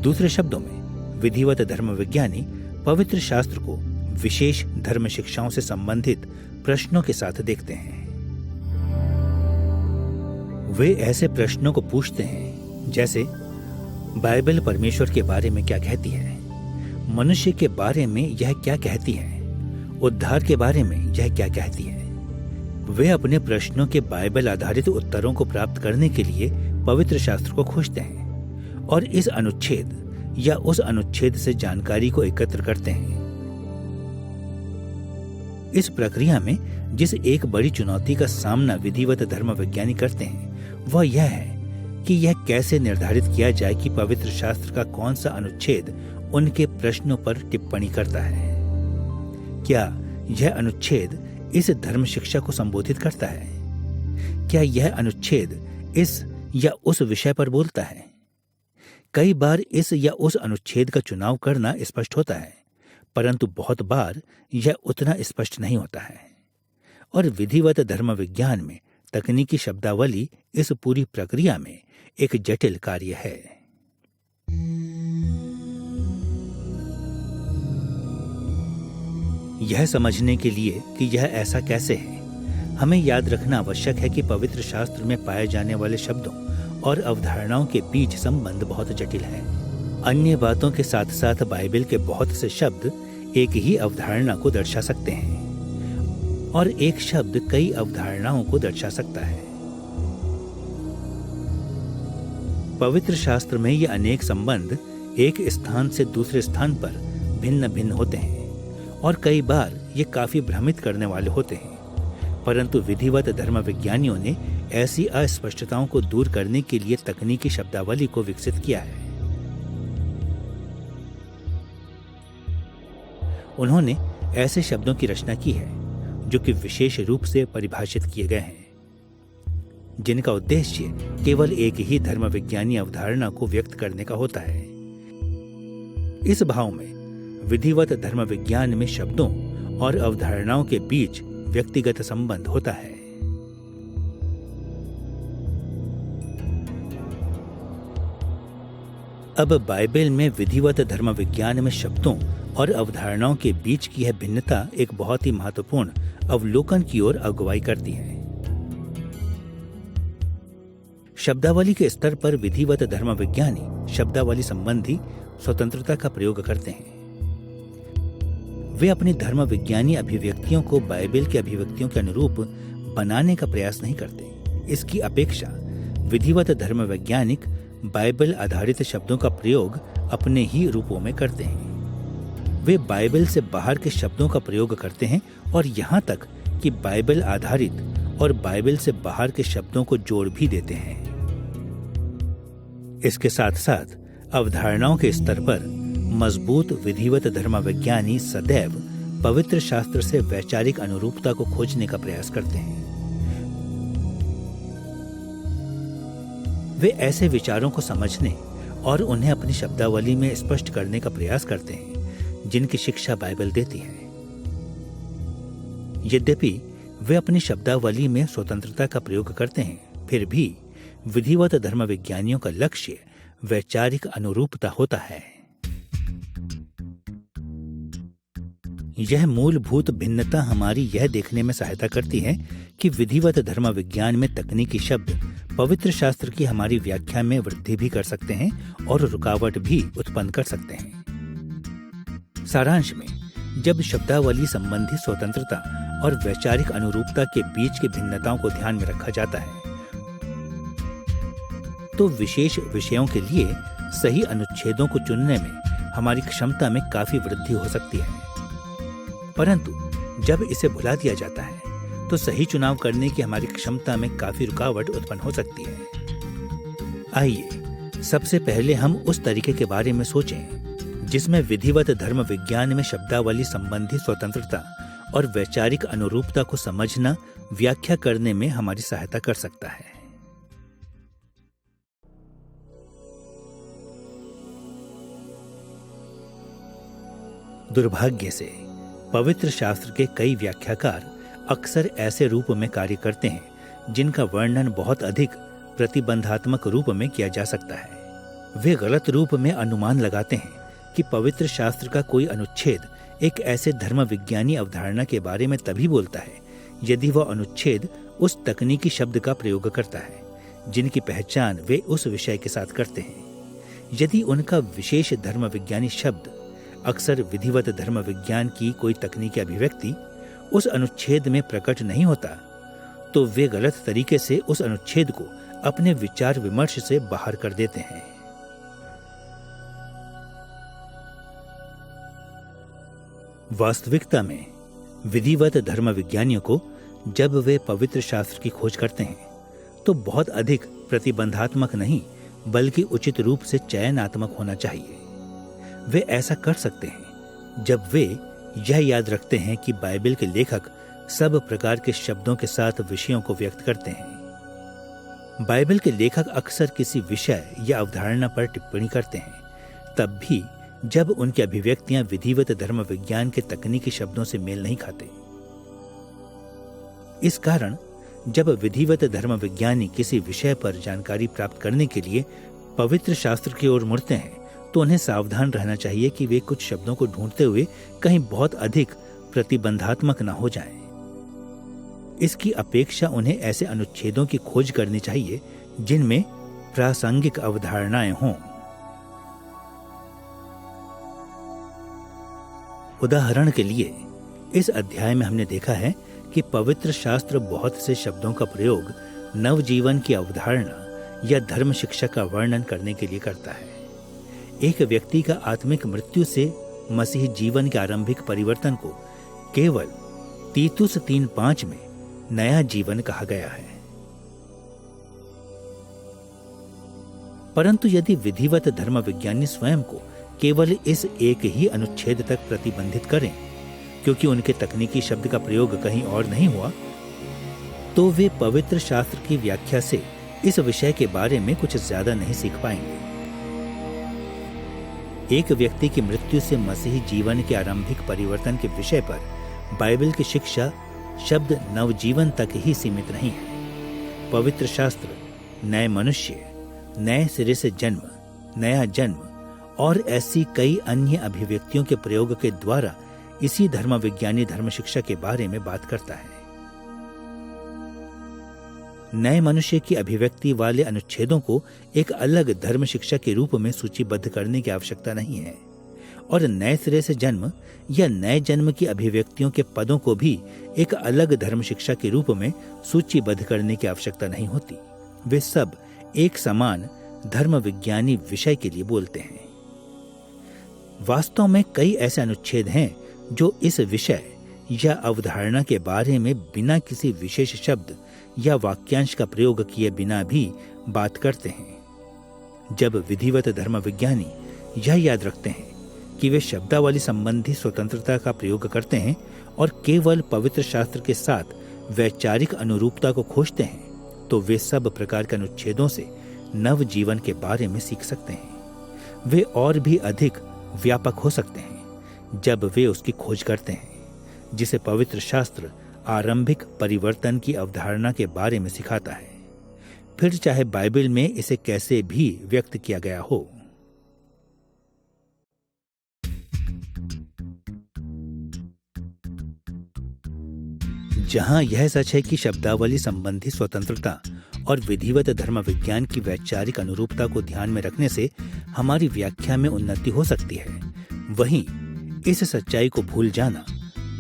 दूसरे शब्दों में, विधिवत धर्म विज्ञानी पवित्र शास्त्र को विशेष धर्म शिक्षाओं से संबंधित प्रश्नों के साथ देखते हैं। वे ऐसे प्रश्नों को पूछते हैं जैसे बाइबल परमेश्वर के बारे में क्या कहती है, मनुष्य के बारे में यह क्या कहती है, उद्धार के बारे में यह क्या कहती है। वे अपने प्रश्नों के बाइबल आधारित उत्तरों को प्राप्त करने के लिए पवित्र शास्त्र को खोजते हैं और इस अनुच्छेद या उस अनुच्छेद से जानकारी को एकत्र करते हैं। इस प्रक्रिया में जिस एक बड़ी चुनौती का सामना विधिवत धर्म वैज्ञानी करते हैं वह यह है कि यह कैसे निर्धारित किया जाए कि पवित्र शास्त्र का कौन सा अनुच्छेद उनके प्रश्नों पर टिप्पणी करता है। क्या यह अनुच्छेद इस धर्म शिक्षा को संबोधित करता है? क्या यह अनुच्छेद इस या उस विषय पर बोलता है? कई बार इस या उस अनुच्छेद का चुनाव करना स्पष्ट होता है, परंतु बहुत बार यह उतना स्पष्ट नहीं होता है। और विधिवत धर्म विज्ञान में तकनीकी शब्दावली इस पूरी प्रक्रिया में एक जटिल कार्य है। यह समझने के लिए कि यह ऐसा कैसे है, हमें याद रखना आवश्यक है कि पवित्र शास्त्र में पाए जाने वाले शब्दों और अवधारणाओं के बीच संबंध बहुत जटिल है। अन्य बातों के साथ साथ बाइबल के बहुत से शब्द एक ही अवधारणा को दर्शा सकते हैं और एक शब्द कई अवधारणाओं को दर्शा सकता है। पवित्र शास्त्र में ये अनेक संबंध एक स्थान से दूसरे स्थान पर भिन्न भिन्न होते हैं और कई बार ये काफी भ्रमित करने वाले होते हैं, परंतु विधिवत धर्म विज्ञानियों ने ऐसी अस्पष्टताओं को दूर करने के लिए तकनीकी शब्दावली को विकसित किया है। उन्होंने ऐसे शब्दों की रचना की है जो कि विशेष रूप से परिभाषित किए गए हैं, जिनका उद्देश्य केवल एक ही धर्म विज्ञानी अवधारणा को व्यक्त करने का होता है। इस भाव में विधिवत धर्म विज्ञान में शब्दों और अवधारणाओं के बीच व्यक्तिगत संबंध होता है। अब बाइबल में विधिवत धर्म विज्ञान में शब्दों और अवधारणाओं के बीच की यह भिन्नता एक बहुत ही महत्वपूर्ण अवलोकन की ओर अगुवाई करती है। शब्दावली के स्तर पर विधिवत धर्म विज्ञानी शब्दावली संबंधी स्वतंत्रता का प्रयोग करते हैं। वे अपनी धर्म विज्ञानी अभिव्यक्तियों को बाइबल की अभिव्यक्तियों के अनुरूप बनाने का प्रयास नहीं करते। इसकी अपेक्षा विधिवत धर्म वैज्ञानिक बाइबल आधारित शब्दों का प्रयोग अपने ही रूपों में करते हैं। वे बाइबल से बाहर के शब्दों का प्रयोग करते हैं और यहाँ तक कि बाइबल आधारित और बाइबल से बाहर के शब्दों को जोड़ भी देते हैं। इसके साथ साथ अवधारणाओं के स्तर पर मजबूत विधिवत धर्म विज्ञानी सदैव पवित्र शास्त्र से वैचारिक अनुरूपता को खोजने का प्रयास करते हैं। वे ऐसे विचारों को समझने और उन्हें अपनी शब्दावली में स्पष्ट करने का प्रयास करते हैं जिनकी शिक्षा बाइबल देती है। यद्यपि वे अपनी शब्दावली में स्वतंत्रता का प्रयोग करते हैं, फिर भी विधिवत धर्म विज्ञानियों का लक्ष्य वैचारिक अनुरूपता होता है। यह मूलभूत भिन्नता हमारी यह देखने में सहायता करती है कि विधिवत धर्म विज्ञान में तकनीकी शब्द पवित्र शास्त्र की हमारी व्याख्या में वृद्धि भी कर सकते हैं और रुकावट भी उत्पन्न कर सकते हैं। सारांश में, जब शब्दावली संबंधी स्वतंत्रता और वैचारिक अनुरूपता के बीच की भिन्नताओं को ध्यान में रखा जाता है, तो विशेष विषयों के लिए सही अनुच्छेदों को चुनने में हमारी क्षमता में काफी वृद्धि हो सकती है। परंतु जब इसे भुला दिया जाता है तो सही चुनाव करने की हमारी क्षमता में काफी रुकावट उत्पन्न हो सकती है। आइए सबसे पहले हम उस तरीके के बारे में सोचें जिसमें विधिवत धर्म विज्ञान में शब्दावली संबंधी स्वतंत्रता और वैचारिक अनुरूपता को समझना, व्याख्या करने में हमारी सहायता कर सकता है। दुर्भाग्य से पवित्र शास्त्र के कई व्याख्याकार अक्सर ऐसे रूप में कार्य करते हैं जिनका वर्णन बहुत अधिक प्रतिबंधात्मक रूप में किया जा सकता है। वे गलत रूप में अनुमान लगाते हैं कि पवित्र शास्त्र का कोई अनुच्छेद एक ऐसे धर्म विज्ञानी अवधारणा के बारे में तभी बोलता है यदि वह अनुच्छेद उस तकनीकी शब्द का प्रयोग करता है जिनकी पहचान वे उस विषय के साथ करते हैं। यदि उनका विशेष धर्म विज्ञानी शब्द अक्सर विधिवत धर्म विज्ञान की कोई तकनीकी अभिव्यक्ति उस अनुच्छेद में प्रकट नहीं होता, तो वे गलत तरीके से उस अनुच्छेद को अपने विचार विमर्श से बाहर कर देते हैं। वास्तविकता में विधिवत धर्म विज्ञानियों को जब वे पवित्र शास्त्र की खोज करते हैं तो बहुत अधिक प्रतिबंधात्मक नहीं बल्कि उचित रूप से चयनात्मक होना चाहिए। वे ऐसा कर सकते हैं जब वे यह याद रखते हैं कि बाइबल के लेखक सब प्रकार के शब्दों के साथ विषयों को व्यक्त करते हैं। बाइबल के लेखक अक्सर किसी विषय या अवधारणा पर टिप्पणी करते हैं, तब भी जब उनकी अभिव्यक्तियां विधिवत धर्म विज्ञान के तकनीकी शब्दों से मेल नहीं खाते। इस कारण जब विधिवत धर्म विज्ञानी किसी विषय पर जानकारी प्राप्त करने के लिए पवित्र शास्त्र की ओर मुड़ते हैं तो उन्हें सावधान रहना चाहिए कि वे कुछ शब्दों को ढूंढते हुए कहीं बहुत अधिक प्रतिबंधात्मक न हो जाएं। इसकी अपेक्षा उन्हें ऐसे अनुच्छेदों की खोज करनी चाहिए जिनमें प्रासंगिक अवधारणाएं हों। उदाहरण के लिए इस अध्याय में हमने देखा है कि पवित्र शास्त्र बहुत से शब्दों का प्रयोग नवजीवन की अवधारणा या धर्म शिक्षा का वर्णन करने के लिए करता है। एक व्यक्ति का आत्मिक मृत्यु से मसीह जीवन के आरंभिक परिवर्तन को केवल तीतुस 3:5 में नया जीवन कहा गया है। परंतु यदि विधिवत धर्म विज्ञानी स्वयं को केवल इस एक ही अनुच्छेद तक प्रतिबंधित करें क्योंकि उनके तकनीकी शब्द का प्रयोग कहीं और नहीं हुआ, तो वे पवित्र शास्त्र की व्याख्या से इस विषय के बारे में कुछ ज्यादा नहीं सीख पाएंगे। एक व्यक्ति की मृत्यु से मसीही जीवन के आरंभिक परिवर्तन के विषय पर बाइबल की शिक्षा शब्द नवजीवन तक ही सीमित नहीं है। पवित्र शास्त्र नए मनुष्य, नए सिरे से जन्म, नया जन्म और ऐसी कई अन्य अभिव्यक्तियों के प्रयोग के द्वारा इसी धर्म विज्ञानी धर्म शिक्षा के बारे में बात करता है। नए मनुष्य की अभिव्यक्ति वाले अनुच्छेदों को एक अलग धर्म शिक्षा के रूप में सूचीबद्ध करने की आवश्यकता नहीं है, और नए सिरे से जन्म या नए जन्म की अभिव्यक्तियों के पदों को भी एक अलग धर्म शिक्षा के रूप में सूचीबद्ध करने की आवश्यकता नहीं होती। वे सब एक समान धर्म विज्ञानी विषय के लिए बोलते हैं। वास्तव में कई ऐसे अनुच्छेद हैं जो इस विषय या अवधारणा के बारे में बिना किसी विशेष शब्द या वाक्यांश का प्रयोग किए बिना भी बात करते हैं। जब विधिवत धर्म विज्ञानी यह याद रखते हैं कि वे शब्दावली संबंधी स्वतंत्रता का प्रयोग करते हैं और केवल पवित्र शास्त्र के साथ वैचारिक अनुरूपता को खोजते हैं, तो वे सब प्रकार के अनुच्छेदों से नव जीवन के बारे में सीख सकते हैं। वे और भी अधिक व्यापक हो सकते हैं जब वे उसकी खोज करते हैं, जिसे पवित्र शास्त्र आरंभिक परिवर्तन की अवधारणा के बारे में सिखाता है, फिर चाहे बाइबल में इसे कैसे भी व्यक्त किया गया हो। जहां यह सच है कि शब्दावली संबंधी स्वतंत्रता और विधिवत धर्म विज्ञान की वैचारिक अनुरूपता को ध्यान में रखने से हमारी व्याख्या में उन्नति हो सकती है, वहीं इस सच्चाई को भूल जाना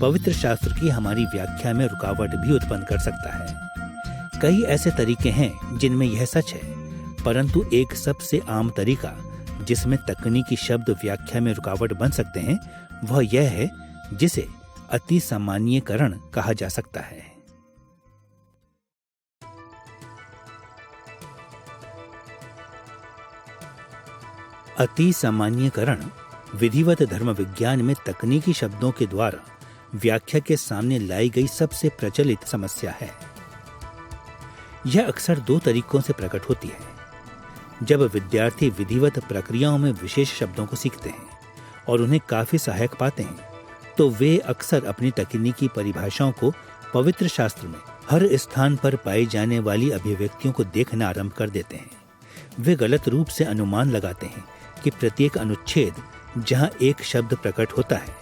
पवित्र शास्त्र की हमारी व्याख्या में रुकावट भी उत्पन्न कर सकता है। कई ऐसे तरीके हैं जिनमें यह सच है, परंतु एक सबसे आम तरीका जिसमें तकनीकी शब्द व्याख्या में रुकावट बन सकते हैं वह यह है जिसे अति सामान्यीकरण कहा जा सकता है। अति सामान्यीकरण विधिवत धर्म विज्ञान में तकनीकी शब्दों के द्वारा व्याख्या के सामने लाई गई सबसे प्रचलित समस्या है। यह अक्सर दो तरीकों से प्रकट होती है। जब विद्यार्थी विधिवत प्रक्रियाओं में विशेष शब्दों को सीखते हैं और उन्हें काफी सहायक पाते हैं, तो वे अक्सर अपनी तकनीकी परिभाषाओं को पवित्र शास्त्र में हर स्थान पर पाई जाने वाली अभिव्यक्तियों को देखना आरंभ कर देते हैं। वे गलत रूप से अनुमान लगाते हैं कि प्रत्येक अनुच्छेद जहां एक शब्द प्रकट होता है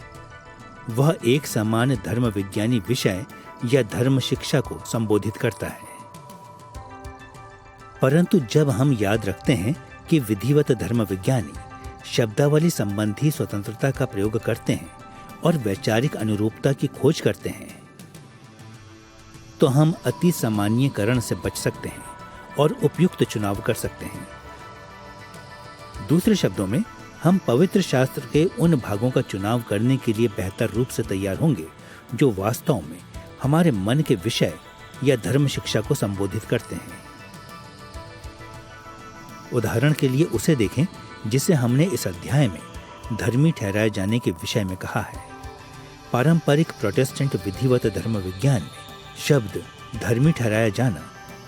वह एक समान धर्म विज्ञानी विषय या धर्म शिक्षा को संबोधित करता है। परंतु जब हम याद रखते हैं कि विधिवत धर्म विज्ञानी शब्दावली संबंधी स्वतंत्रता का प्रयोग करते हैं और वैचारिक अनुरूपता की खोज करते हैं, तो हम अति सामान्यीकरण से बच सकते हैं और उपयुक्त चुनाव कर सकते हैं। दूसरे शब्दों में, हम पवित्र शास्त्र के उन भागों का चुनाव करने के लिए बेहतर रूप से तैयार होंगे जो वास्तव में हमारे मन के विषय या धर्म शिक्षा को संबोधित करते हैं। उदाहरण के लिए उसे देखें जिसे हमने इस अध्याय में धर्मी ठहराए जाने के विषय में कहा है। पारंपरिक प्रोटेस्टेंट विधिवत धर्म विज्ञान में शब्द धर्मी ठहराया जाना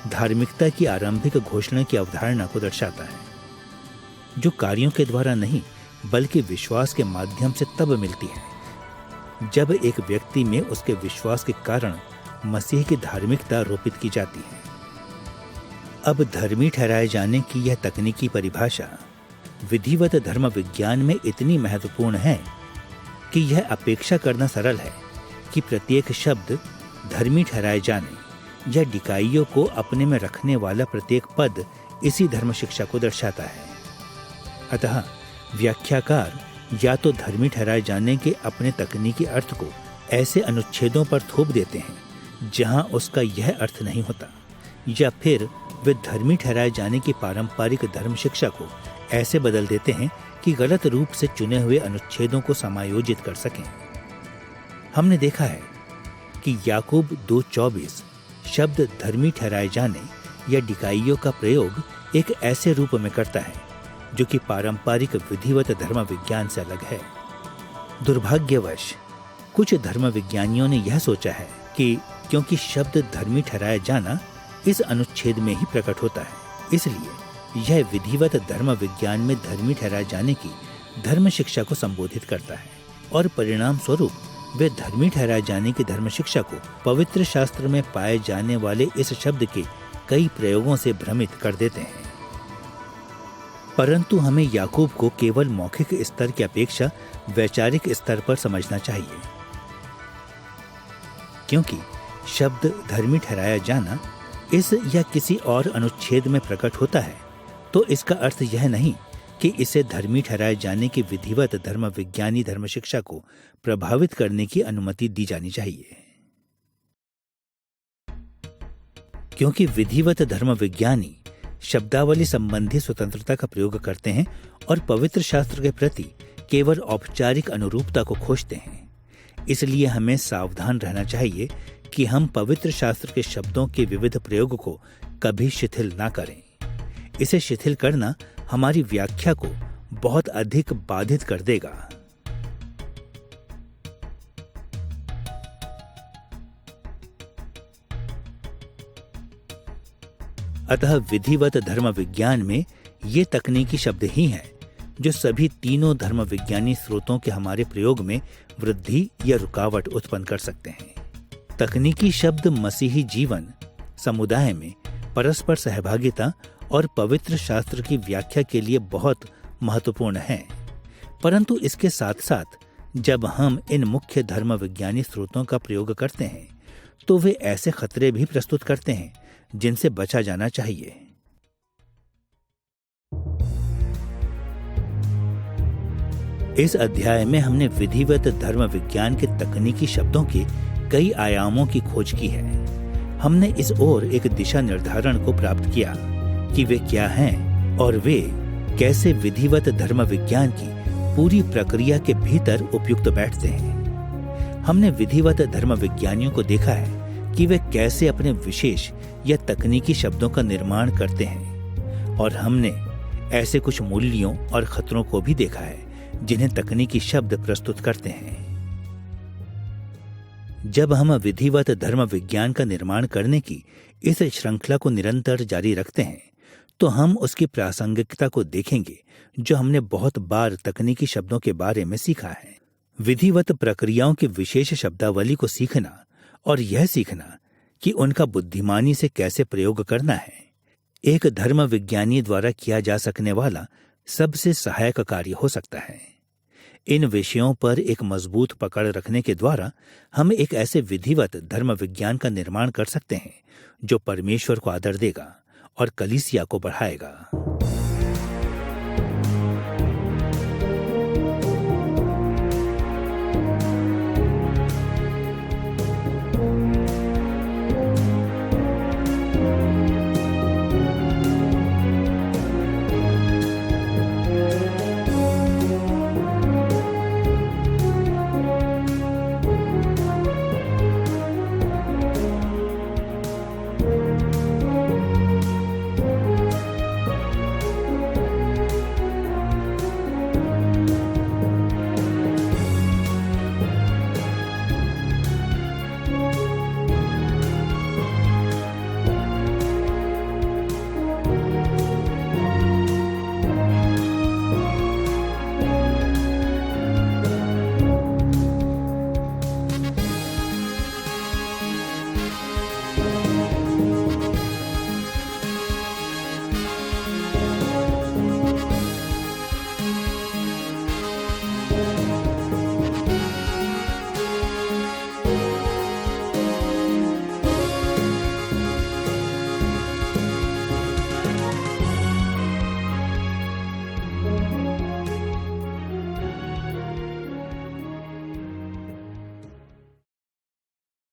धार्मिकता की आरंभिक घोषणा की अवधारणा को दर्शाता है, जो कार्यों के द्वारा नहीं बल्कि विश्वास के माध्यम से तब मिलती है जब एक व्यक्ति में उसके विश्वास के कारण मसीह की धार्मिकता रोपित की जाती है। अब धर्मी ठहराए जाने की यह तकनीकी परिभाषा विधिवत धर्म विज्ञान में इतनी महत्वपूर्ण है कि यह अपेक्षा करना सरल है कि प्रत्येक शब्द धर्मी ठहराए जाने या डिकाइयों को अपने में रखने वाला प्रत्येक पद इसी धर्म शिक्षा को दर्शाता है। अतः व्याख्याकार या तो धर्मी ठहराए जाने के अपने तकनीकी अर्थ को ऐसे अनुच्छेदों पर थोप देते हैं जहां उसका यह अर्थ नहीं होता, या फिर वे धर्मी ठहराए जाने की पारंपरिक धर्म शिक्षा को ऐसे बदल देते हैं कि गलत रूप से चुने हुए अनुच्छेदों को समायोजित कर सकें। हमने देखा है कि याकूब 2:24 शब्द धर्मी ठहराए जाने या डिकाइयों का प्रयोग एक ऐसे रूप में करता है जो कि पारंपरिक विधिवत धर्म विज्ञान से अलग है। दुर्भाग्यवश कुछ धर्म विज्ञानियों ने यह सोचा है कि क्योंकि शब्द धर्मी ठहराया जाना इस अनुच्छेद में ही प्रकट होता है, इसलिए यह विधिवत धर्म विज्ञान में धर्मी ठहराए जाने की धर्म शिक्षा को संबोधित करता है, और परिणाम स्वरूप वे धर्मी ठहराए जाने की धर्म शिक्षा को पवित्र शास्त्र में पाए जाने वाले इस शब्द के कई प्रयोगों से भ्रमित कर देते हैं। परंतु हमें याकूब को केवल मौखिक स्तर की अपेक्षा वैचारिक स्तर पर समझना चाहिए, क्योंकि शब्द धर्मी ठहराया जाना इस या किसी और अनुच्छेद में प्रकट होता है तो इसका अर्थ यह नहीं कि इसे धर्मी ठहराए जाने की विधिवत धर्म विज्ञानी धर्म शिक्षा को प्रभावित करने की अनुमति दी जानी चाहिए। क्योंकि विधिवत धर्म विज्ञानी शब्दावली संबंधी स्वतंत्रता का प्रयोग करते हैं और पवित्र शास्त्र के प्रति केवल औपचारिक अनुरूपता को खोजते हैं, इसलिए हमें सावधान रहना चाहिए कि हम पवित्र शास्त्र के शब्दों के विविध प्रयोग को कभी शिथिल ना करें। इसे शिथिल करना हमारी व्याख्या को बहुत अधिक बाधित कर देगा। अतः विधिवत धर्म विज्ञान में ये तकनीकी शब्द ही हैं जो सभी तीनों धर्म विज्ञानी स्रोतों के हमारे प्रयोग में वृद्धि या रुकावट उत्पन्न कर सकते हैं। तकनीकी शब्द मसीही जीवन, समुदाय में परस्पर सहभागिता और पवित्र शास्त्र की व्याख्या के लिए बहुत महत्वपूर्ण हैं। परंतु इसके साथ साथ जब हम इन मुख्य धर्म विज्ञानी स्रोतों का प्रयोग करते हैं तो वे ऐसे खतरे भी प्रस्तुत करते हैं जिनसे बचा जाना चाहिए। इस अध्याय में हमने विधिवत धर्म विज्ञान के तकनीकी शब्दों के कई आयामों की खोज की है। हमने इस ओर एक दिशा निर्धारण को प्राप्त किया कि वे क्या हैं और वे कैसे विधिवत धर्म विज्ञान की पूरी प्रक्रिया के भीतर उपयुक्त बैठते हैं। हमने विधिवत धर्म विज्ञानियों को देखा है कि वे कैसे अपने विशेष या तकनीकी शब्दों का निर्माण करते हैं, और हमने ऐसे कुछ मूल्यों और खतरों को भी देखा है जिन्हें तकनीकी शब्द प्रस्तुत करते हैं। जब हम विधिवत धर्म विज्ञान का निर्माण करने की इस श्रृंखला को निरंतर जारी रखते हैं तो हम उसकी प्रासंगिकता को देखेंगे जो हमने बहुत बार तकनीकी शब्दों के बारे में सीखा है। विधिवत प्रक्रियाओं की विशेष शब्दावली को सीखना और यह सीखना कि उनका बुद्धिमानी से कैसे प्रयोग करना है एक धर्म विज्ञानी द्वारा किया जा सकने वाला सबसे सहायक कार्य हो सकता है। इन विषयों पर एक मजबूत पकड़ रखने के द्वारा हम एक ऐसे विधिवत धर्म विज्ञान का निर्माण कर सकते हैं जो परमेश्वर को आदर देगा और कलीसिया को बढ़ाएगा।